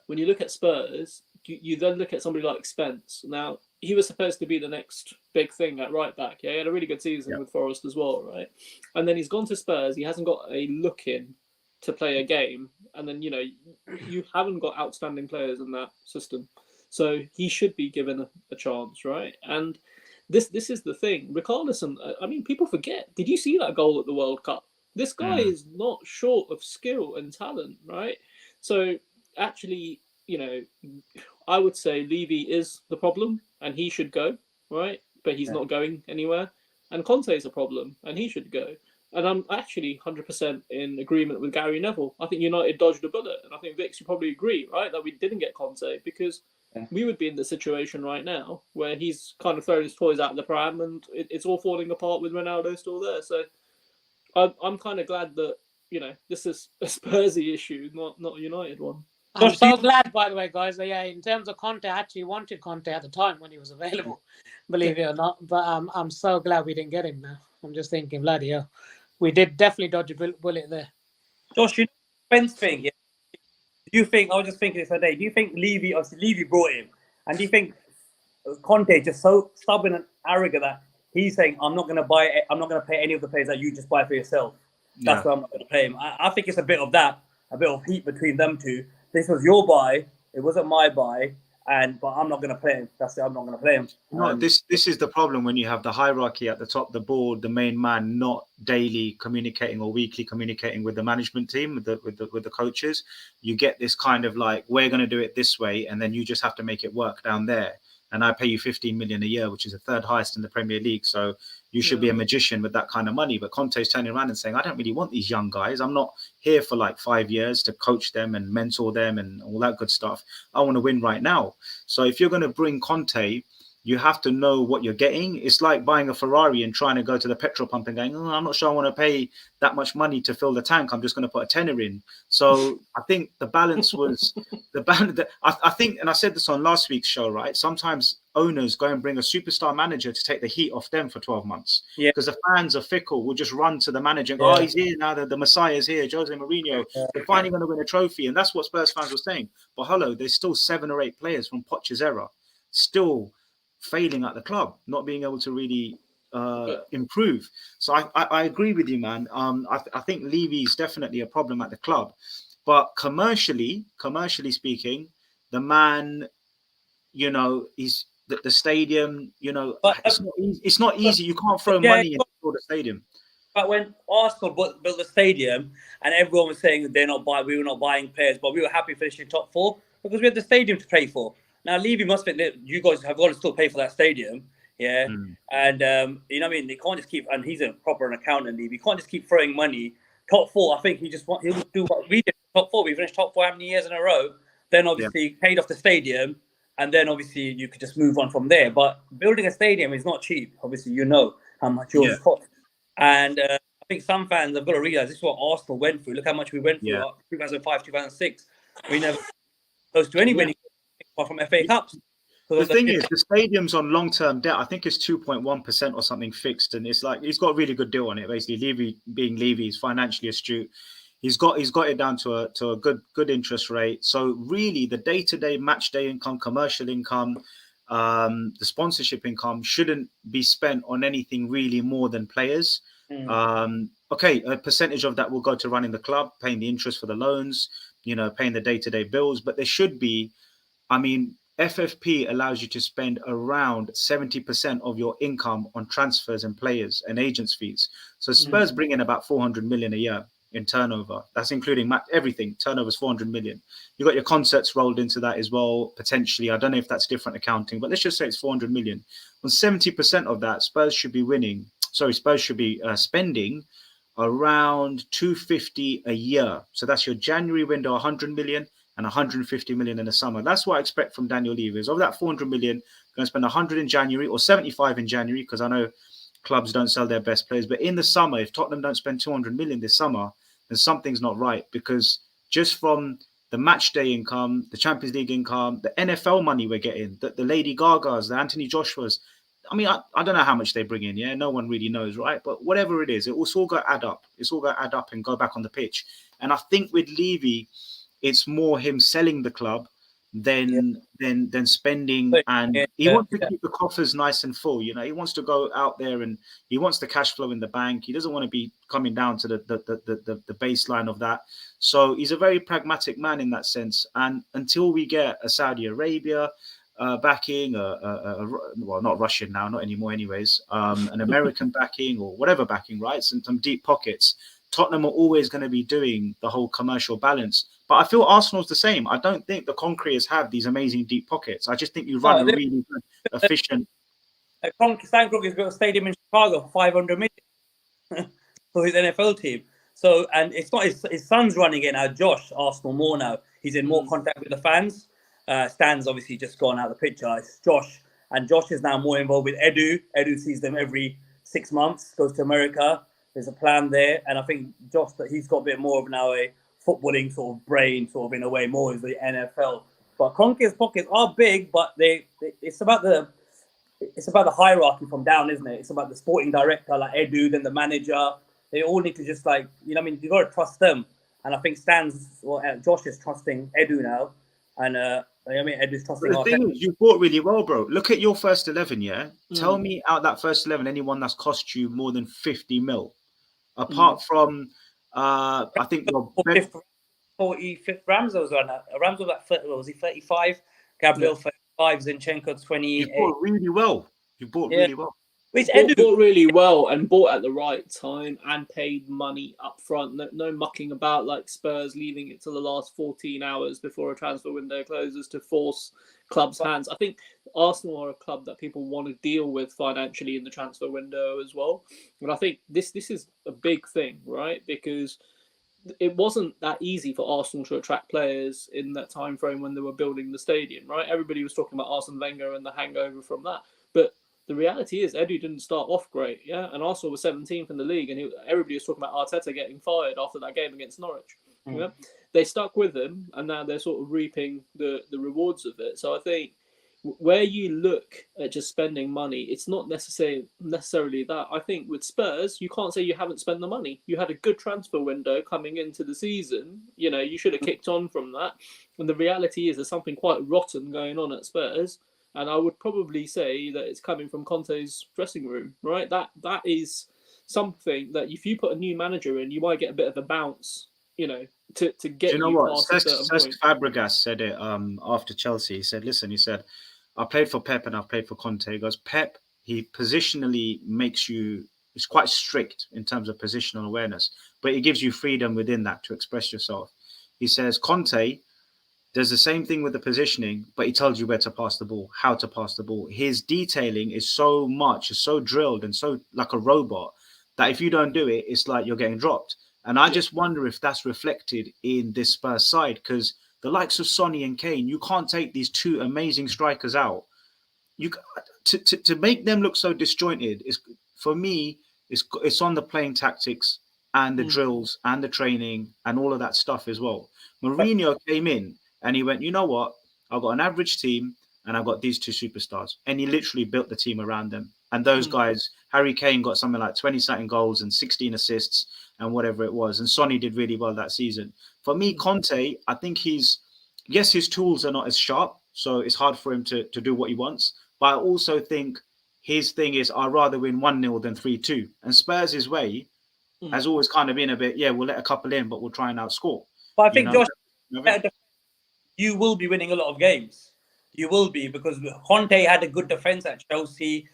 Speaker 4: when you look at Spurs, you then look at somebody like Spence. Now, he was supposed to be the next big thing at right back. Yeah, he had a really good season with Forest as well, right? And then he's gone to Spurs. He hasn't got a look in to play a game. And then, you haven't got outstanding players in that system. So he should be given a chance, right? And this is the thing. Richarlison, I mean, people forget. Did you see that goal at the World Cup? This guy is not short of skill and talent, right? So actually, I would say Levy is the problem and he should go, right? But he's not going anywhere. And Conte is a problem and he should go. And I'm actually 100% in agreement with Gary Neville. I think United dodged a bullet. And I think, Vix, you probably agree, right? That we didn't get Conte because we would be in the situation right now where he's kind of thrown his toys out of the pram and it's all falling apart with Ronaldo still there. So I'm kind of glad that, this is a Spursy issue, not a United one.
Speaker 5: I'm so glad, by the way, guys. Yeah, in terms of Conte, I actually wanted Conte at the time when he was available, believe it or not. But I'm so glad we didn't get him now. I'm just thinking, bloody hell. We did definitely dodge a bullet there.
Speaker 2: Josh, Spence thing, yeah. Do you think, I was just thinking this other day, do you think Levy brought him, and do you think Conte just so stubborn and arrogant that he's saying, I'm not going to pay any of the players that you just buy for yourself. That's why I'm not going to pay him. I think it's a bit of that, a bit of heat between them two. This was your buy, it wasn't my buy, but I'm not going to play him. That's it, I'm not going to play him.
Speaker 1: No, this is the problem when you have the hierarchy at the top, the board, the main man, not daily communicating or weekly communicating with the management team, with the coaches. You get this kind of like, we're going to do it this way, and then you just have to make it work down there. And I pay you 15 million a year, which is the third highest in the Premier League. So you should be a magician with that kind of money. But Conte's turning around and saying, I don't really want these young guys. I'm not here for like 5 years to coach them and mentor them and all that good stuff. I want to win right now. So if you're going to bring Conte, you have to know what you're getting. It's like buying a Ferrari and trying to go to the petrol pump and going, I'm not sure I want to pay that much money to fill the tank. I'm just going to put a tenner in. So I think the balance was I think, and I said this on last week's show, right? Sometimes owners go and bring a superstar manager to take the heat off them for 12 months. Because the fans are fickle, will just run to the manager and go, oh, he's here now, the Messiah's here, Jose Mourinho. They're finally going to win a trophy. And that's what Spurs fans were saying. But hello, there's still 7 or 8 players from Poch's era still failing at the club, not being able to really improve. So I agree with you, man. I think Levy is definitely a problem at the club, but commercially speaking, the man, he's the stadium. It's not easy. You can't throw money into the stadium.
Speaker 2: But when Arsenal built the stadium and everyone was saying we were not buying players, but we were happy finishing top 4 because we had the stadium to pay for. Now, Levy must think that you guys have got to still pay for that stadium, yeah? And, you know what I mean? They can't just keep, and he's a proper accountant, Levy. You can't just keep throwing money. Top 4, I think he'll do what we did. Top 4, we finished top 4 how many years in a row? Then obviously paid off the stadium, and then obviously you could just move on from there. But building a stadium is not cheap. Obviously, you know how much yours costs. And I think some fans have got to realize this is what Arsenal went through. Look how much we went through 2005, 2006. We never close to any winning from FA Cups.
Speaker 1: The thing is, the stadium's on long-term debt. I think it's 2.1% or something fixed, and it's like he's got a really good deal on it. Basically, Levy being Levy, he's financially astute. He's got it down to a good interest rate. So really, the day-to-day match day income, commercial income, the sponsorship income shouldn't be spent on anything really more than players. Okay, a percentage of that will go to running the club, paying the interest for the loans, paying the day-to-day bills, but there should be. I mean, FFP allows you to spend around 70% of your income on transfers and players and agents' fees. So Spurs bring in about 400 million a year in turnover. That's including everything. Turnover is 400 million. You got your concerts rolled into that as well, potentially. I don't know if that's different accounting, but let's just say it's 400 million. On 70% of that, Spurs should be spending around 250 a year. So that's your January window, 100 million. And 150 million in the summer. That's what I expect from Daniel Levy. Is of that 400 million, going to spend 100 in January or 75 in January, because I know clubs don't sell their best players. But in the summer, if Tottenham don't spend 200 million this summer, then something's not right. Because just from the match day income, the Champions League income, the NFL money we're getting, the Lady Gagas, the Anthony Joshuas, I mean, I don't know how much they bring in. Yeah, no one really knows, right? But whatever it is, it's all got to add up. It's all got to add up and go back on the pitch. And I think with Levy, it's more him selling the club than spending,
Speaker 2: But,
Speaker 1: and
Speaker 2: yeah,
Speaker 1: he wants to
Speaker 2: yeah.
Speaker 1: keep the coffers nice and full. You know, he wants to go out there and he wants the cash flow in the bank. He doesn't want to be coming down to the baseline of that. So he's a very pragmatic man in that sense. And until we get a Saudi Arabia backing, well, not Russian now, not anymore, anyways, an American backing or whatever backing, right? Some deep pockets. Tottenham are always going to be doing the whole commercial balance. But I feel Arsenal's the same. I don't think the Concreers have these amazing deep pockets. I just think you run a really good, efficient.
Speaker 2: Stan Kroenke's got a stadium in Chicago for 500 million for his NFL team. So, and it's not his son's running it now, Josh, Arsenal more now. He's in more contact with the fans. Stan's obviously just gone out of the picture. It's Josh. And Josh is now more involved with Edu. Edu sees them every 6 months, goes to America. There's a plan there. And I think Josh, that he's got a bit more of now a footballing sort of brain, sort of in a way, more as the NFL. But Kroenke's pockets are big, but it's about the hierarchy from down, isn't it? It's about the sporting director, like Edu, then the manager. They all need to just like, you know, I mean, you got to trust them. And I think Josh is trusting Edu now, and I mean, Edu's trusting.
Speaker 1: The thing is, you bought really well, bro. Look at your first 11. Yeah, tell me out that first 11, anyone that's cost you more than 50 mil, apart from I think your
Speaker 2: 45th Ramsey was on that. Ramsey was at was he 35? Gabriel 35, Zinchenko 28.
Speaker 1: You bought really well. You bought really well.
Speaker 2: Which
Speaker 4: bought really well and bought at the right time and paid money up front. No mucking about like Spurs leaving it to the last 14 hours before a transfer window closes to force clubs' hands. I think Arsenal are a club that people want to deal with financially in the transfer window as well. And I think this is a big thing, right? Because it wasn't that easy for Arsenal to attract players in that time frame when they were building the stadium, right? Everybody was talking about Arsene Wenger and the hangover from that. But the reality is Edu didn't start off great, yeah? And Arsenal was 17th in the league, and everybody was talking about Arteta getting fired after that game against Norwich. Yeah? They stuck with him, and now they're sort of reaping the rewards of it. So I think where you look at just spending money, it's not necessarily that. I think with Spurs, you can't say you haven't spent the money. You had a good transfer window coming into the season. You know, you should have kicked on from that. And the reality is there's something quite rotten going on at Spurs. And I would probably say that it's coming from Conte's dressing room, right? That is something that if you put a new manager in, you might get a bit of a bounce, you know, to get
Speaker 1: you know what?
Speaker 4: past a certain point.
Speaker 1: Fabregas said it after Chelsea. He said, listen, I played for Pep and I played for Conte. He goes, Pep, he positionally makes you, it's quite strict in terms of positional awareness, but he gives you freedom within that to express yourself. He says, Conte does the same thing with the positioning, but he tells you where to pass the ball, how to pass the ball. His detailing is so drilled and so like a robot that if you don't do it, it's like you're getting dropped. And I just wonder if that's reflected in this Spurs side, because the likes of Sonny and Kane, you can't take these two amazing strikers out. You to make them look so disjointed is, for me, it's on the playing tactics and the drills and the training and all of that stuff as well. Mourinho came in and he went, you know what? I've got an average team and I've got these two superstars. And he literally built the team around them. And those guys, Harry Kane got something like 20-something goals and 16 assists and whatever it was. And Sonny did really well that season. For me, Conte, I think his tools are not as sharp. So it's hard for him to do what he wants. But I also think his thing is, I'd rather win 1-0 than 3-2. And Spurs' way has always kind of been a bit, we'll let a couple in, but we'll try and outscore.
Speaker 2: But I think, Josh, you will be winning a lot of games. You will be, because Conte had a good defense at Chelsea.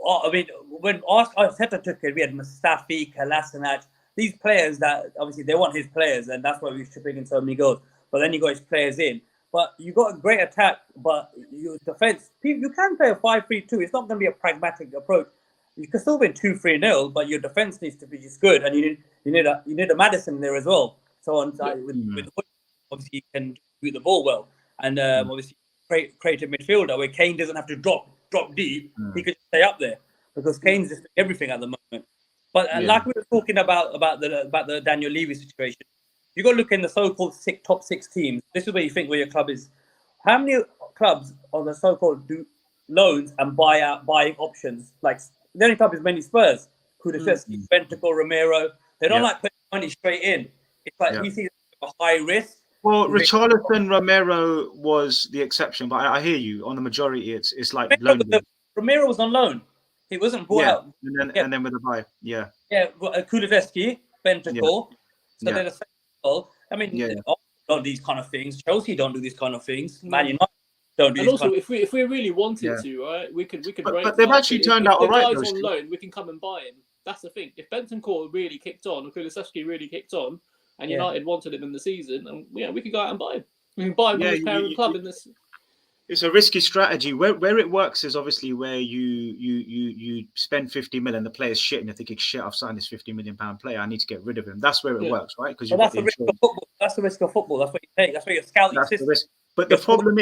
Speaker 2: I mean, when Arteta took it, we had Mustafi, Kolasinac, these players that obviously they want his players, and that's why we should bring in so many goals. But then you got his players in. But you got a great attack, but your defense, you can play a 5-3-2. It's not going to be a pragmatic approach. You can still win 2-3-0, but your defense needs to be just good, and you need a Madison there as well. So on with obviously you can do the ball well, and obviously create a midfielder where Kane doesn't have to drop deep. He could stay up there because Kane's just doing everything at the moment. But like we were talking about the Daniel Levy situation, you got to look in the so-called top 6 teams. This is where you think where your club is. How many clubs on the so-called do loans and buying options? Like the only club is mainly Spurs, Kulusevski, Bentancur, Romero. They don't like putting money straight in. It's like we see a high risk.
Speaker 1: Well, Richarlison, Romero was the exception, but I hear you. On the majority, it's like lonely.
Speaker 2: Romero was on loan. He wasn't brought out.
Speaker 1: And then with a buy, yeah.
Speaker 2: Kulusevski, Bentancur. So they're the same goal. I mean, don't do these kind of things. Chelsea don't do these kind of things. Man United don't do.
Speaker 4: And also, if we really wanted to, right, we could.
Speaker 1: But they've actually turned out all right.
Speaker 4: If the guy's on loan, we can come and buy him. That's the thing. If Bentancur really kicked on, or Kulusevski really kicked on, and United wanted him in the season, and we could go out and buy him. We can buy him from his parent club in this.
Speaker 1: It's a risky strategy. Where it works is obviously where you spend 50 million, the player's shit, and you're thinking, shit, I've signed this 50 million pound player, I need to get rid of him. That's where it works, right? Because
Speaker 2: that's the risk of football. That's the risk of football. That's what you take. That's where you're scouting system.
Speaker 1: But the problem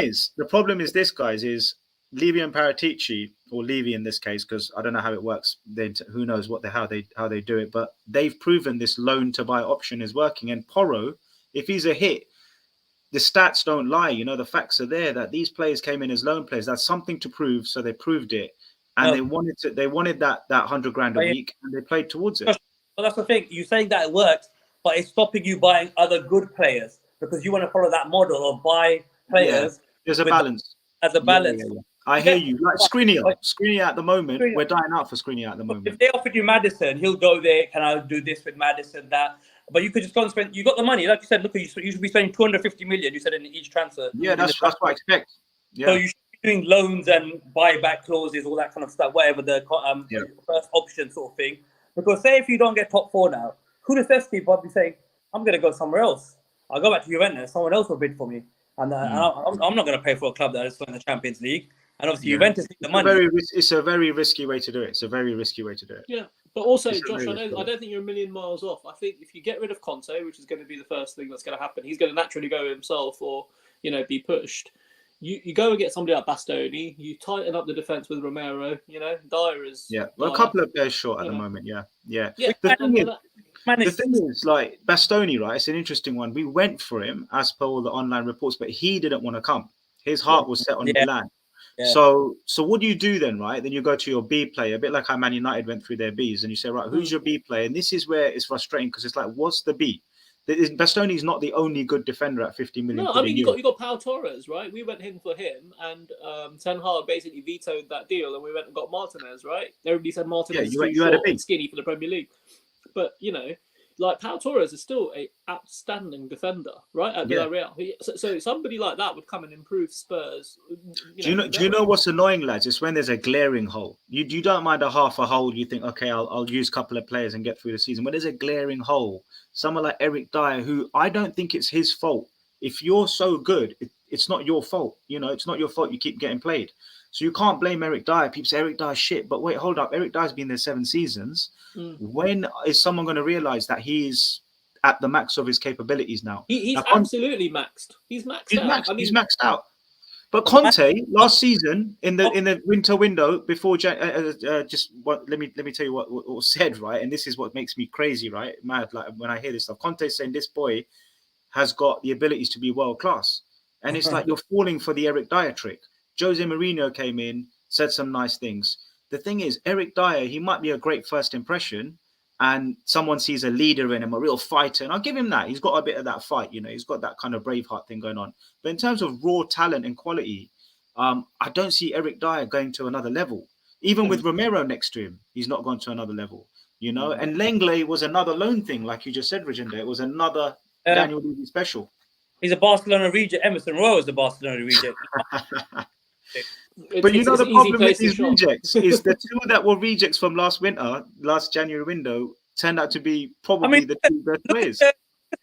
Speaker 1: is this, guys, is Levy and Paratici, or Levy in this case, because I don't know how it works. Who knows how they do it? But they've proven this loan to buy option is working. And Porro, if he's a hit, the stats don't lie. You know, the facts are there that these players came in as loan players. That's something to prove. So they proved it, and they wanted that 100 grand a week, and they played towards it.
Speaker 2: Well, that's the thing. You're saying that it works, but it's stopping you buying other good players because you want to follow that model of buy players.
Speaker 1: There's a balance.
Speaker 2: As a balance.
Speaker 1: I hear you. Like Skriniar at the moment, we're dying out for Skriniar at the moment.
Speaker 2: If they offered you Maddison, he'll go there. Can I do this with Maddison? That. But you could just go and spend. You got the money, like you said. Look, you should be spending 250 million. You said in each transfer.
Speaker 1: Yeah, that's what I expect. Yeah.
Speaker 2: So you should be doing loans and buyback clauses, all that kind of stuff, whatever the first option sort of thing. Because say if you don't get top 4 now, Kulusevski probably saying, "I'm going to go somewhere else. I'll go back to Juventus. Someone else will bid for me, and I'm not going to pay for a club that is in the Champions League." And obviously, Juventus need the money.
Speaker 1: It's a very risky way to do it.
Speaker 4: Yeah, but also, Josh, I don't think you're a million miles off. I think if you get rid of Conte, which is going to be the first thing that's going to happen, he's going to naturally go himself or, be pushed. You go and get somebody like Bastoni. You tighten up the defence with Romero. Dyer is...
Speaker 1: Yeah, well, a couple of players short at the moment, yeah. The thing is, like, Bastoni, right, it's an interesting one. We went for him, as per all the online reports, but he didn't want to come. His heart was set on Milan. Yeah. So what do you do then, right? Then you go to your B player, a bit like how Man United went through their Bs, and you say, right, who's your B player? And this is where it's frustrating because it's like, what's the B? Bastoni is not the only good defender at 50 million.
Speaker 4: No, I mean, you got Pau Torres, right? We went in for him, and Ten Hag basically vetoed that deal, and we went and got Martinez, right? Everybody said Martinez is too short and skinny for the Premier League. But, like Pau Torres is still an outstanding defender, right? At Villarreal. So somebody like that would come and improve Spurs.
Speaker 1: Do you know what's annoying, lads? It's when there's a glaring hole. You don't mind a half a hole. You think, okay, I'll use a couple of players and get through the season. When there's a glaring hole, someone like Eric Dyer, who I don't think it's his fault. If you're so good, it's not your fault. It's not your fault you keep getting played. So you can't blame Eric Dyer. People say Eric Dyer's shit. But wait, hold up. Eric Dyer's been there 7 seasons. When is someone going to realize that he's at the max of his capabilities now?
Speaker 4: He's absolutely maxed. He's maxed out.
Speaker 1: He's maxed out. But Conte last season in the winter window before let me tell you what was said, right? And this is what makes me crazy, right? Mad, like when I hear this stuff. Conte saying this boy has got the abilities to be world class, and it's like you're falling for the Eric Dyer trick. Jose Mourinho came in, said some nice things. The thing is, Eric Dyer, he might be a great first impression, and someone sees a leader in him, a real fighter, and I'll give him that. He's got a bit of that fight, he's got that kind of Braveheart thing going on. But in terms of raw talent and quality, I don't see Eric Dyer going to another level. Even with Romero next to him, he's not gone to another level, And Lenglet was another loan thing, like you just said, Regenda. It was another Daniel Levy special.
Speaker 2: He's a Barcelona reject. Emerson Royal is a Barcelona reject.
Speaker 1: But the problem with these rejects is the 2 that were rejects from last January window turned out to be probably the 2 best players.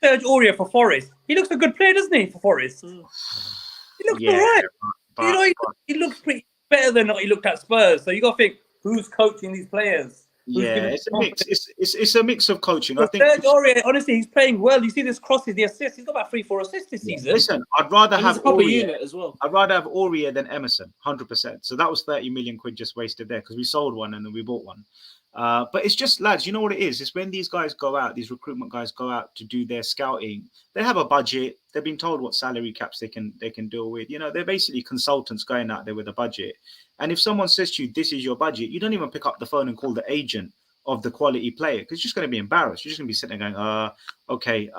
Speaker 2: Serge Aurier for Forest. He looks a good player, doesn't he, for Forest? He looks all right. He looks pretty better than what he looked at Spurs. So you got to think, who's coaching these players?
Speaker 1: It's a mix. It's a mix of coaching. I think
Speaker 2: Serge Aurier, honestly, he's playing well. You see this crosses, the assists. He's got about 3-4 assists this season.
Speaker 1: Listen, I'd rather have
Speaker 4: Aurier unit as well.
Speaker 1: I'd rather have Aurier than Emerson, 100%. So that was 30 million quid just wasted there because we sold one and then we bought one. But it's just, lads, you know what it is? It's when these guys go out, these recruitment guys go out to do their scouting. They have a budget. They've been told what salary caps they can deal with. They're basically consultants going out there with a budget. And if someone says to you, this is your budget, you don't even pick up the phone and call the agent of the quality player because you're just going to be embarrassed. You're just going to be sitting there going, okay,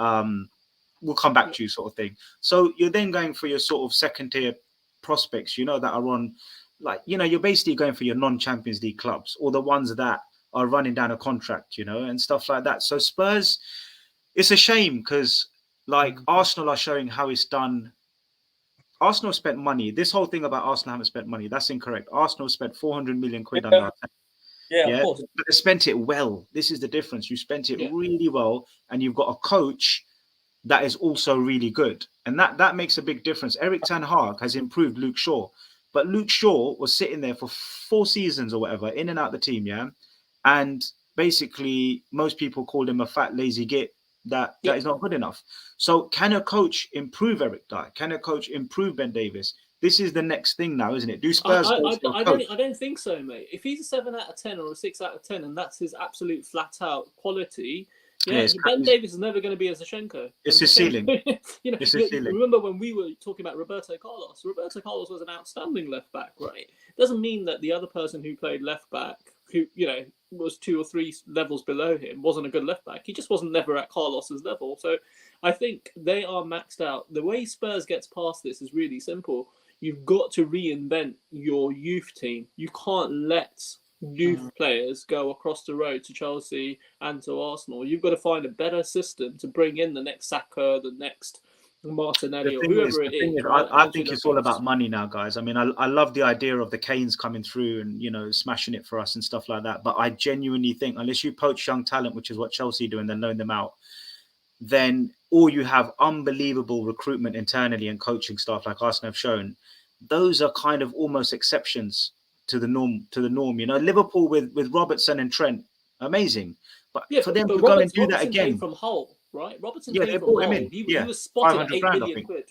Speaker 1: we'll come back to you sort of thing. So you're then going for your sort of second tier prospects, that are on, like, you're basically going for your non-Champions League clubs or the ones that are running down a contract, and stuff like that. So Spurs, it's a shame because like Arsenal are showing how it's done. Arsenal spent money. This whole thing about Arsenal haven't spent money, that's incorrect. Arsenal spent 400 million quid under Arteta.
Speaker 2: Yeah, of course.
Speaker 1: But they spent it well. This is the difference. You spent it really well, and you've got a coach that is also really good. And that makes a big difference. Eric Ten Hag has improved Luke Shaw. But Luke Shaw was sitting there for 4 seasons or whatever, in and out the team, yeah? And basically, most people called him a fat, lazy git that is not good enough. So can a coach improve Eric Dyer? Can a coach improve Ben Davis? This is the next thing now, isn't it? Do Spurs
Speaker 4: I don't think so, mate. If he's a 7 out of 10 or a 6 out of 10 and that's his absolute flat out quality, Ben Davis is never going to be a Zinchenko.
Speaker 1: It's his ceiling. It's his ceiling.
Speaker 4: Remember when we were talking about Roberto Carlos? Roberto Carlos was an outstanding left back, right? Doesn't mean that the other person who played left back, who was 2 or 3 levels below him, wasn't a good left back. He just wasn't never at Carlos's level. So I think they are maxed out. The way Spurs gets past this is really simple. You've got to reinvent your youth team. You can't let youth players go across the road to Chelsea and to Arsenal. You've got to find a better system to bring in the next Saka, the next Martinelli, or whoever it is.
Speaker 1: I think it's all about money now, guys. I mean, I love the idea of the Canes coming through and, smashing it for us and stuff like that. But I genuinely think unless you poach young talent, which is what Chelsea do, and then loan them out, then or you have unbelievable recruitment internally and coaching staff like Arsenal have shown, those are kind of almost exceptions to the norm. Liverpool with Robertson and Trent, amazing. But for them to go and do that again
Speaker 4: came from Hull, right? Robertson
Speaker 1: they
Speaker 4: came from
Speaker 1: brought
Speaker 4: Hull.
Speaker 1: him in.
Speaker 4: He was spotted at 8
Speaker 1: grand,
Speaker 4: million quid.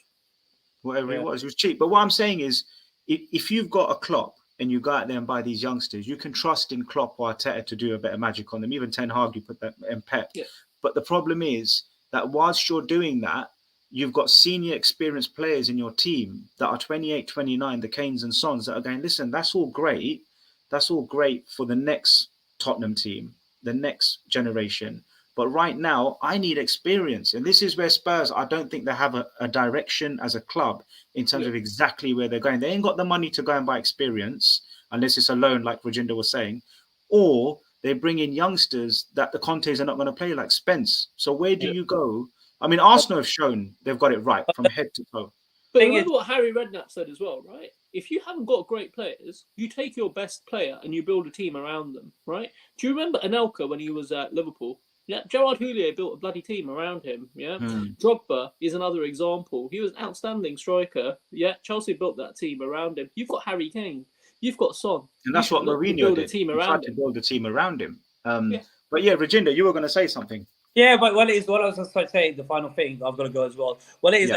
Speaker 1: Whatever it was cheap. But what I'm saying is, if you've got a Klopp and you go out there and buy these youngsters, you can trust in Klopp or Arteta to do a bit of magic on them. Even Ten Hag, you put that in Pep. Yeah. But the problem is that whilst you're doing that, you've got senior experienced players in your team that are 28, 29, the Kanes and Sons, that are going, listen, that's all great. That's all great for the next Tottenham team, the next generation. But right now, I need experience. And this is where Spurs, I don't think they have a direction as a club in terms of exactly where they're going. They ain't got the money to go and buy experience, unless it's a loan, like Rajinder was saying, or they bring in youngsters that the Contes are not going to play, like Spence. So where do you go? I mean, Arsenal have shown they've got it right from head to toe.
Speaker 4: But remember what Harry Redknapp said as well, right? If you haven't got great players, you take your best player and you build a team around them, right? Do you remember Anelka when he was at Liverpool? Yeah, Gerard Houllier built a bloody team around him. Yeah, Drogba is another example. He was an outstanding striker. Yeah, Chelsea built that team around him. You've got Harry Kane. You've got Son.
Speaker 1: And that's what Mourinho did. He tried to build a team around him. But yeah, Rajinder, you were going to say something.
Speaker 2: Yeah, but what I was just going to say, the final thing, I've got to go as well. What it is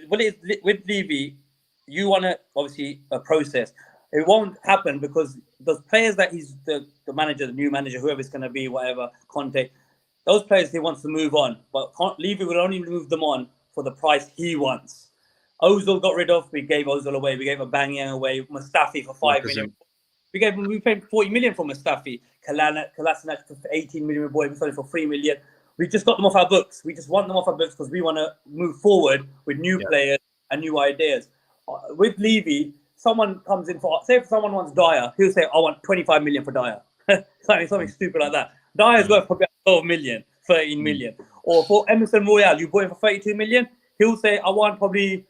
Speaker 2: with Levy, you want to obviously a process. It won't happen because those players that he's the manager, the new manager, whoever it's going to be, whatever, Conte, those players he wants to move on. But Levy will only move them on for the price he wants. Ozil got rid of. We gave Ozil away. We gave Aubameyang away. Mustafi for 5 million. We paid 40 million for Mustafi. Kolasinac for 18 million. We bought him for 3 million. We just got them off our books. We just want them off our books because we want to move forward with new players and new ideas. With Levy, someone comes in for, say if someone wants Dyer, he'll say, I want 25 million for Dyer. something stupid like that. Dyer's worth probably 12 million, 13 million. Or for Emerson Royale, you bought him for 32 million, he'll say, I want probably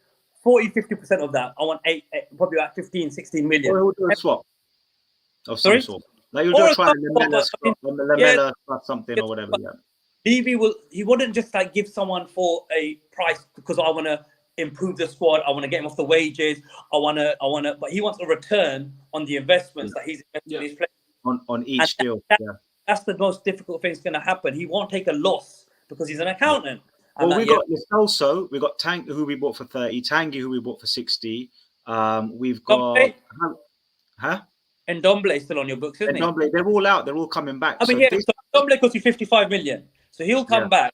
Speaker 2: 40-50% of that. I want probably like 15, 16 million.
Speaker 1: Or he'll do a swap of some sort. Like you'll just try Lamella something or whatever.
Speaker 2: Levy he wouldn't just like give someone for a price because I want to improve the squad. I want to get him off the wages. But he wants a return on the investments that he's invested in his players.
Speaker 1: On each deal.
Speaker 2: That's the most difficult thing that's going to happen. He won't take a loss because he's an accountant.
Speaker 1: Well, we got also we got Tank, who we bought for 30, Tanguy, who we bought for 60. We've got
Speaker 2: And Ndombele is still on your books, isn't he?
Speaker 1: Ndombele, they're all out. They're all coming back.
Speaker 2: I mean, so Ndombele costs you 55 million. So he'll come back.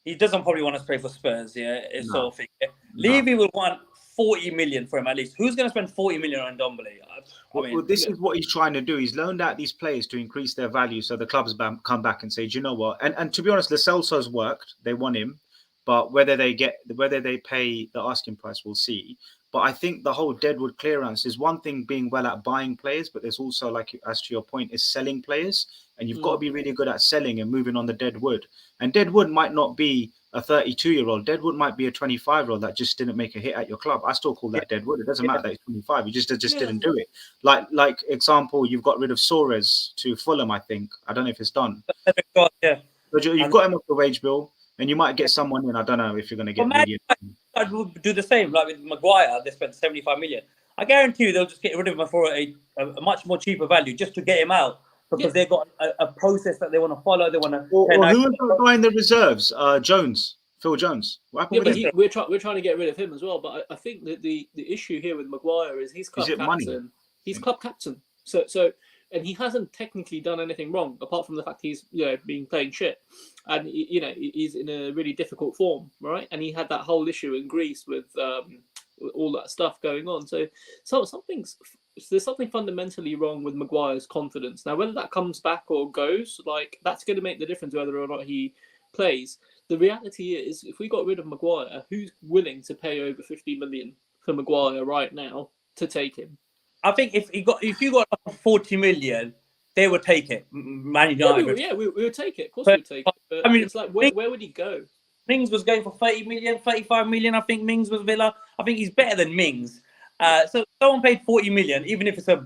Speaker 2: He doesn't probably want to play for Spurs, sort of thing. Levy will want 40 million for him at least. Who's going to spend 40 million on Ndombele?
Speaker 1: This is what he's trying to do. He's loaned out these players to increase their value so the clubs come back and say, do you know what? And to be honest, Lo Celso's worked. They want him. But whether they pay the asking price, we'll see. But I think the whole deadwood clearance is one thing, being well at buying players, but there's also, like, as to your point, is selling players. And you've got to be really good at selling and moving on the deadwood. And deadwood might not be a 32-year-old. Deadwood might be a 25-year-old that just didn't make a hit at your club. I still call that deadwood. It doesn't matter that he's 25. He just didn't do it. Like example, you've got rid of Suarez to Fulham, I think. I don't know if it's done.
Speaker 2: Yeah.
Speaker 1: But you've got him off the wage bill, and you might get someone in. I don't know if you're going to get really.
Speaker 2: I will do the same. Like with Maguire, they spent 75 million. I guarantee you they'll just get rid of him for a much more cheaper value just to get him out, because they've got a process that they want to follow. They want to.
Speaker 1: Or who is buying the reserves? Phil Jones. What happened with him?
Speaker 4: We're trying to get rid of him as well. But I think that the issue here with Maguire is he's club captain. Money? He's club captain. So. And he hasn't technically done anything wrong, apart from the fact he's been playing shit, and he's in a really difficult form, right? And he had that whole issue in Greece with all that stuff going on. So there's something fundamentally wrong with Maguire's confidence. Now, whether that comes back or goes, like, that's going to make the difference whether or not he plays. The reality is, if we got rid of Maguire, who's willing to pay over 50 million for Maguire right now to take him?
Speaker 2: I think if you got 40 million, they would take it. Man United.
Speaker 4: We would take it. Of course, we would take it. But I mean, it's like, where would he go?
Speaker 2: Mings was going for 30 million, 35 million. I think Mings was Villa. I think he's better than Mings. So someone paid 40 million, even if it's a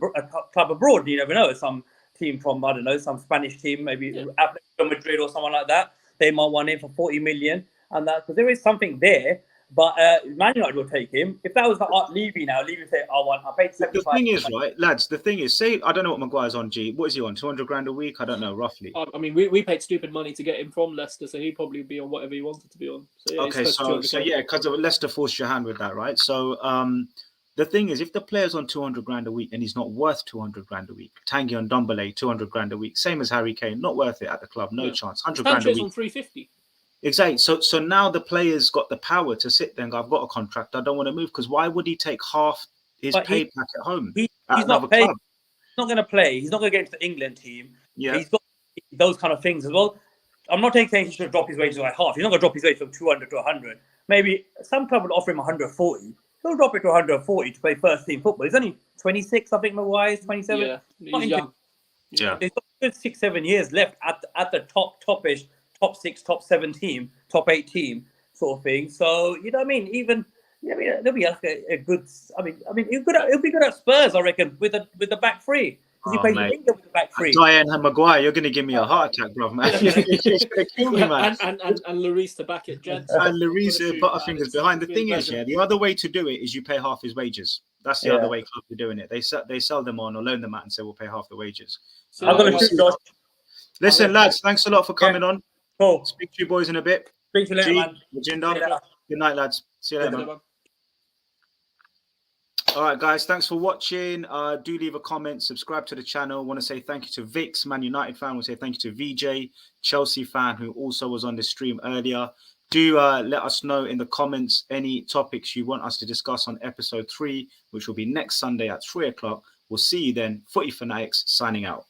Speaker 2: club abroad. You never know. Some team from, I don't know, some Spanish team, maybe Atletico Madrid or someone like that. They might want him for 40 million, and that, because there is something there. But Man United will take him. If that was like Levy say, I paid 75.
Speaker 1: The thing is, right, lads, say, I don't know what Maguire's on, G. What is he on, 200 grand a week? I don't know, roughly.
Speaker 4: I mean, we paid stupid money to get him from Leicester, so he'd probably be on whatever he wanted to be on. So, yeah,
Speaker 1: okay, so yeah, because Leicester forced your hand with that, right? So the thing is, if the player's on 200 grand a week and he's not worth 200 grand a week, Tanguy and Ndombele, 200 grand a week, same as Harry Kane, not worth it at the club, no chance, 100 grand a week.
Speaker 4: On 350.
Speaker 1: Exactly. So now the player's got the power to sit there and go, I've got a contract, I don't want to move, because why would he take half his pay back at home?
Speaker 2: He's not paid. He's not going to play. He's not going to get into the England team. Yeah. He's got those kind of things as well. I'm not saying he should drop his wages by half. He's not going to drop his wage from 200 to 100. Maybe some club would offer him 140. He'll drop it to 140 to play first team football. He's only 26, I think. Maguire is 27.
Speaker 4: Yeah, he's young.
Speaker 1: Yeah.
Speaker 2: He's got good 6-7 years left at the topish. Top 6, top 7 team, top 8 team, sort of thing. So you know what I mean. Even there'll be a good. I mean, it'll be good at Spurs, I reckon, with the back three, because he plays winger with the back three.
Speaker 1: Diane and Maguire, you're going to give me a heart attack, bro, man. You're going to kill me, man.
Speaker 4: And Lloris to back it, Jed.
Speaker 1: And Lloris butterfingers behind. The thing is, the other way to do it is you pay half his wages. That's the other way clubs are doing it. They sell them on or loan them out and say we'll pay half the wages.
Speaker 2: So I'm going to shoot, Josh.
Speaker 1: Listen, lads, thanks a lot for coming on.
Speaker 2: Cool.
Speaker 1: Speak to you boys in a bit.
Speaker 2: Speak to you later, man.
Speaker 1: Good night, lads. See you later, man. All right, guys. Thanks for watching. Do leave a comment. Subscribe to the channel. Want to say thank you to Vix, Man United fan. Want to say thank you to VJ, Chelsea fan, who also was on the stream earlier. Do let us know in the comments any topics you want us to discuss on episode 3, which will be next Sunday at 3 o'clock. We'll see you then. Footy Fanatics signing out.